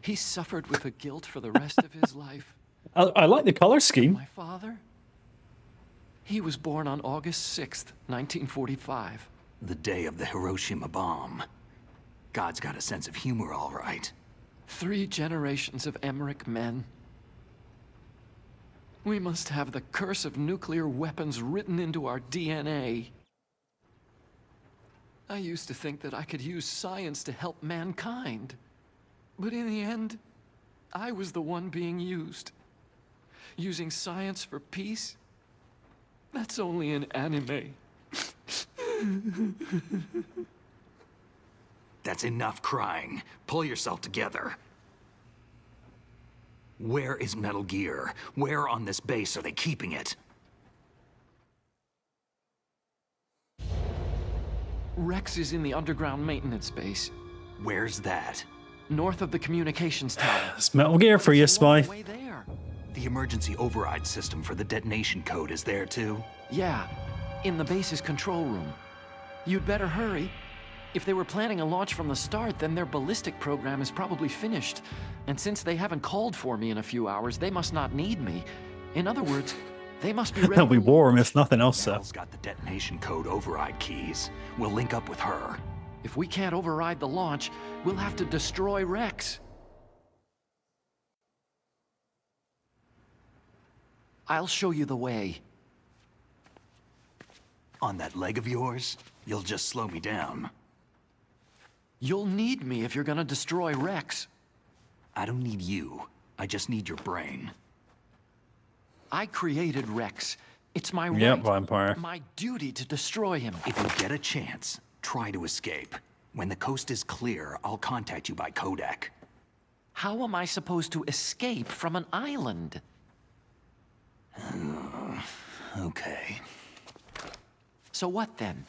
He suffered with the guilt for the rest of his life. I like the color scheme. My father? He was born on August 6th, 1945. The day of the Hiroshima bomb. God's got a sense of humor, all right. 3 generations of Emmerich men. We must have the curse of nuclear weapons written into our DNA. I used to think that I could use science to help mankind. But in the end, I was the one being used. Using science for peace? That's only an anime. That's enough crying. Pull yourself together. Where is Metal Gear? Where on this base are they keeping it? Rex is in the underground maintenance base. Where's that? North of the communications tower. It's Metal Gear for you, Spy. Way there. The emergency override system for the detonation code is there too? Yeah, in the base's control room. You'd better hurry. If they were planning a launch from the start, then their ballistic program is probably finished. And since they haven't called for me in a few hours, they must not need me. In other words, they must be ready. They'll be warm if nothing else, sir. Mel's got the detonation code override keys. We'll link up with her. If we can't override the launch, we'll have to destroy Rex. I'll show you the way. On that leg of yours, you'll just slow me down. You'll need me if you're gonna destroy Rex. I don't need you. I just need your brain. I created Rex. It's my right, Yep, Vampire. my duty to destroy him. If you get a chance, try to escape. When the coast is clear, I'll contact you by codec. How am I supposed to escape from an island? Okay. So what then?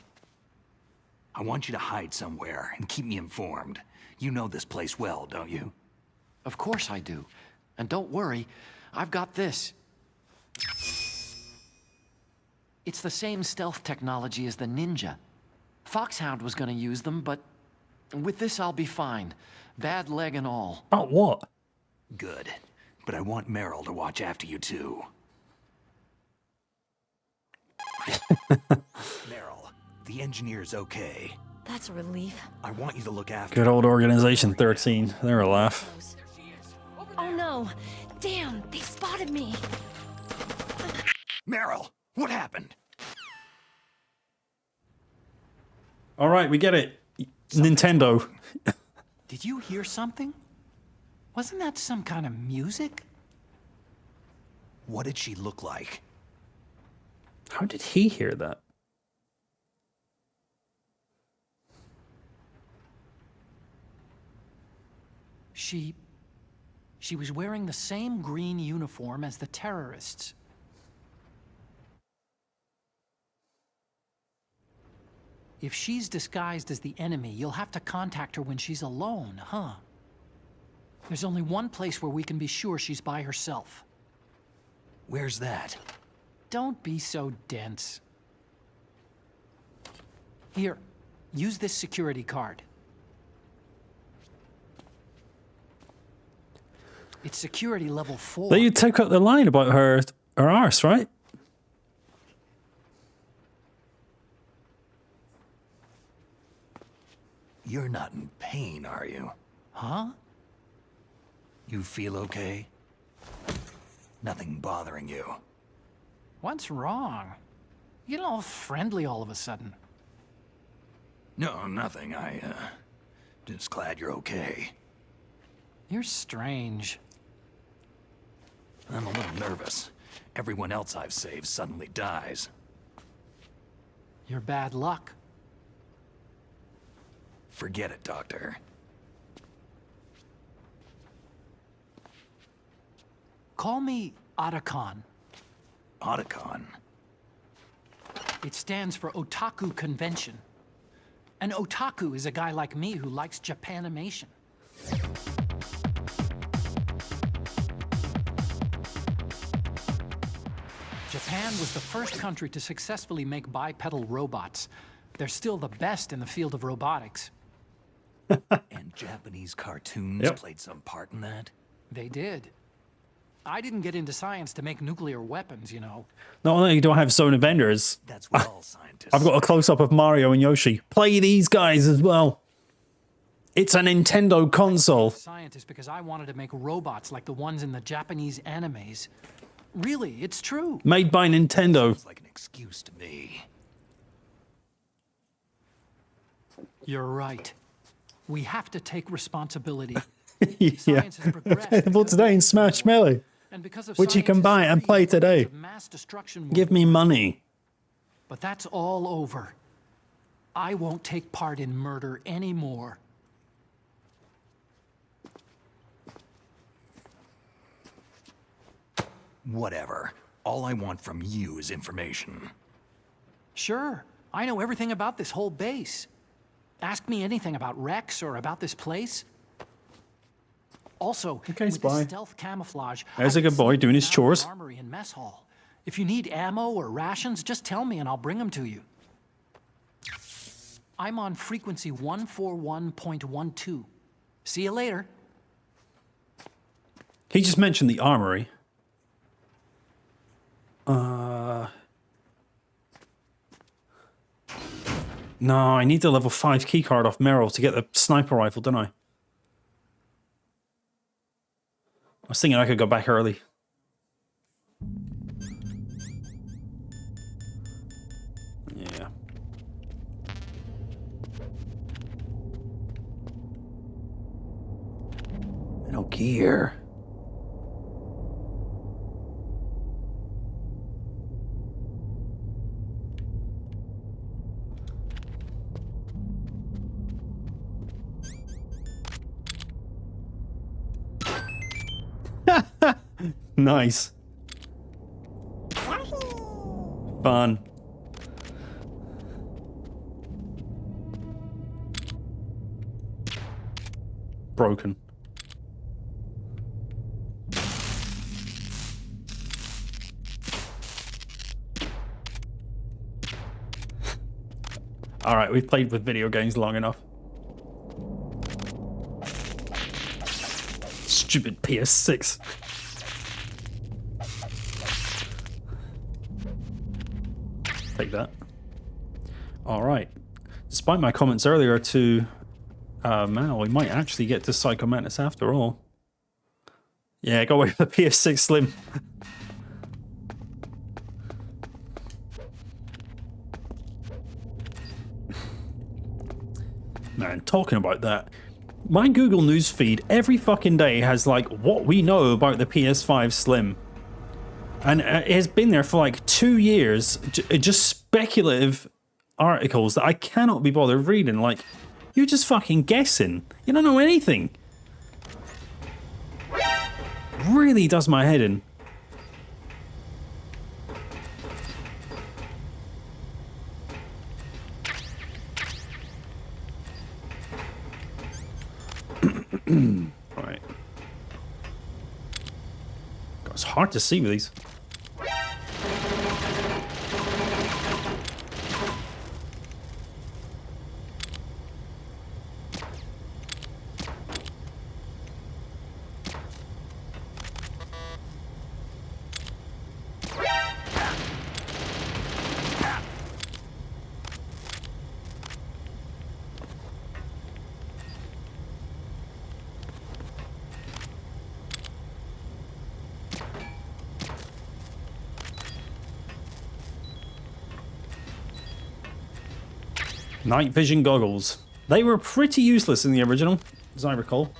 I want you to hide somewhere and keep me informed. You know this place well, don't you? Of course I do. And don't worry, I've got this. It's the same stealth technology as the Ninja. Foxhound was gonna use them, but with this I'll be fine. Bad leg and all. Oh, what? Good. But I want Meryl to watch after you too. Meryl, the engineer's okay. That's a relief. I want you to look after Good old Organization 13. They're a laugh. Oh no! Damn, they spotted me! Meryl, what happened? All right, we get it. Nintendo. Did you hear something? Wasn't that some kind of music? What did she look like? How did he hear that? She was wearing the same green uniform as the terrorists. If she's disguised as the enemy, you'll have to contact her when she's alone, huh? There's only one place where we can be sure she's by herself. Where's that? Don't be so dense. Here, use this security card. It's security level 4. But you took out the line about her arse, right? You're not in pain, are you? Huh? You feel okay? Nothing bothering you? What's wrong? You get all friendly all of a sudden. No, nothing. Just glad you're okay. You're strange. I'm a little nervous. Everyone else I've saved suddenly dies. You're bad luck. Forget it, Doctor. Call me Otacon. Otacon? It stands for Otaku Convention. An otaku is a guy like me who likes Japanimation. Japan was the first country to successfully make bipedal robots. They're still the best in the field of robotics. And Japanese cartoons played some part in that? They did. I didn't get into science to make nuclear weapons, you know. Not only do I have Zone Vendors, That's what all scientists I've got a close-up of Mario and Yoshi. Play these guys as well. It's a Nintendo console. Scientist because I wanted to make robots like the ones in the Japanese animes. Really, it's true. Made by Nintendo. Sounds like an excuse to me. You're right. We have to take responsibility. Yeah. Available today in Smash Melee, which you can buy and play today. Give me money. But that's all over. I won't take part in murder anymore. Whatever. All I want from you is information. Sure. I know everything about this whole base. Ask me anything about Rex or about this place. Also, Okay, with spy. this stealth camouflage, There's I a can good boy sneak doing in his and out of the chores. Armory and mess hall. If you need ammo or rations, just tell me and I'll bring them to you. I'm on frequency 141.12. See you later. He just mentioned the armory. No, I need the level 5 keycard off Meryl to get the sniper rifle, don't I? I was thinking I could go back early. Yeah. Metal Gear. Nice. Fun. Broken. All right, we've played with video games long enough. Stupid PS6. Take that. All right. Despite my comments earlier to Mal, we might actually get to Psycho Mantis after all. Yeah, go away with the PS6 Slim. Man, talking about that, my Google News feed every fucking day has like what we know about the PS5 Slim. And it has been there for like 2 years, just speculative articles that I cannot be bothered reading. Like, you're just fucking guessing. You don't know anything. Really does my head in. Right. God, it's hard to see with these. Night vision goggles. They were pretty useless in the original, as I recall.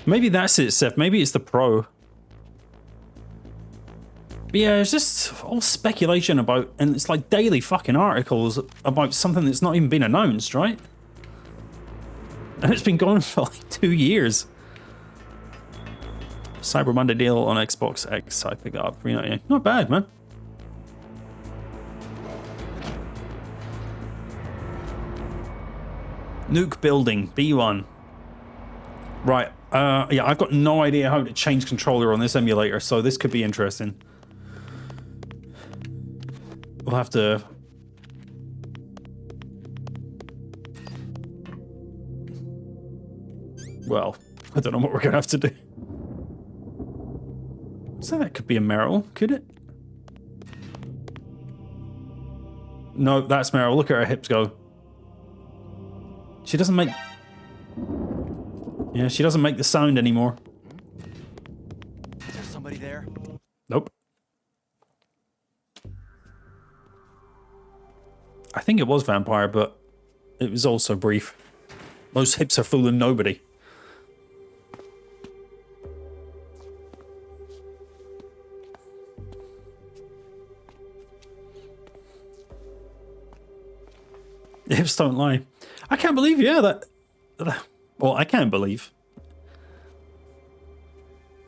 Maybe that's it, Seth. Maybe it's the Pro. But yeah, it's just all speculation about, and it's like daily fucking articles about something that's not even been announced, right? And it's been going for like 2 years. Cyber Monday deal on Xbox X. I picked that up. Not bad, man. Nuke building, B1. Right. Yeah, I've got no idea how to change controller on this emulator, so this could be interesting. We'll have to... Well, I don't know what we're going to have to do. So that could be a Meryl, could it? No, that's Meryl. Look at her hips go. She doesn't make... Yeah, she doesn't make the sound anymore. Is there somebody there? Nope. I think it was Vampire, but it was also brief. Those hips are fooling nobody. The hips don't lie. I can't believe, yeah, that... Well, I can't believe.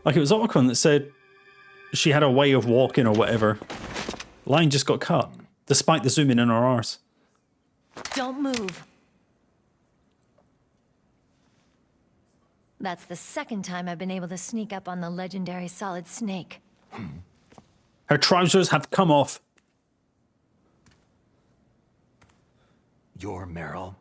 Like, it was Otacon that said she had a way of walking or whatever. Line just got cut, despite the zoom in her arse. Don't move. That's the second time I've been able to sneak up on the legendary Solid Snake. Her trousers have come off. You're Meryl.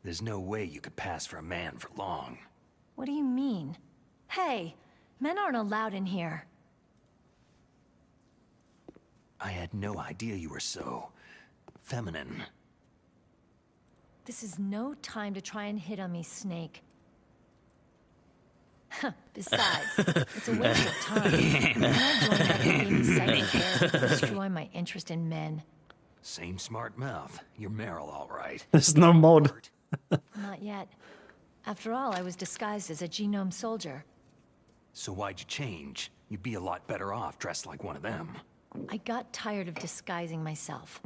There's no way you could pass for a man for long. What do you mean? Hey, men aren't allowed in here. I had no idea you were so... feminine. This is no time to try and hit on me, Snake. Besides, it's a waste of time. I'm not doing that being psychic therapy to destroy my interest in men. Same smart mouth. You're Meryl, all right. There's no mod. Not yet. After all, I was disguised as a genome soldier. So why'd you change? You'd be a lot better off dressed like one of them. I got tired of disguising myself.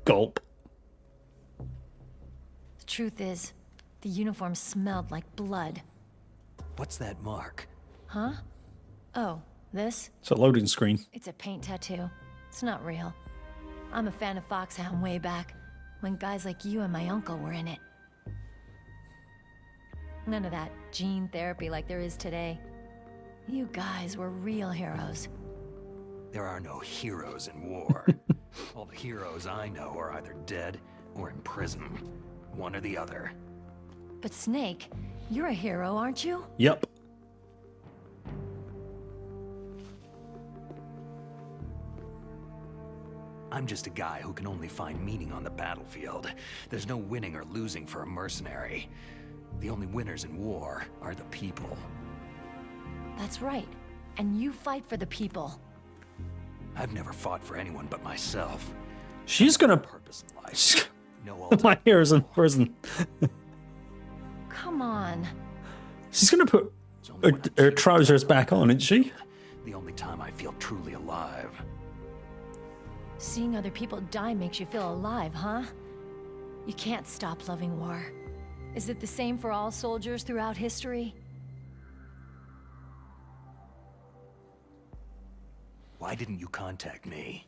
Gulp. The truth is, the uniform smelled like blood. What's that mark? Huh? Oh, this? It's a loading screen. It's a paint tattoo. It's not real. I'm a fan of Foxhound way back, when guys like you and my uncle were in it. None of that gene therapy like there is today. You guys were real heroes. There are no heroes in war. All the heroes I know are either dead or in prison. One or the other. But Snake, you're a hero, aren't you? Yep. I'm just a guy who can only find meaning on the battlefield. There's no winning or losing for a mercenary. The only winners in war are the people. That's right. And you fight for the people. I've never fought for anyone but myself. She's gonna Purpose in life. No my hair's in prison. Come on. She's gonna put her trousers back on, isn't she? The only time I feel truly alive. Seeing other people die makes you feel alive, huh? You can't stop loving war. Is it the same for all soldiers throughout history? Why didn't you contact me?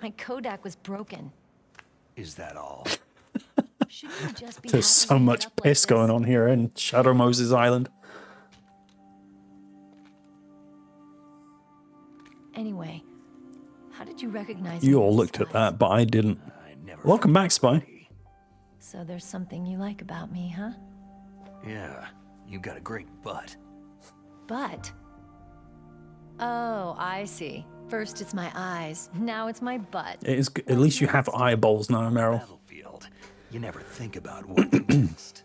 My Kodak was broken. Is that all? Shouldn't you just be There's happy so to much end up like piss going on here in Shadow Moses Island. Anyway, how did you recognize You me? all looked at that, but I didn't. Welcome back, Spy. So there's something you like about me, huh? Yeah, you got a great butt. Butt? Oh, I see. First it's my eyes, now it's my butt. It is, at least you have eyeballs now, Meryl. Battlefield. You never think about what's next.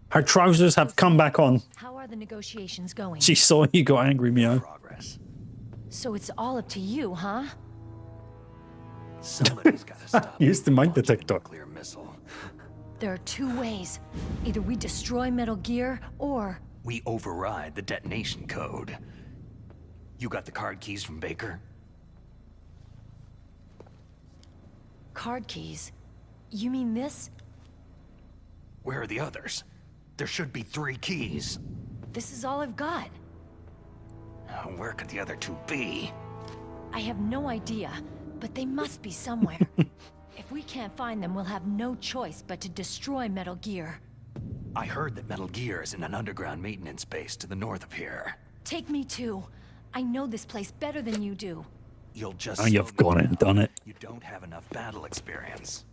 Her trousers have come back on. How are the negotiations going? She saw you got angry, Meow. So it's all up to you, huh? Somebody's got to stop. Used to mind the TikTok. Nuclear missile. There are two ways. Either we destroy Metal Gear, or... We override the detonation code. You got the card keys from Baker? Card keys? You mean this? Where are the others? There should be 3 keys. This is all I've got. Where could the other 2 be? I have no idea, but they must be somewhere. If we can't find them, we'll have no choice but to destroy Metal Gear. I heard that Metal Gear is in an underground maintenance base to the north of here. Take me too. I know this place better than you do. You'll just... Oh, you've gone and done it. You don't have enough battle experience.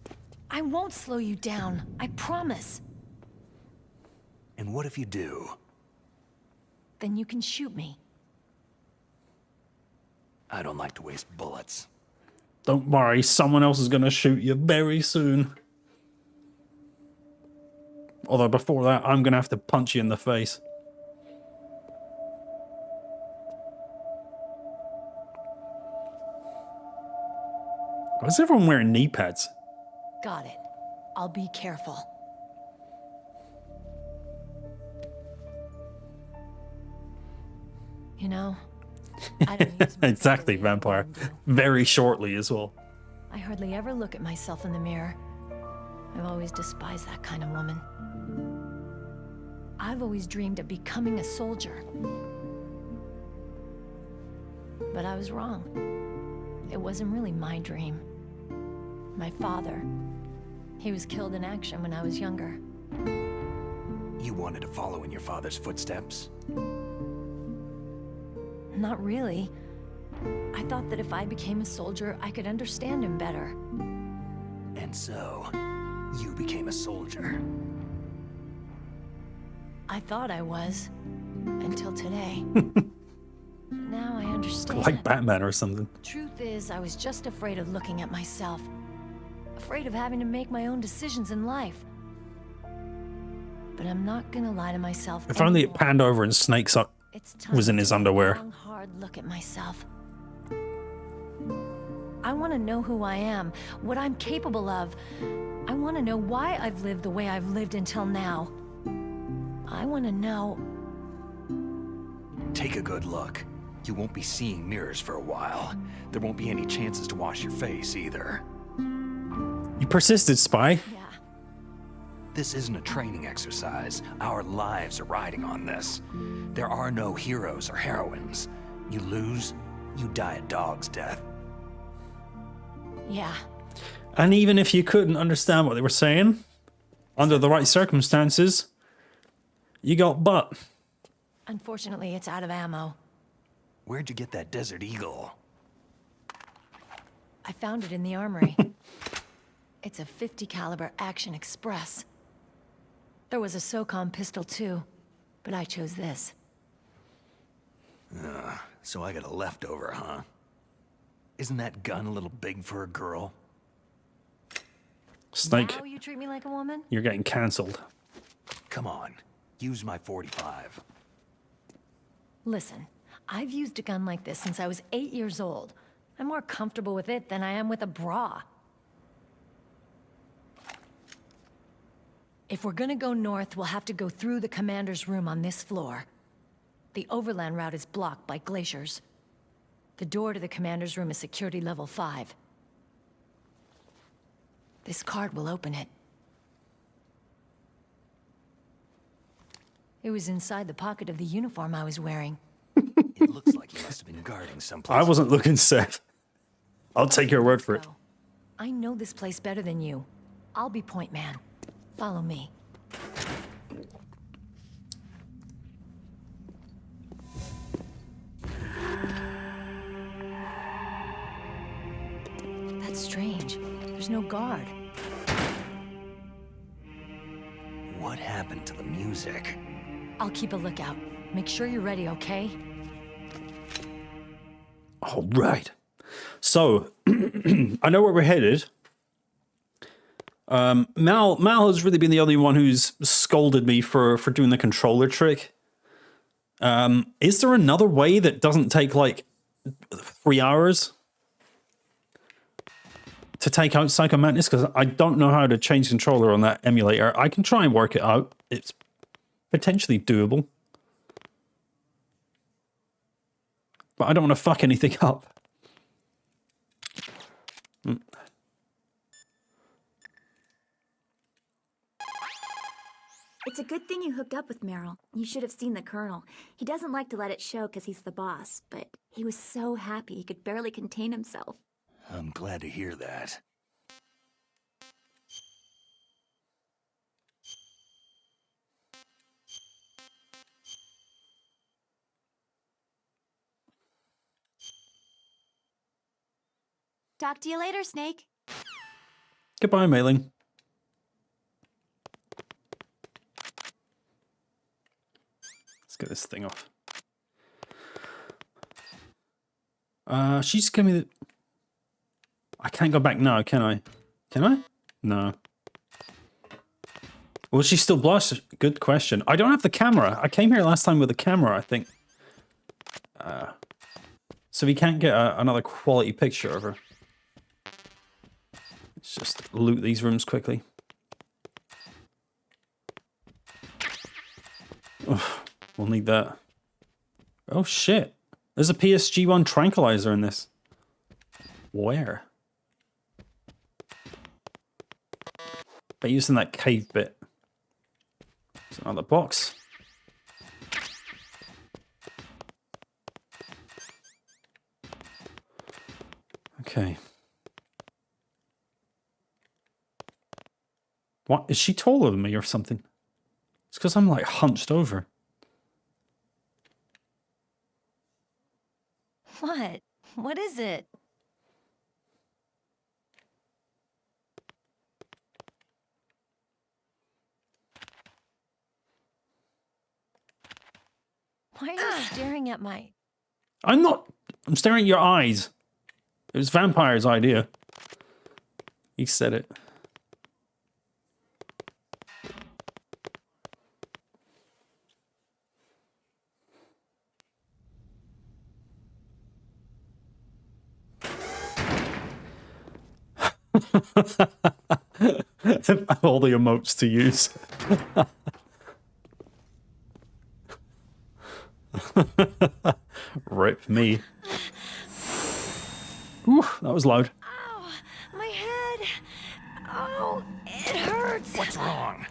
I won't slow you down. I promise. And what if you do? Then you can shoot me. I don't like to waste bullets. Don't worry, someone else is going to shoot you very soon. Although before that, I'm going to have to punch you in the face. Why is everyone wearing knee pads? Got it. I'll be careful. You know, I don't use my Exactly, vampire. Very shortly as well. I hardly ever look at myself in the mirror. I've always despised that kind of woman. I've always dreamed of becoming a soldier. But I was wrong. It wasn't really my dream. My father, he was killed in action when I was younger. You wanted to follow in your father's footsteps? Not really. I thought that if I became a soldier, I could understand him better. And so, you became a soldier. I thought I was, until today. Now I understand. Like Batman or something. Truth is, I was just afraid of looking at myself. Afraid of having to make my own decisions in life. But I'm not gonna lie to myself. If only it panned over and Snake was in his underwear. Long, hard look at myself. I want to know who I am, what I'm capable of. I want to know why I've lived the way I've lived until now. I want to know... Take a good look. You won't be seeing mirrors for a while. There won't be any chances to wash your face either. You persisted, Spy. This isn't a training exercise. Our lives are riding on this. There are no heroes or heroines. You lose, you die a dog's death. Yeah. And even if you couldn't understand what they were saying, under the right circumstances, you got butt. Unfortunately, it's out of ammo. Where'd you get that Desert Eagle? I found it in the armory. It's a .50 caliber Action Express. There was a SOCOM pistol too, but I chose this. So I got a leftover, huh? Isn't that gun a little big for a girl? Snake. Now you treat me like a woman? You're getting cancelled. Come on, use my 45. Listen, I've used a gun like this since I was 8 years old. I'm more comfortable with it than I am with a bra. If we're gonna go north, we'll have to go through the commander's room on this floor. The overland route is blocked by glaciers. The door to the commander's room is security level 5. This card will open it. It was inside the pocket of the uniform I was wearing. It looks like you must have been guarding someplace. I wasn't looking, Seth. I'll take your word for it. I know this place better than you. I'll be point man. Follow me. That's strange. There's no guard. What happened to the music? I'll keep a lookout. Make sure you're ready, okay? All right. So, I know where we're headed. Mal has really been the only one who's scolded me for doing the controller trick. Is there another way that doesn't take like 3 hours to take out Psycho Mantis? Because I don't know how to change controller on that emulator. I can try and work it out. It's potentially doable. But I don't want to fuck anything up. It's a good thing you hooked up with Meryl. You should have seen the Colonel. He doesn't like to let it show because he's the boss, but he was so happy he could barely contain himself. I'm glad to hear that. Talk to you later, Snake. Goodbye, Mailing. Let's get this thing off. She's giving me the... I can't go back now, can I? Can I? No. Will she still blush? Good question. I don't have the camera. I came here last time with a camera, I think. So we can't get another quality picture of her. Let's just loot these rooms quickly. Oh, we'll need that. Oh shit. There's a PSG-1 tranquilizer in this. Where? But using that cave bit. There's another box. Okay. What? Is she taller than me or something? It's because I'm like hunched over. What? What is it? Why are you staring at my... I'm not... I'm staring at your eyes. It was Vampire's idea. He said it. All the emotes to use. Rip me. Ooh, that was loud. Ow, my head. Oh, it hurts. What's wrong?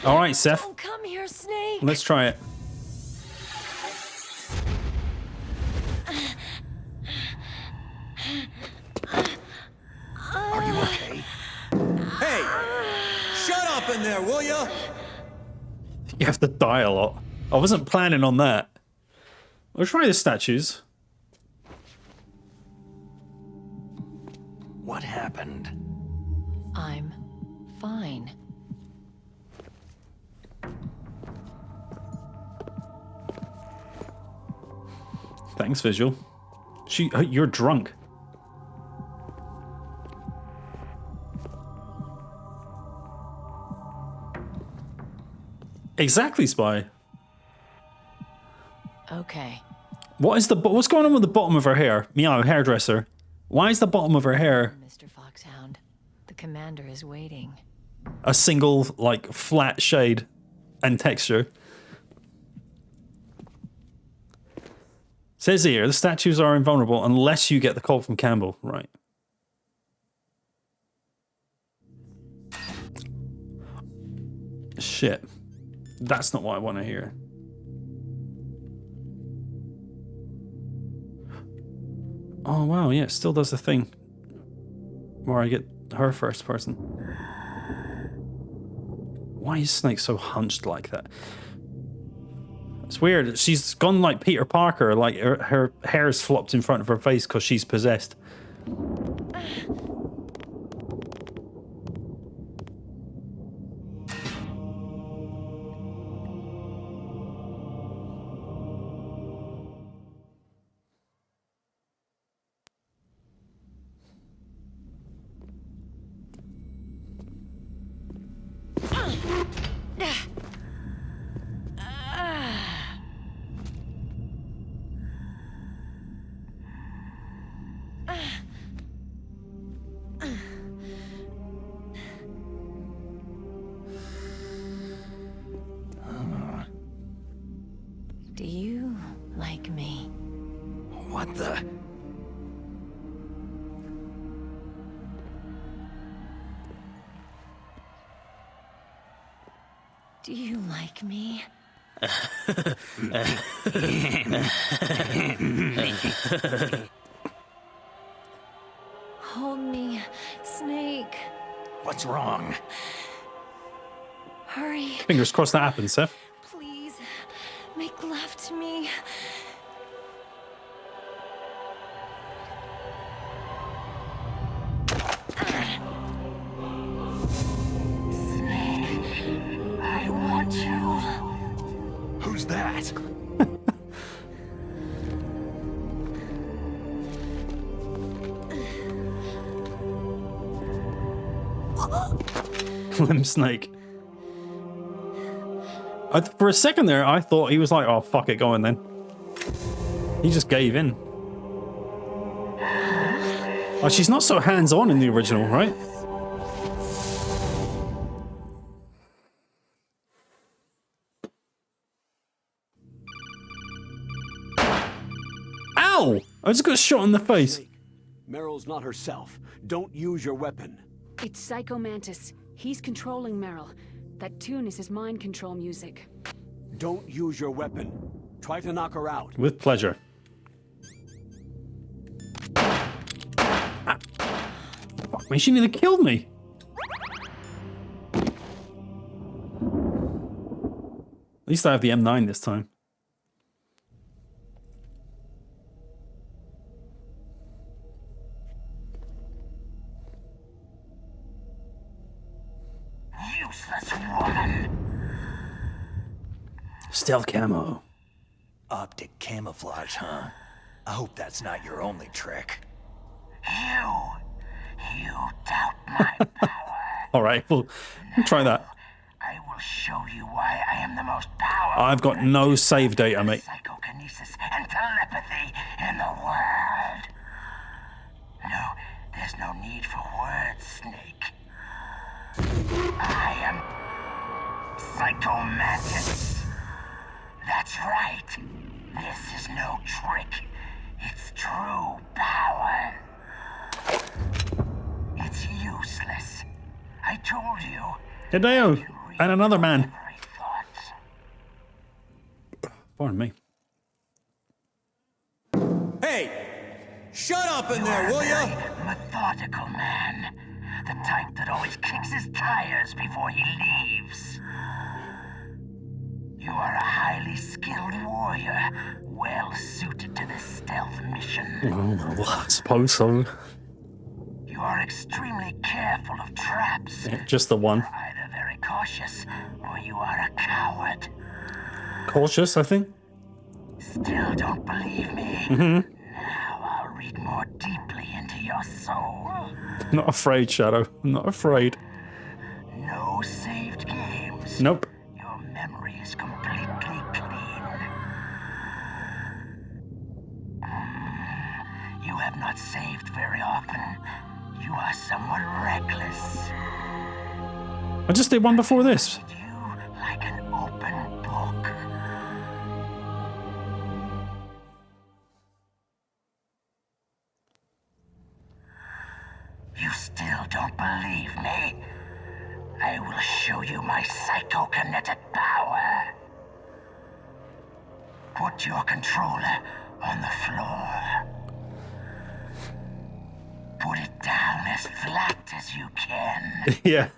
All right, Seth. Don't come here, Snake. Let's try it. ya? You have to die a lot. I wasn't planning on that. We'll try the statues. What happened? I'm fine. Thanks, Visual. You're drunk. Exactly, Spy. Okay. What's going on with the bottom of her hair? Meow, hairdresser. Why is the bottom of her hair Mr. Foxhound, the commander is waiting. a single, like, flat shade and texture? Says here, the statues are invulnerable unless you get the call from Campbell. Right. Shit. That's not what I want to hear. Oh, wow, yeah, it still does the thing where I get her first person. Why is Snake so hunched like that? It's weird. She's gone like Peter Parker, like her hair's flopped in front of her face because she's possessed. Do you like me? What the? Do you like me? Hold me, Snake. What's wrong? Hurry. Fingers crossed that happens, Seth. Please, make love to me. Snake, I want you. Who's that? Limb Snake. For a second there, I thought he was like, oh, fuck it, go on then. He just gave in. Oh, she's not so hands-on in the original, right? Ow! I just got shot in the face. Meryl's not herself. Don't use your weapon. It's Psycho Mantis. He's controlling Meryl. That tune is his mind control music. Don't use your weapon. Try to knock her out. With pleasure. Fuck me, she nearly killed me. At least I have the M9 this time. Useless woman. Stealth camo. Optic camouflage, huh? I hope that's not your only trick. You doubt my power. Alright, we'll try that. I will show you why I am the most powerful. I've got no save data, mate. Psychokinesis and telepathy in the world. No, there's no need for words, Snake. I am Psycho Mantis. That's right. This is no trick. It's true power. It's useless. I told you. HeyJayW and another man. Pardon me. Hey! Shut up in there, will ya? Methodical man. The type that always kicks his tires before he leaves. highly skilled warrior, well suited to this stealth mission. Oh, well, I suppose so. You are extremely careful of traps. Yeah, just the one. You're either very cautious, or you are a coward. Cautious, I think. Still don't believe me? Mm-hmm. Now I'll read more deeply into your soul. I'm not afraid, Shadow. I'm not afraid. No saved games. Nope. Your memory is completely clean. You have not saved very often. You are somewhat reckless. I just did one before this. Like an open book. You still don't believe me? I will show you my psychokinetic power. Put your controller on the floor. Put it down as flat as you can. Yeah.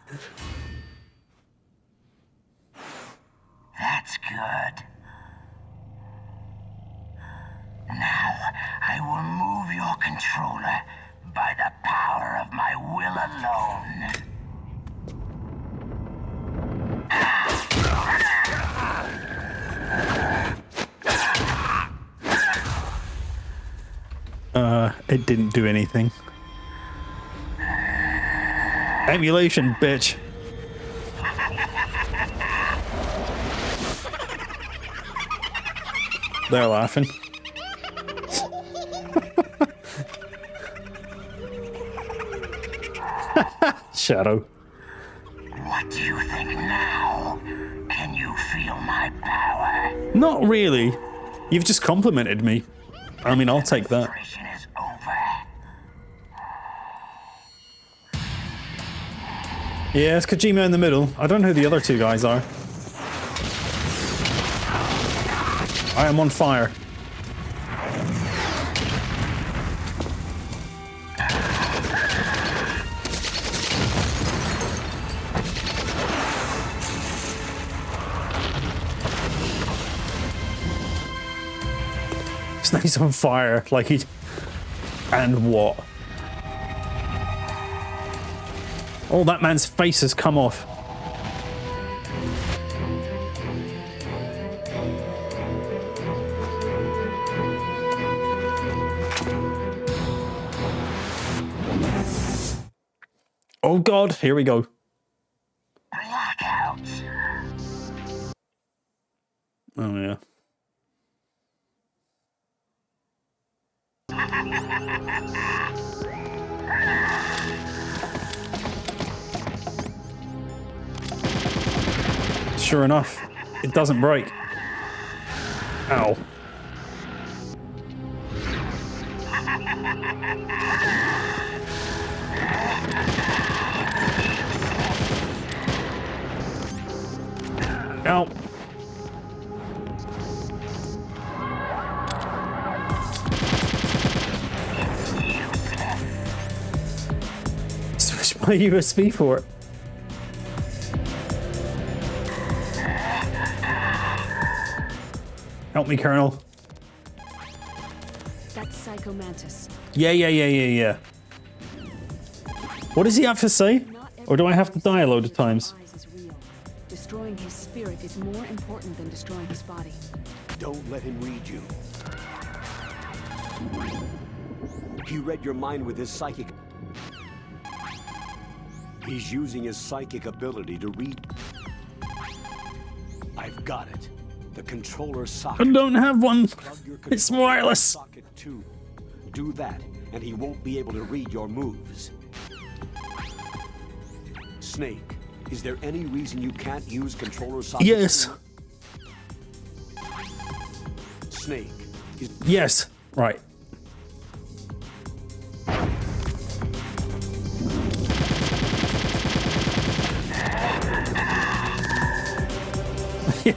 That's good. Now, I will move your controller by the power of my will alone. It didn't do anything. Emulation, bitch. They're laughing. Shadow. What do you think now? Can you feel my power? Not really. You've just complimented me. I mean, I'll take that. Is over. Yeah, it's Kojima in the middle. I don't know who the other two guys are. I am on fire. Snake's on fire, like he... And what? Oh, that man's face has come off. Oh God, here we go. Blackout. Oh yeah. Sure enough, it doesn't break. Ow. Ow. Switch my USB for it. Help me, Colonel. That's Psycho Mantis. Yeah. What does he have to say? Or do I have to die a load of times? Destroying his spirit is more important than destroying his body. Don't let him read you. He read your mind with his psychic... He's using his psychic ability to read... I've got it. The controller socket. I don't have one. It's wireless. Socket 2. Do that, and he won't be able to read your moves. Snake, is there any reason you can't use controller socket? Yes. 2? Snake. Yes. Right.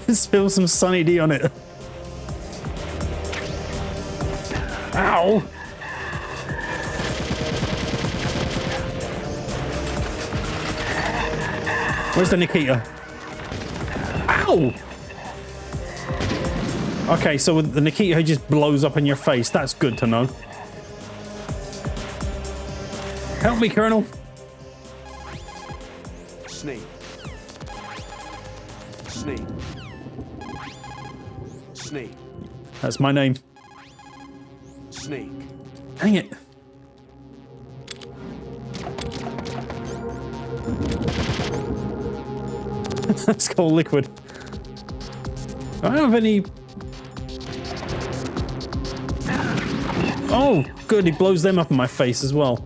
Spill some Sunny D on it. Ow! Where's the Nikita? Ow! Okay, so the Nikita just blows up in your face. That's good to know. Help me, Colonel. Snake. Snake. Snake. That's my name. Snake. Dang it. Let's go liquid. I don't have any... Oh, good. He blows them up in my face as well.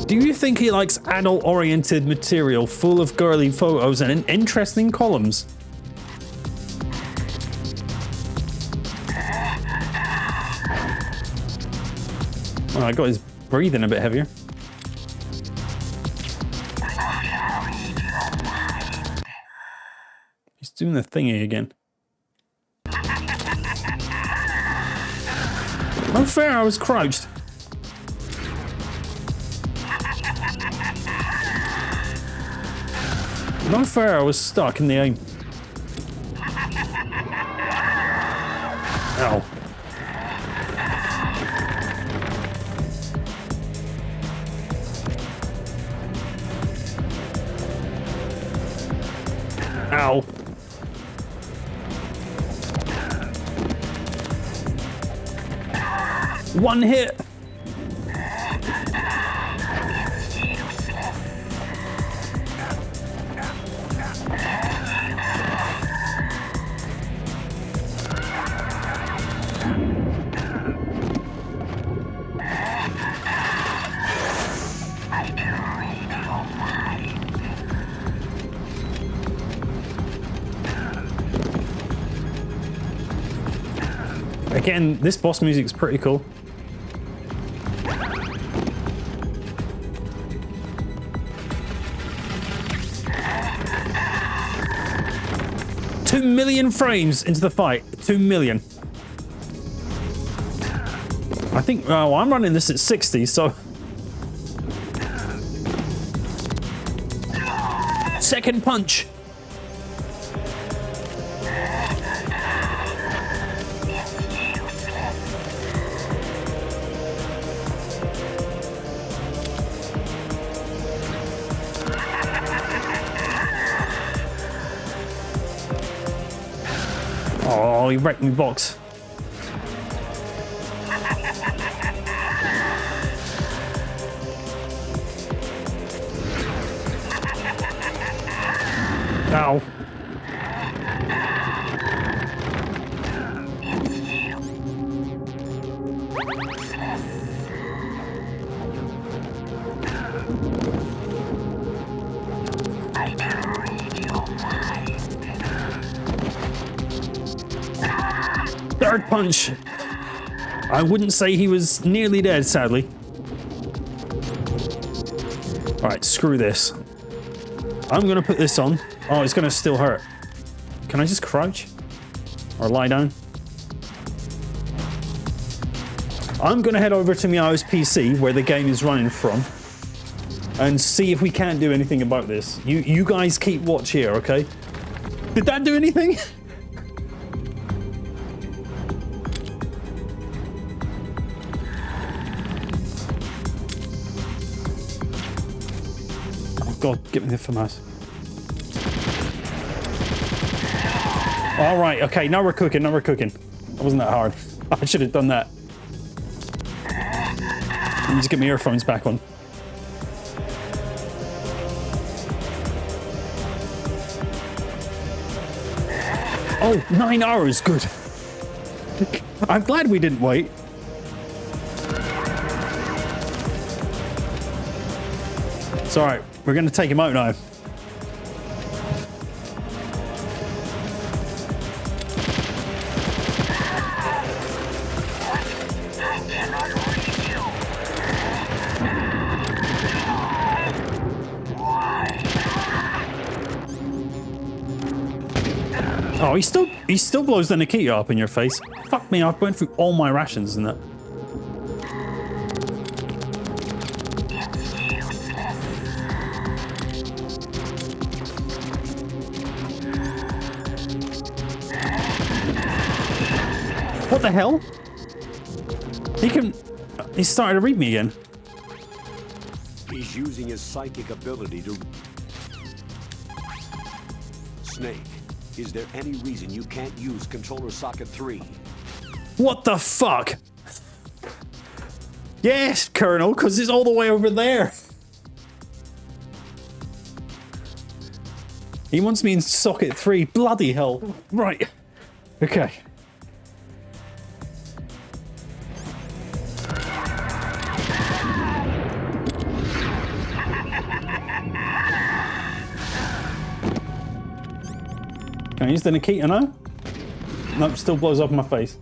Do you think he likes adult-oriented material full of girly photos and interesting columns? Well, I got his breathing a bit heavier. He's doing the thingy again. No fair, I was crouched. No fair, I was stuck in the aim. Ow. Ow. One hit. Again, this boss music's pretty cool. Two million frames into the fight. 2 million. I think, well, I'm running this at 60, so... Second punch. Oh, he wrecked me box. Ow. Third punch. I wouldn't say he was nearly dead, sadly. Alright, screw this. I'm gonna put this on. Oh, it's gonna still hurt. Can I just crouch? Or lie down? I'm gonna head over to Meow's PC, where the game is running from, and see if we can't do anything about this. You guys keep watch here, okay? Did that do anything? God, get me the FAMAS. All right, okay, now we're cooking, now we're cooking. That wasn't that hard. I should have done that. Let me just get my earphones back on. Oh, 9 hours, good. I'm glad we didn't wait. It's all right. We're going to take him out now. Oh, he still blows the Nikita up in your face. Fuck me, I've went through all my rations and that. What the hell? He started to read me again. He's using his psychic ability to... Snake, is there any reason you can't use controller socket 3? What the fuck? Yes, Colonel, because it's all the way over there. He wants me in socket 3. Bloody hell. Right. Okay. Can I use the Nikita now? Nope, still blows up in my face.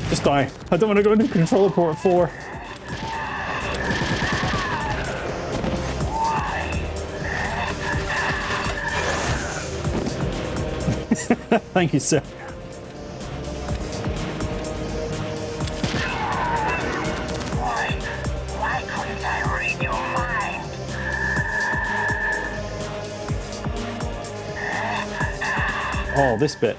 Just die. I don't want to go into controller port 4. Thank you, sir. Why couldn't I read your mind? Oh, this bit.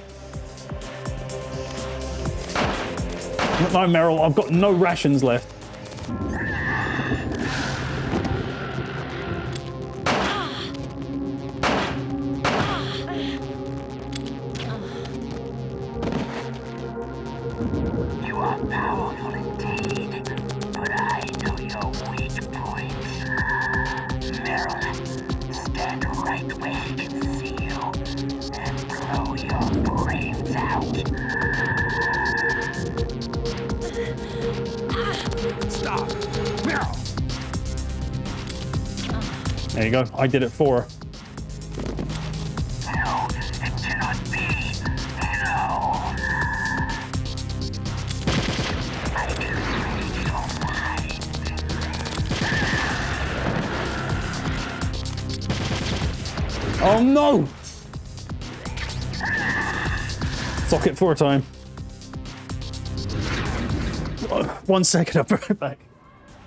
No, Meryl, I've got no rations left. You are powerful indeed, but I know your weak points. Meryl, stand right where he can see you and blow your brains out. Stop! Meryl! There you go. I did it for her. No, it cannot be. No. I can read your mind. Oh no! Socket 4 time. 1 second, I'll be right back.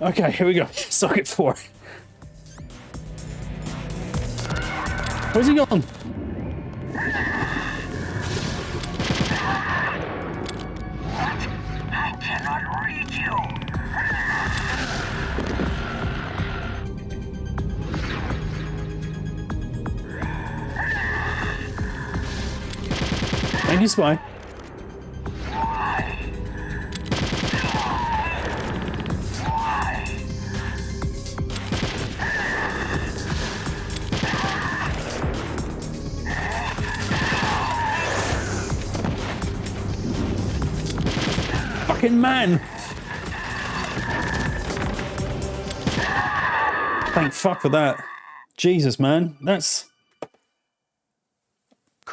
Okay, here we go. Socket 4. Where's he gone? I cannot read you. Thank you, Spy. Fucking man! Thank fuck for that. Jesus, man. That's...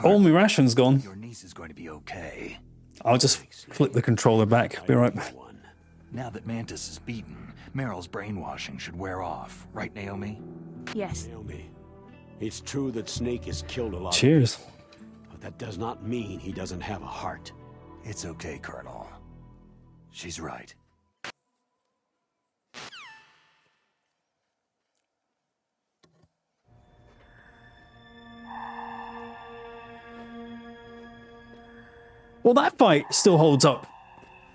all my rations gone. Your niece is going to be okay. I'll just flip the controller back. Be right back. Now that Mantis is beaten, Meryl's brainwashing should wear off. Right, Naomi? Yes. Naomi, it's true that Snake has killed a lot Cheers. of people, but that does not mean he doesn't have a heart. It's okay, Colonel. She's right. Well, that fight still holds up.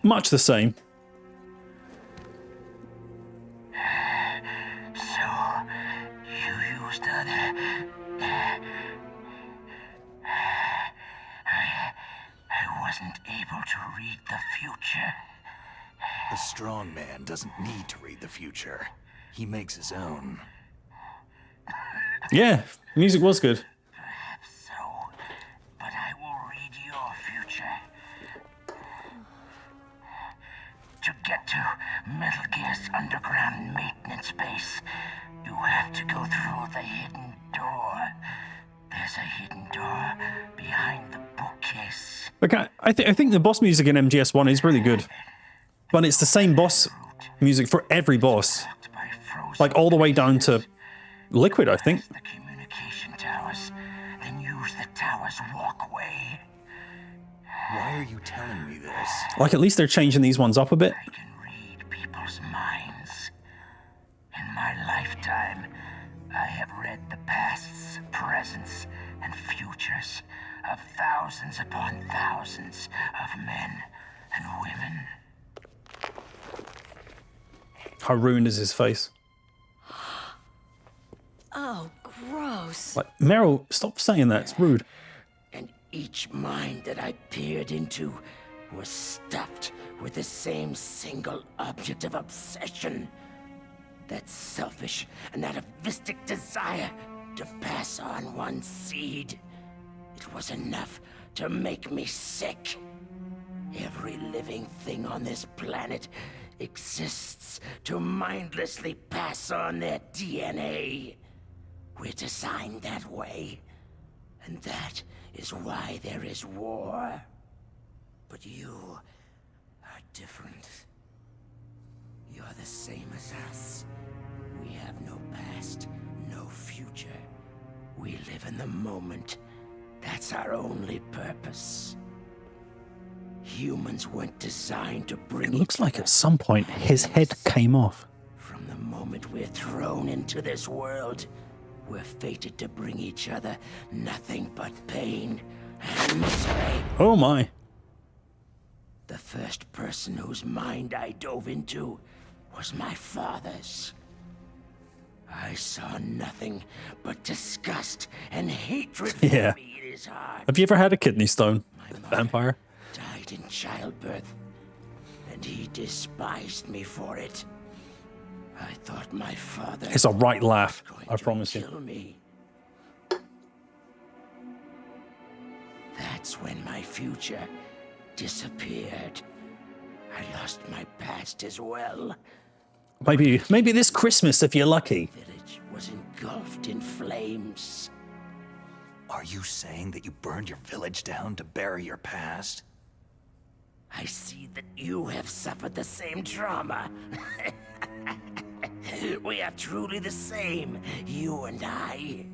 Much the same. So, you used other... I wasn't able to read the future. A strong man doesn't need to read the future. He makes his own. Yeah, music was good. Perhaps so, but I will read your future. To get to Metal Gear's underground maintenance base, you have to go through the hidden door. There's a hidden door behind the bookcase. Okay, I think the boss music in MGS1 is really good. But it's the same boss music for every boss. By Like all the way down to liquid, I think. The communication towers, then use the tower's walkway. Why are you telling me this? Like at least they're changing these ones up a bit. I can read people's minds. In my lifetime, I have read the pasts, presents, and futures of thousands upon thousands of men and women. How ruined is his face? Oh, gross. Like, Meryl, stop saying that. It's rude. And each mind that I peered into was stuffed with the same single object of obsession. That selfish and atavistic desire to pass on one seed. It was enough to make me sick. Every living thing on this planet exists to mindlessly pass on their DNA. We're designed that way, and that is why there is war. But you are different. You're the same as us. We have no past, no future. We live in the moment. That's our only purpose. Humans weren't designed to bring... It looks like at some point his head came off. From the moment we're thrown into this world, we're fated to bring each other nothing but pain and misery. Oh my. The first person whose mind I dove into was my father's. I saw nothing but disgust and hatred for Yeah. me in his heart. Have you ever had a kidney stone? Vampire? Died in childbirth, and he despised me for it. I thought my father... It's a right laugh, I promise you. kill me. That's when my future disappeared. I lost my past as well. Maybe this Christmas if you're lucky. The village was engulfed in flames. Are you saying that you burned your village down to bury your past? I see that you have suffered the same trauma. We are truly the same, you and I.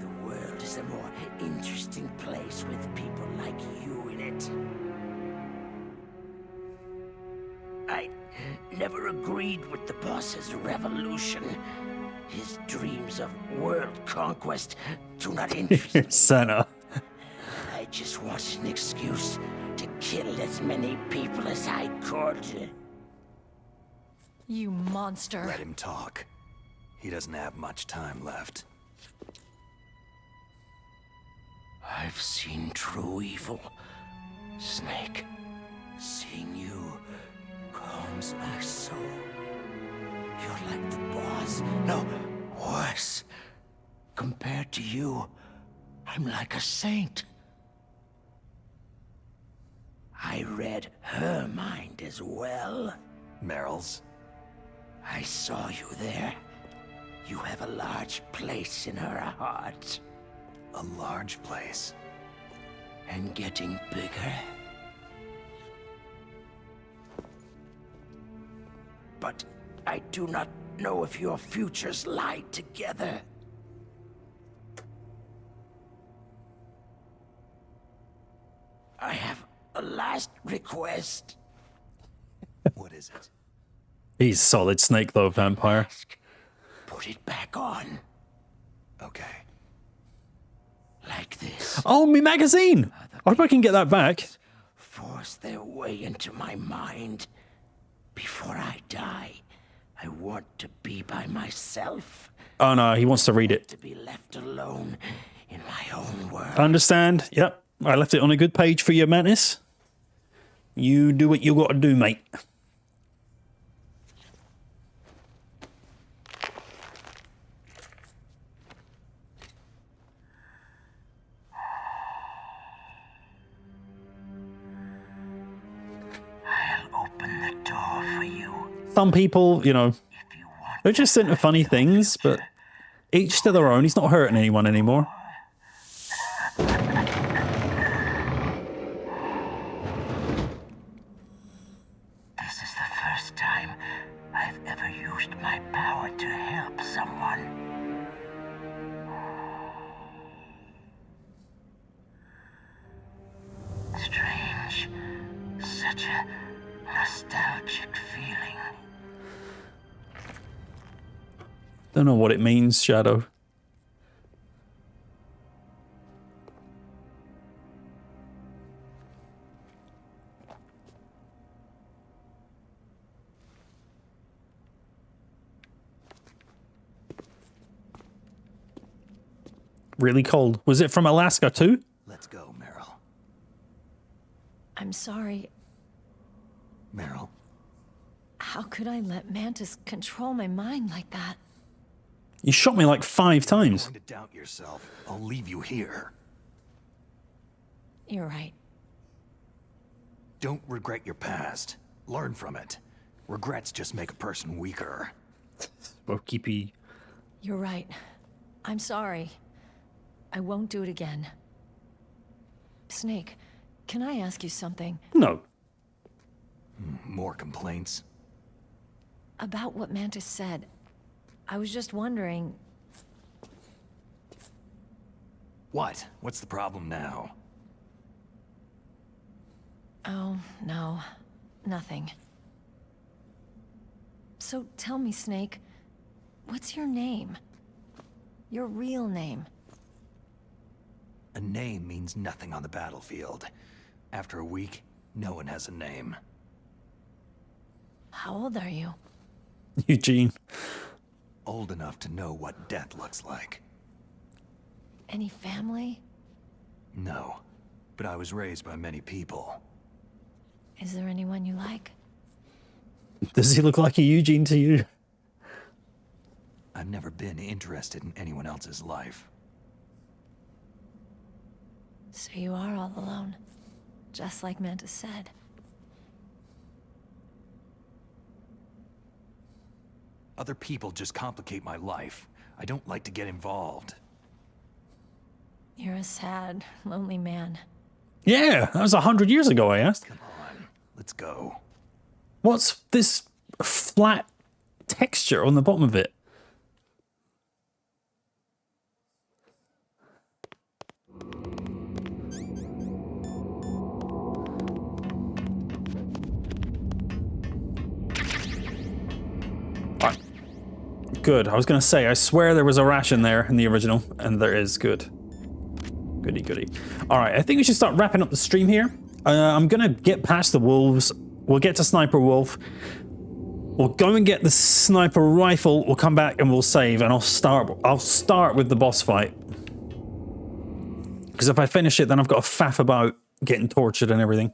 The world is a more interesting place with people like you in it. I never agreed with the boss's revolution. His dreams of world conquest do not interest me. Santa. I just wanted an excuse to kill as many people as I could. You monster. Let him talk. He doesn't have much time left. I've seen true evil, Snake. Seeing you calms my soul. You're like the boss. No, worse. Compared to you, I'm like a saint. I read her mind as well. Meryl's? I saw you there. You have a large place in her heart. A large place? And getting bigger. But I do not know if your futures lie together. I have a last request. What is it? He's solid Snake though, Vampire. Put it back on. Okay. Like this. Oh, me magazine! I hope I can get that back. Force their way into my mind. Before I die, I want to be by myself. Oh no, he wants to read it. To be left alone in my own world. I understand. Yep. I left it on a good page for you, Mantis. You do what you gotta do, mate. I'll open the door for you. Some people, you know, they're just into funny things, but each to their own. He's not hurting anyone anymore. This is the first time I've ever used my such a nostalgic feeling. Don't know what it means, Shadow. Really cold. Was it from Alaska too? Let's go, Meryl. I'm sorry. Meryl. How could I let Mantis control my mind like that? You shot me like 5 times. If you're going to doubt yourself, I'll leave you here. You're right. Don't regret your past. Learn from it. Regrets just make a person weaker. Smoky P. You're right. I'm sorry. I won't do it again. Snake, can I ask you something? No. More complaints? About what Mantis said. I was just wondering... What? What's the problem now? Oh, no. Nothing. So tell me, Snake, what's your name? Your real name? A name means nothing on the battlefield. After a week, no one has a name. How old are you? Eugene. Old enough to know what death looks like. Any family? No, but I was raised by many people. Is there anyone you like? Does he look like a Eugene to you? I've never been interested in anyone else's life. So you are all alone, just like Mantis said. Other people just complicate my life. I don't like to get involved. You're a sad, lonely man. Yeah, that was 100 years ago, I asked. Come on, let's go. What's this flat texture on the bottom of it? Good. I was going to say, I swear there was a ration there in the original, and there is. Good. Goody, goody. All right, I think we should start wrapping up the stream here. I'm going to get past the wolves. We'll get to Sniper Wolf. We'll go and get the sniper rifle. We'll come back and we'll save, and I'll start with the boss fight. Because if I finish it, then I've got to faff about getting tortured and everything.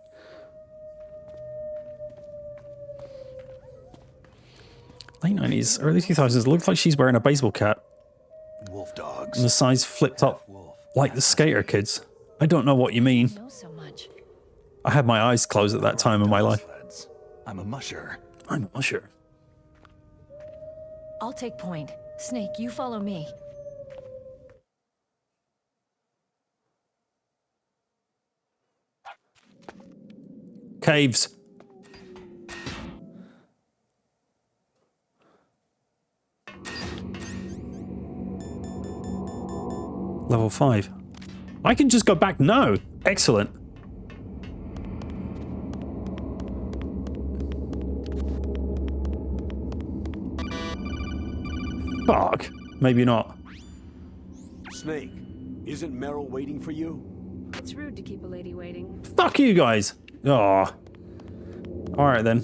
Late 90s, early 2000s. Looks like she's wearing a baseball cap. Wolf dogs. And the size flipped up like the skater kids. I don't know what you mean. You know so much. I had my eyes closed at that time in my life. I'm a musher. I'm a musher. I'll take point. Snake, you follow me. Caves. Level 5. I can just go back now. Excellent. Fuck. Maybe not. Snake, isn't Meryl waiting for you? It's rude to keep a lady waiting. Fuck you guys. Oh. Alright then.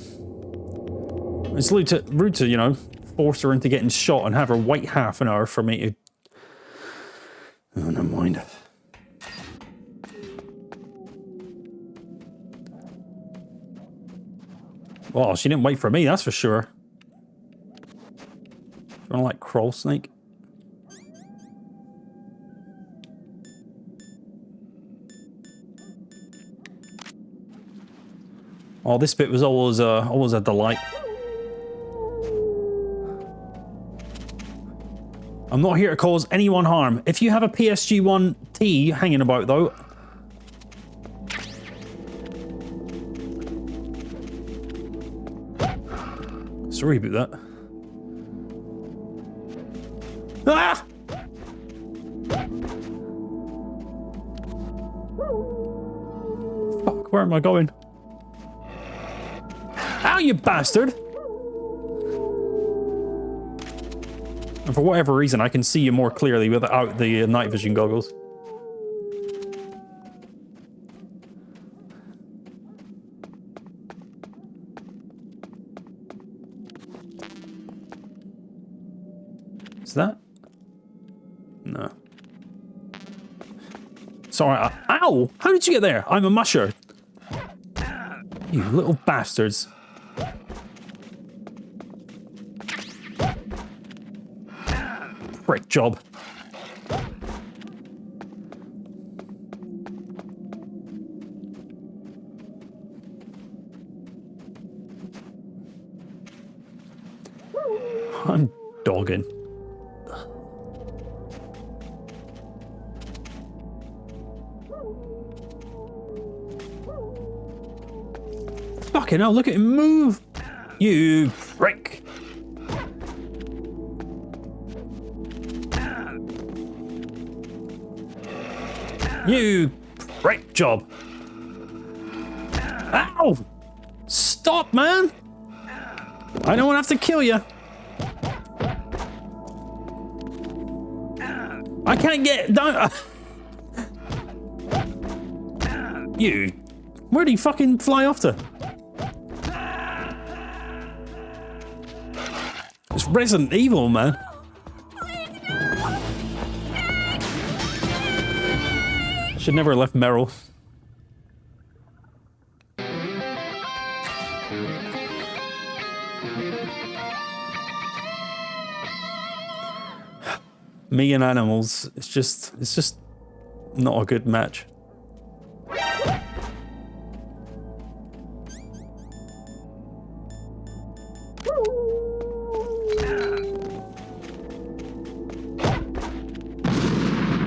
It's rude to, you know, force her into getting shot and have her wait half an hour for me to... Oh, never mind. Well, she didn't wait for me, that's for sure. You wanna like crawl, Snake? Oh, this bit was always a delight. I'm not here to cause anyone harm. If you have a PSG-1T hanging about, though... Sorry about that. Ah! Fuck, where am I going? Ow, you bastard! And for whatever reason, I can see you more clearly without the night vision goggles. Is that? No. Sorry. Ow! How did you get there? I'm a musher. You little bastards. Frick job. I'm dogging. Fucking hell, look at him move! You frick! You frick job! Ow! Stop, man! I don't want to have to kill you. I can't get... Don't... You... Where do you fucking fly off to? It's Resident Evil, man. Should never have left Meryl. Me and animals, it's just not a good match.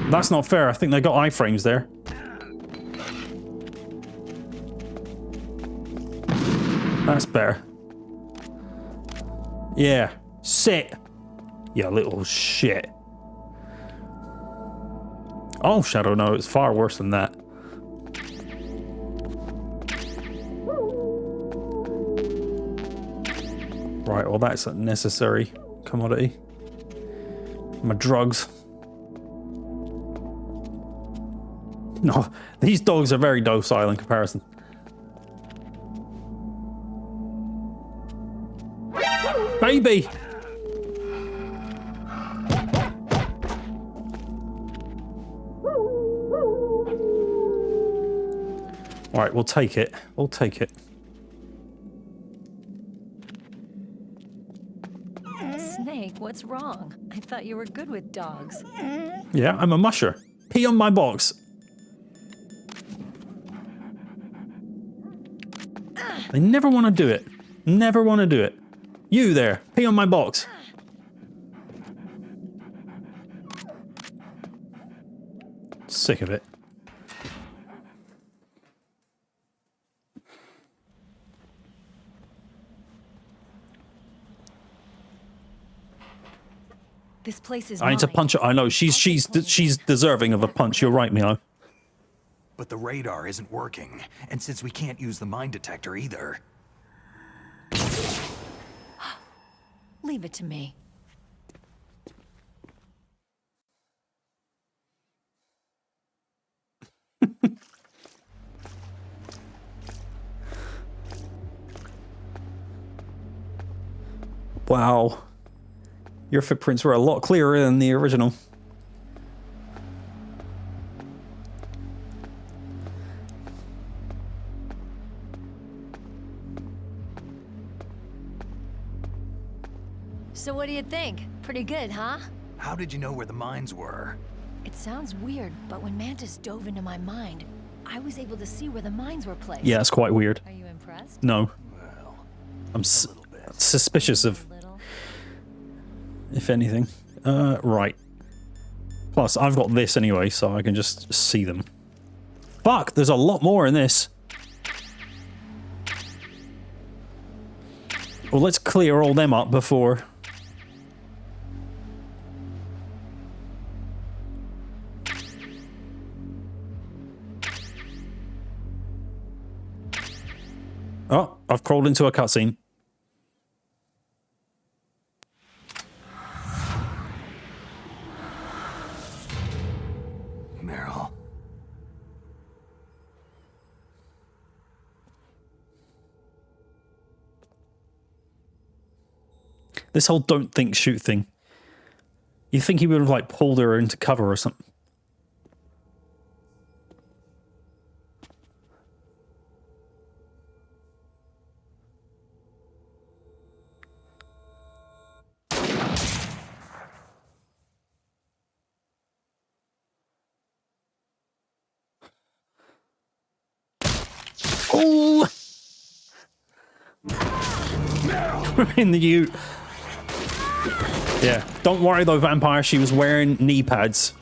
That's not fair. I think they got iframes there. That's better. Yeah. Sit. You little shit. Oh, Shadow, no, it's far worse than that. Right, well, that's a necessary commodity. My drugs. No, these dogs are very docile in comparison. Baby! Alright, we'll take it. We'll take it. Snake, what's wrong? I thought you were good with dogs. Yeah, I'm a musher. Pee on my box. They never want to do it. Never want to do it. You there, pee on my box. Sick of it. This place is I need to punch her. I know, she's deserving of a punch. You're right, Milo. But the radar isn't working, and since we can't use the mine detector either... Leave it to me. Wow. Your footprints were a lot clearer than the original. So what do you think? Pretty good, huh? How did you know where the mines were? It sounds weird, but when Mantis dove into my mind, I was able to see where the mines were placed. Yeah, it's quite weird. Are you impressed? No. Well, I'm suspicious of... If anything. Right. Plus, I've got this anyway, so I can just see them. Fuck, there's a lot more in this. Well, let's clear all them up before... Oh, I've crawled into a cutscene. Meryl. This whole don't think shoot thing. You think he would have like pulled her into cover or something? Oh! In the ute. Yeah, don't worry though, Vampire. She was wearing knee pads.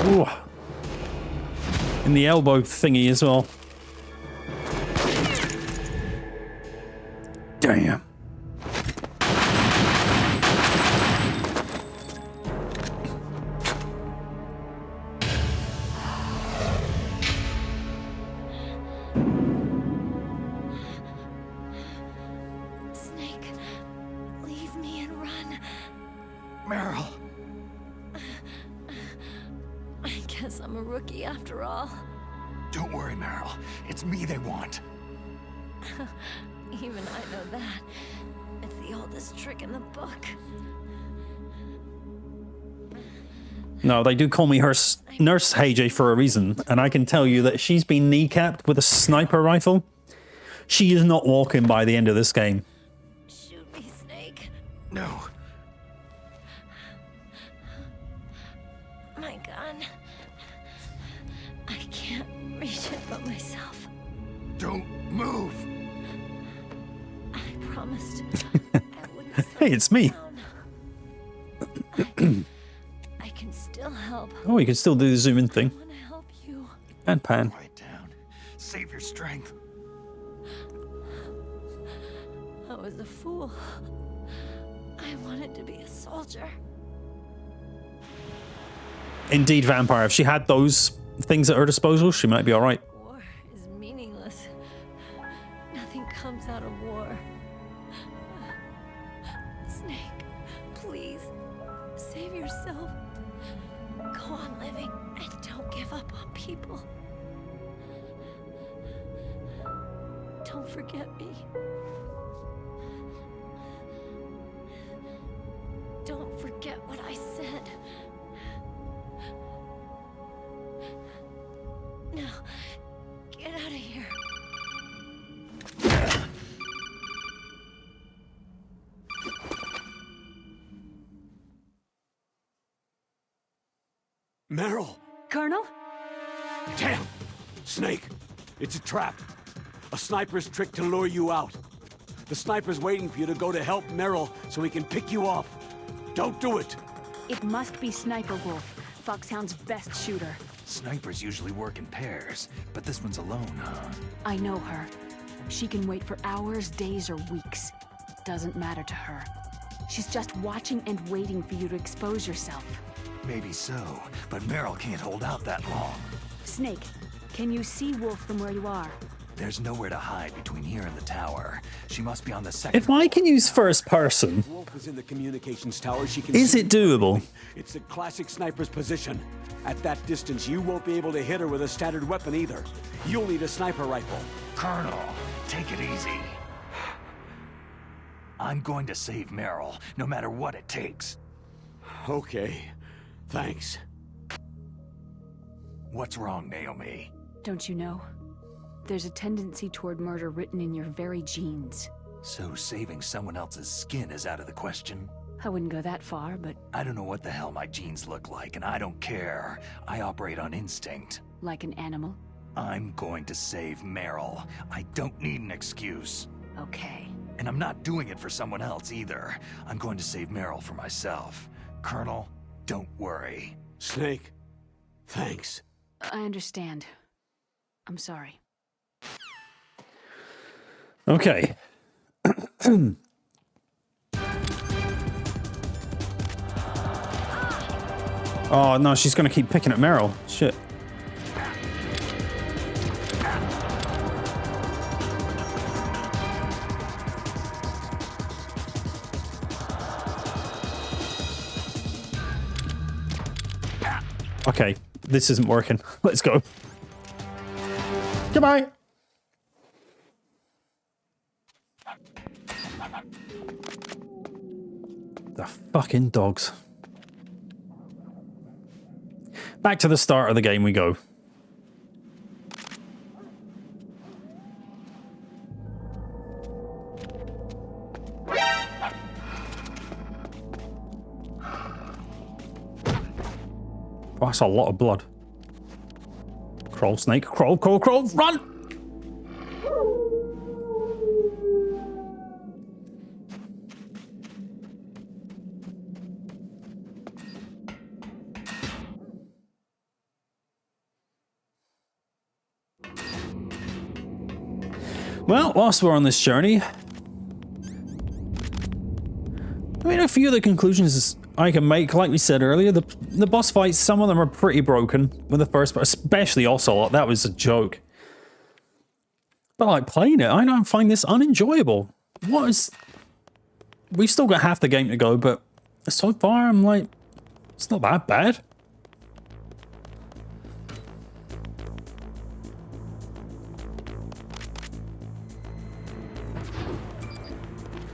Ooh. In the elbow thingy as well. Damn. Snake, leave me and run. Meryl. I guess I'm a rookie after all. Don't worry, Meryl. It's me they want. Even I know that. It's the oldest trick in the book. No, they do call me her Nurse HeyJay for a reason, and I can tell you that she's been kneecapped with a sniper rifle. She is not walking by the end of this game. Shoot me, Snake. No. My gun. I can't reach it but myself. Don't move. I promised. Hey, it's me. I can still help. Oh, you can still do the zoom in thing. I want to help you. And pan. Right down. Save your strength. I was a fool. I wanted to be a soldier. Indeed, Vampire. If she had those things at her disposal, she might be all right. War is meaningless. Nothing comes out of war. Snake, please, save yourself. Go on living and don't give up on people. Don't forget me. Don't forget what I said. Now, get out of here. Meryl! Colonel? Damn! Snake! It's a trap. A sniper's trick to lure you out. The sniper's waiting for you to go to help Meryl so he can pick you off. Don't do it! It must be Sniper Wolf, Foxhound's best shooter. Snipers usually work in pairs, but this one's alone, huh? I know her. She can wait for hours, days, or weeks. Doesn't matter to her. She's just watching and waiting for you to expose yourself. Maybe so, but Meryl can't hold out that long. Snake, can you see Wolf from where you are? There's nowhere to hide between here and the tower. She must be on the second. If I can use first person, Wolf is in the communications tower. She can is see it doable? It's a classic sniper's position. At that distance, you won't be able to hit her with a standard weapon either. You'll need a sniper rifle. Colonel, take it easy. I'm going to save Meryl, no matter what it takes. Okay, thanks. What's wrong, Naomi? Don't you know? There's a tendency toward murder written in your very genes. So saving someone else's skin is out of the question? I wouldn't go that far, but... I don't know what the hell my genes look like, and I don't care. I operate on instinct. Like an animal? I'm going to save Meryl. I don't need an excuse. Okay. And I'm not doing it for someone else either. I'm going to save Meryl for myself. Colonel, don't worry. Snake, thanks. I understand. I'm sorry. Okay. Oh no, she's gonna keep picking at Meryl. Shit. Okay, this isn't working. Let's go. Goodbye. The fucking dogs. Back to the start of the game we go. Oh, that's a lot of blood. Crawl, snake. Crawl, crawl, crawl. Run! Well, whilst we're on this journey, I mean, a few of the conclusions I can make, like we said earlier, the boss fights, some of them are pretty broken with the first, but especially Ocelot, that was a joke. But like playing it, I don't find this unenjoyable. What is... We've still got half the game to go, but so far I'm like, it's not that bad.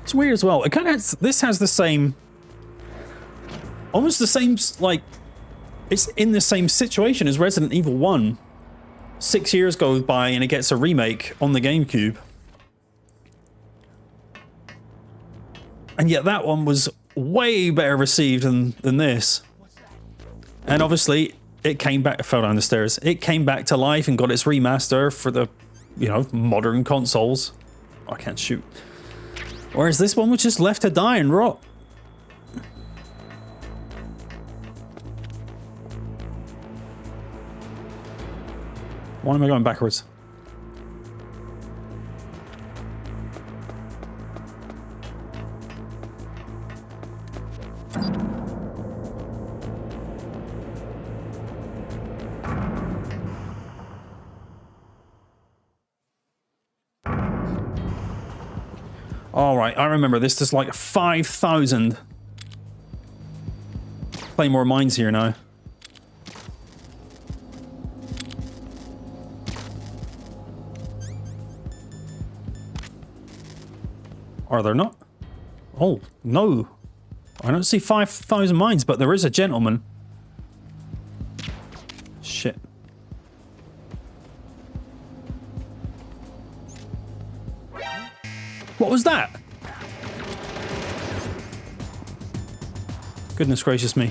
It's weird as well. It kind of this has the same, almost the same, like, it's in the same situation as Resident Evil 1. 6 years goes by and it gets a remake on the GameCube. And yet that one was way better received than this. And obviously it came back, fell down the stairs. It came back to life and got its remaster for the, you know, modern consoles. Oh, I can't shoot. Whereas this one was just left to die and rot. Why am I going backwards? All right, I remember this. There's like 5,000 Claymore mines here now. Are there not? Oh, no. I don't see 5,000 mines, but there is a gentleman. Shit. What was that? Goodness gracious me.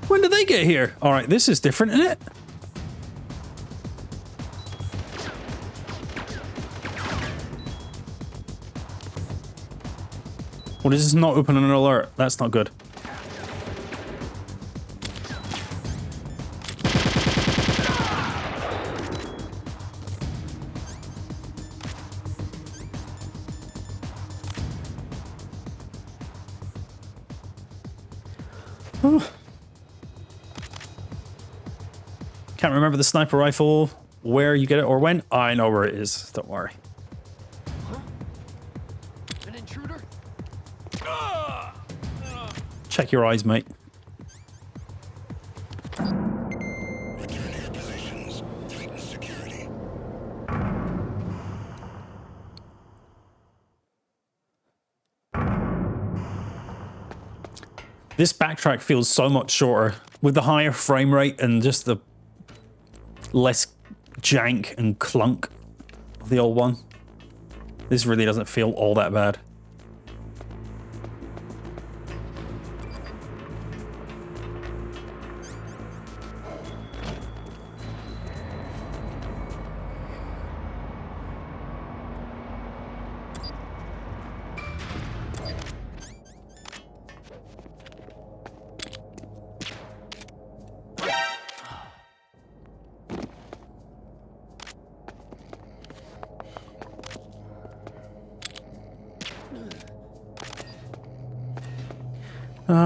When did they get here? All right, this is different, isn't it? Well, this is not opening an alert. That's not good. Can't remember the sniper rifle, where you get it or when. I know where it is. Don't worry. An intruder? Check your eyes, mate. This backtrack feels so much shorter with the higher frame rate and just the less jank and clunk of the old one. This really doesn't feel all that bad.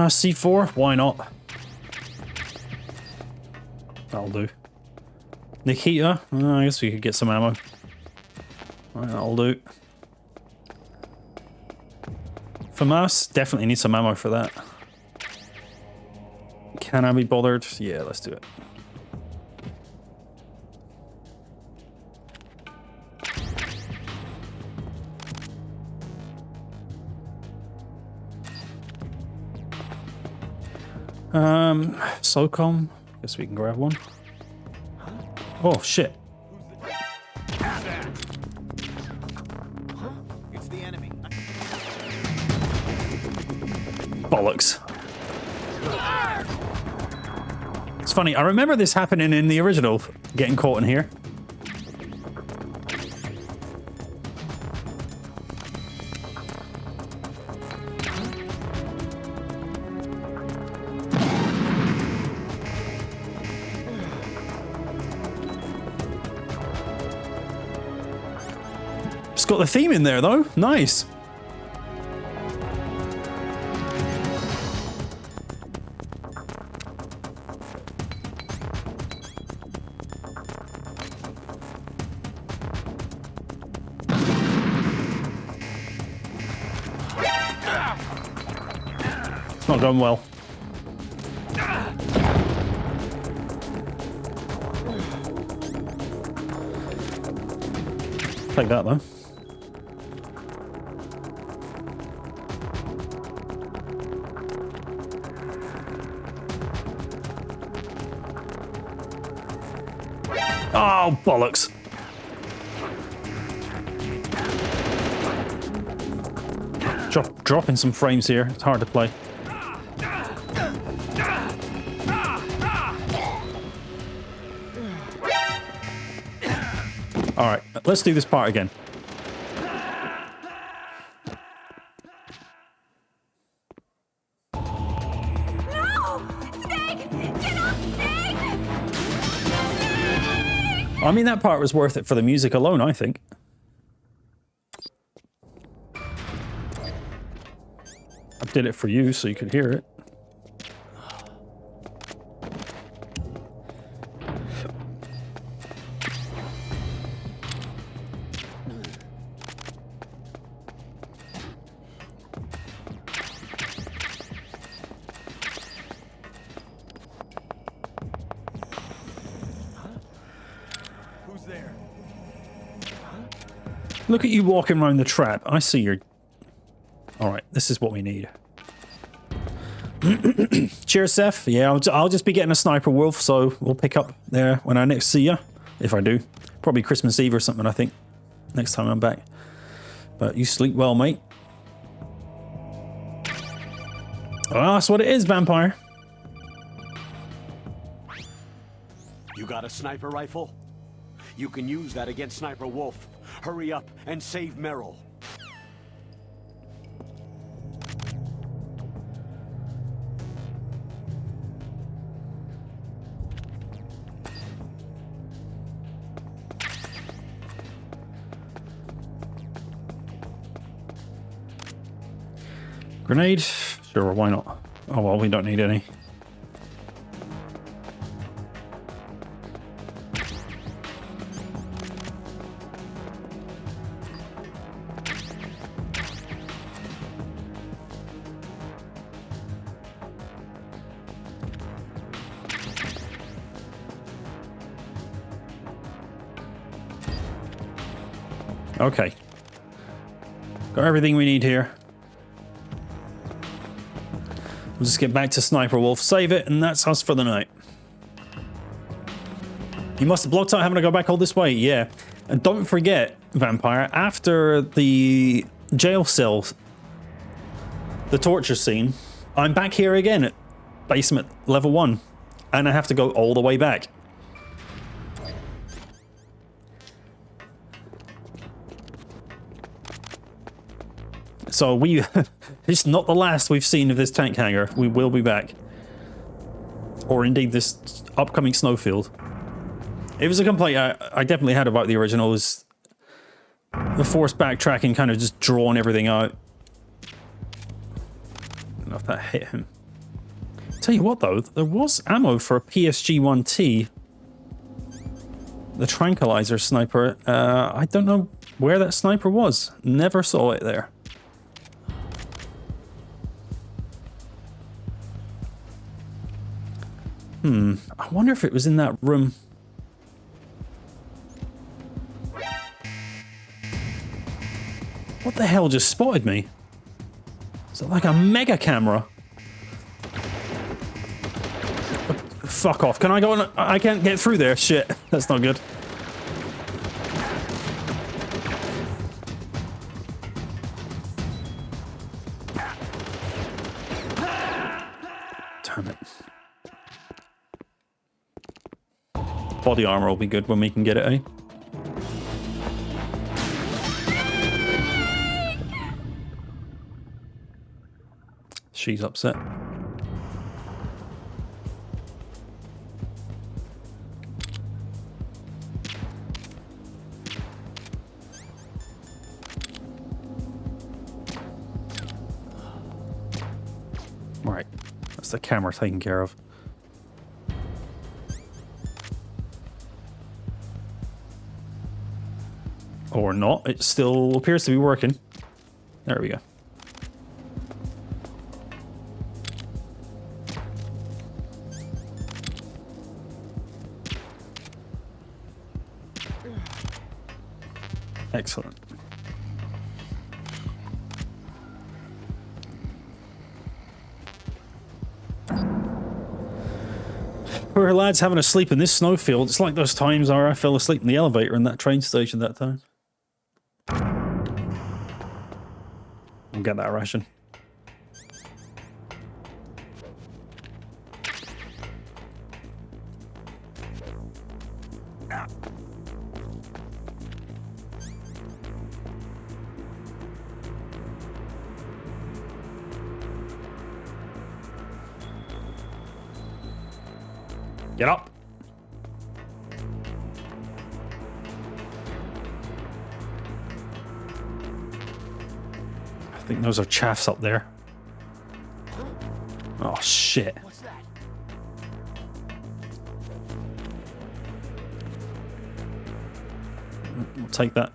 C4? Why not? That'll do. Nikita? I guess we could get some ammo. Alright, that'll do. FAMAS, definitely need some ammo for that. Can I be bothered? Yeah, let's do it. SOCOM. Guess we can grab one. Oh shit. It's the enemy. Bollocks. It's funny, I remember this happening in the original, getting caught in here. It's got the theme in there though, nice. Not going well. Take that though. Oh, bollocks. Dropping some frames here. It's hard to play. All right, let's do this part again. No! Snake! Get off, Snake! I mean, that part was worth it for the music alone, I think. I did it for you so you could hear it. Look at you walking around the trap. I see your... Alright, this is what we need. Cheers, Seth. Yeah, I'll just be getting a sniper wolf, so we'll pick up there when I next see you. If I do. Probably Christmas Eve or something, I think. Next time I'm back. But you sleep well, mate. Well, that's what it is, vampire. You got a sniper rifle? You can use that against Sniper Wolf. Hurry up and save Merrill. Grenade? Sure, why not? Oh well, we don't need any. Okay. Got everything we need here. We'll just get back to Sniper Wolf, save it, and that's us for the night. You must have blocked out having to go back all this way, yeah. And don't forget, Vampire, after the jail cell, the torture scene, I'm back here again at basement level 1. And I have to go all the way back. So it's not the last we've seen of this tank hangar. We will be back. Or indeed this upcoming snowfield. It was a complaint I definitely had about the original, was the forced backtracking, kind of just drawing everything out. I don't know if that hit him. Tell you what though, there was ammo for a PSG-1T The tranquilizer sniper. I don't know where that sniper was. Never saw it there. I wonder if it was in that room. What the hell just spotted me? Is it like a mega camera? Fuck off. Can I go on? I can't get through there. Shit. That's not good. Damn it. Body armor will be good when we can get it, eh? She's upset. Right, that's the camera taken care of. Or not, it still appears to be working. There we go. Excellent. Poor lad's having a sleep in this snowfield. It's like those times where I fell asleep in the elevator in that train station that time. I'll get that ration. Get up. I think those are chaffs up there. Oh shit. What's that? We'll take that.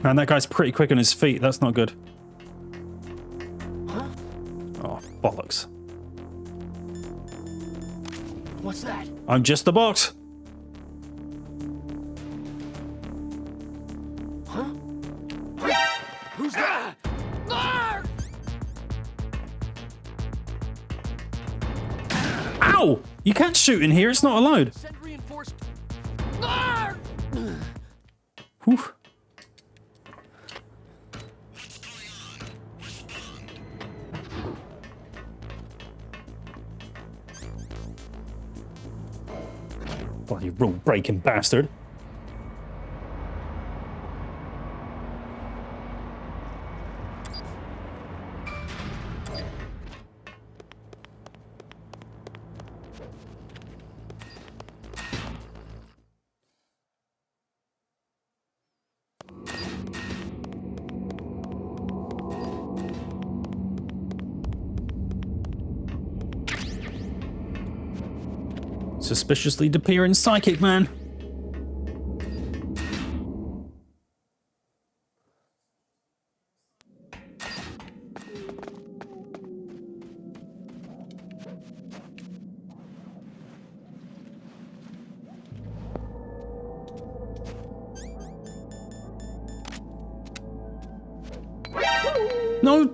Man, that guy's pretty quick on his feet. That's not good. Huh? Oh, bollocks. What's that? I'm just a box. Huh? Who's that? Ow! You can't shoot in here. It's not allowed. Send reinforcements. Whew. Bloody rule-breaking bastard. Suspiciously disappearing psychic man. No.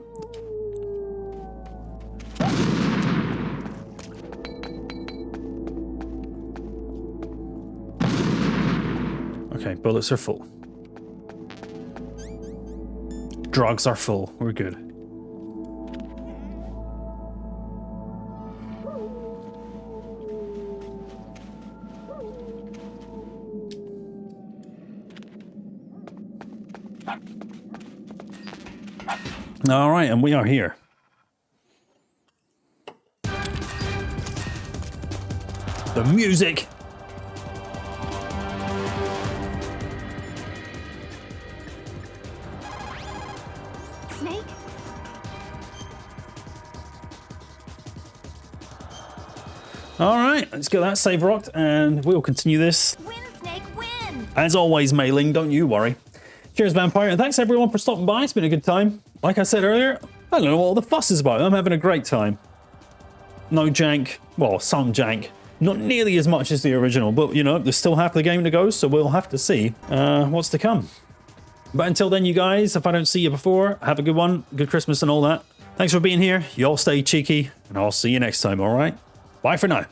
Okay, bullets are full. Drugs are full. We're good. All right, and we are here. The music. Snake? All right, let's get that save rocked, and we'll continue this. Win, Snake, win! As always, Mei-Ling, don't you worry. Cheers, Vampire, and thanks everyone for stopping by. It's been a good time. Like I said earlier, I don't know what all the fuss is about. I'm having a great time. No jank. Well, some jank. Not nearly as much as the original, but, you know, there's still half the game to go, so we'll have to see what's to come. But until then, you guys, if I don't see you before, have a good one. Good Christmas and all that. Thanks for being here. You all stay cheeky, and I'll see you next time, all right? Bye for now.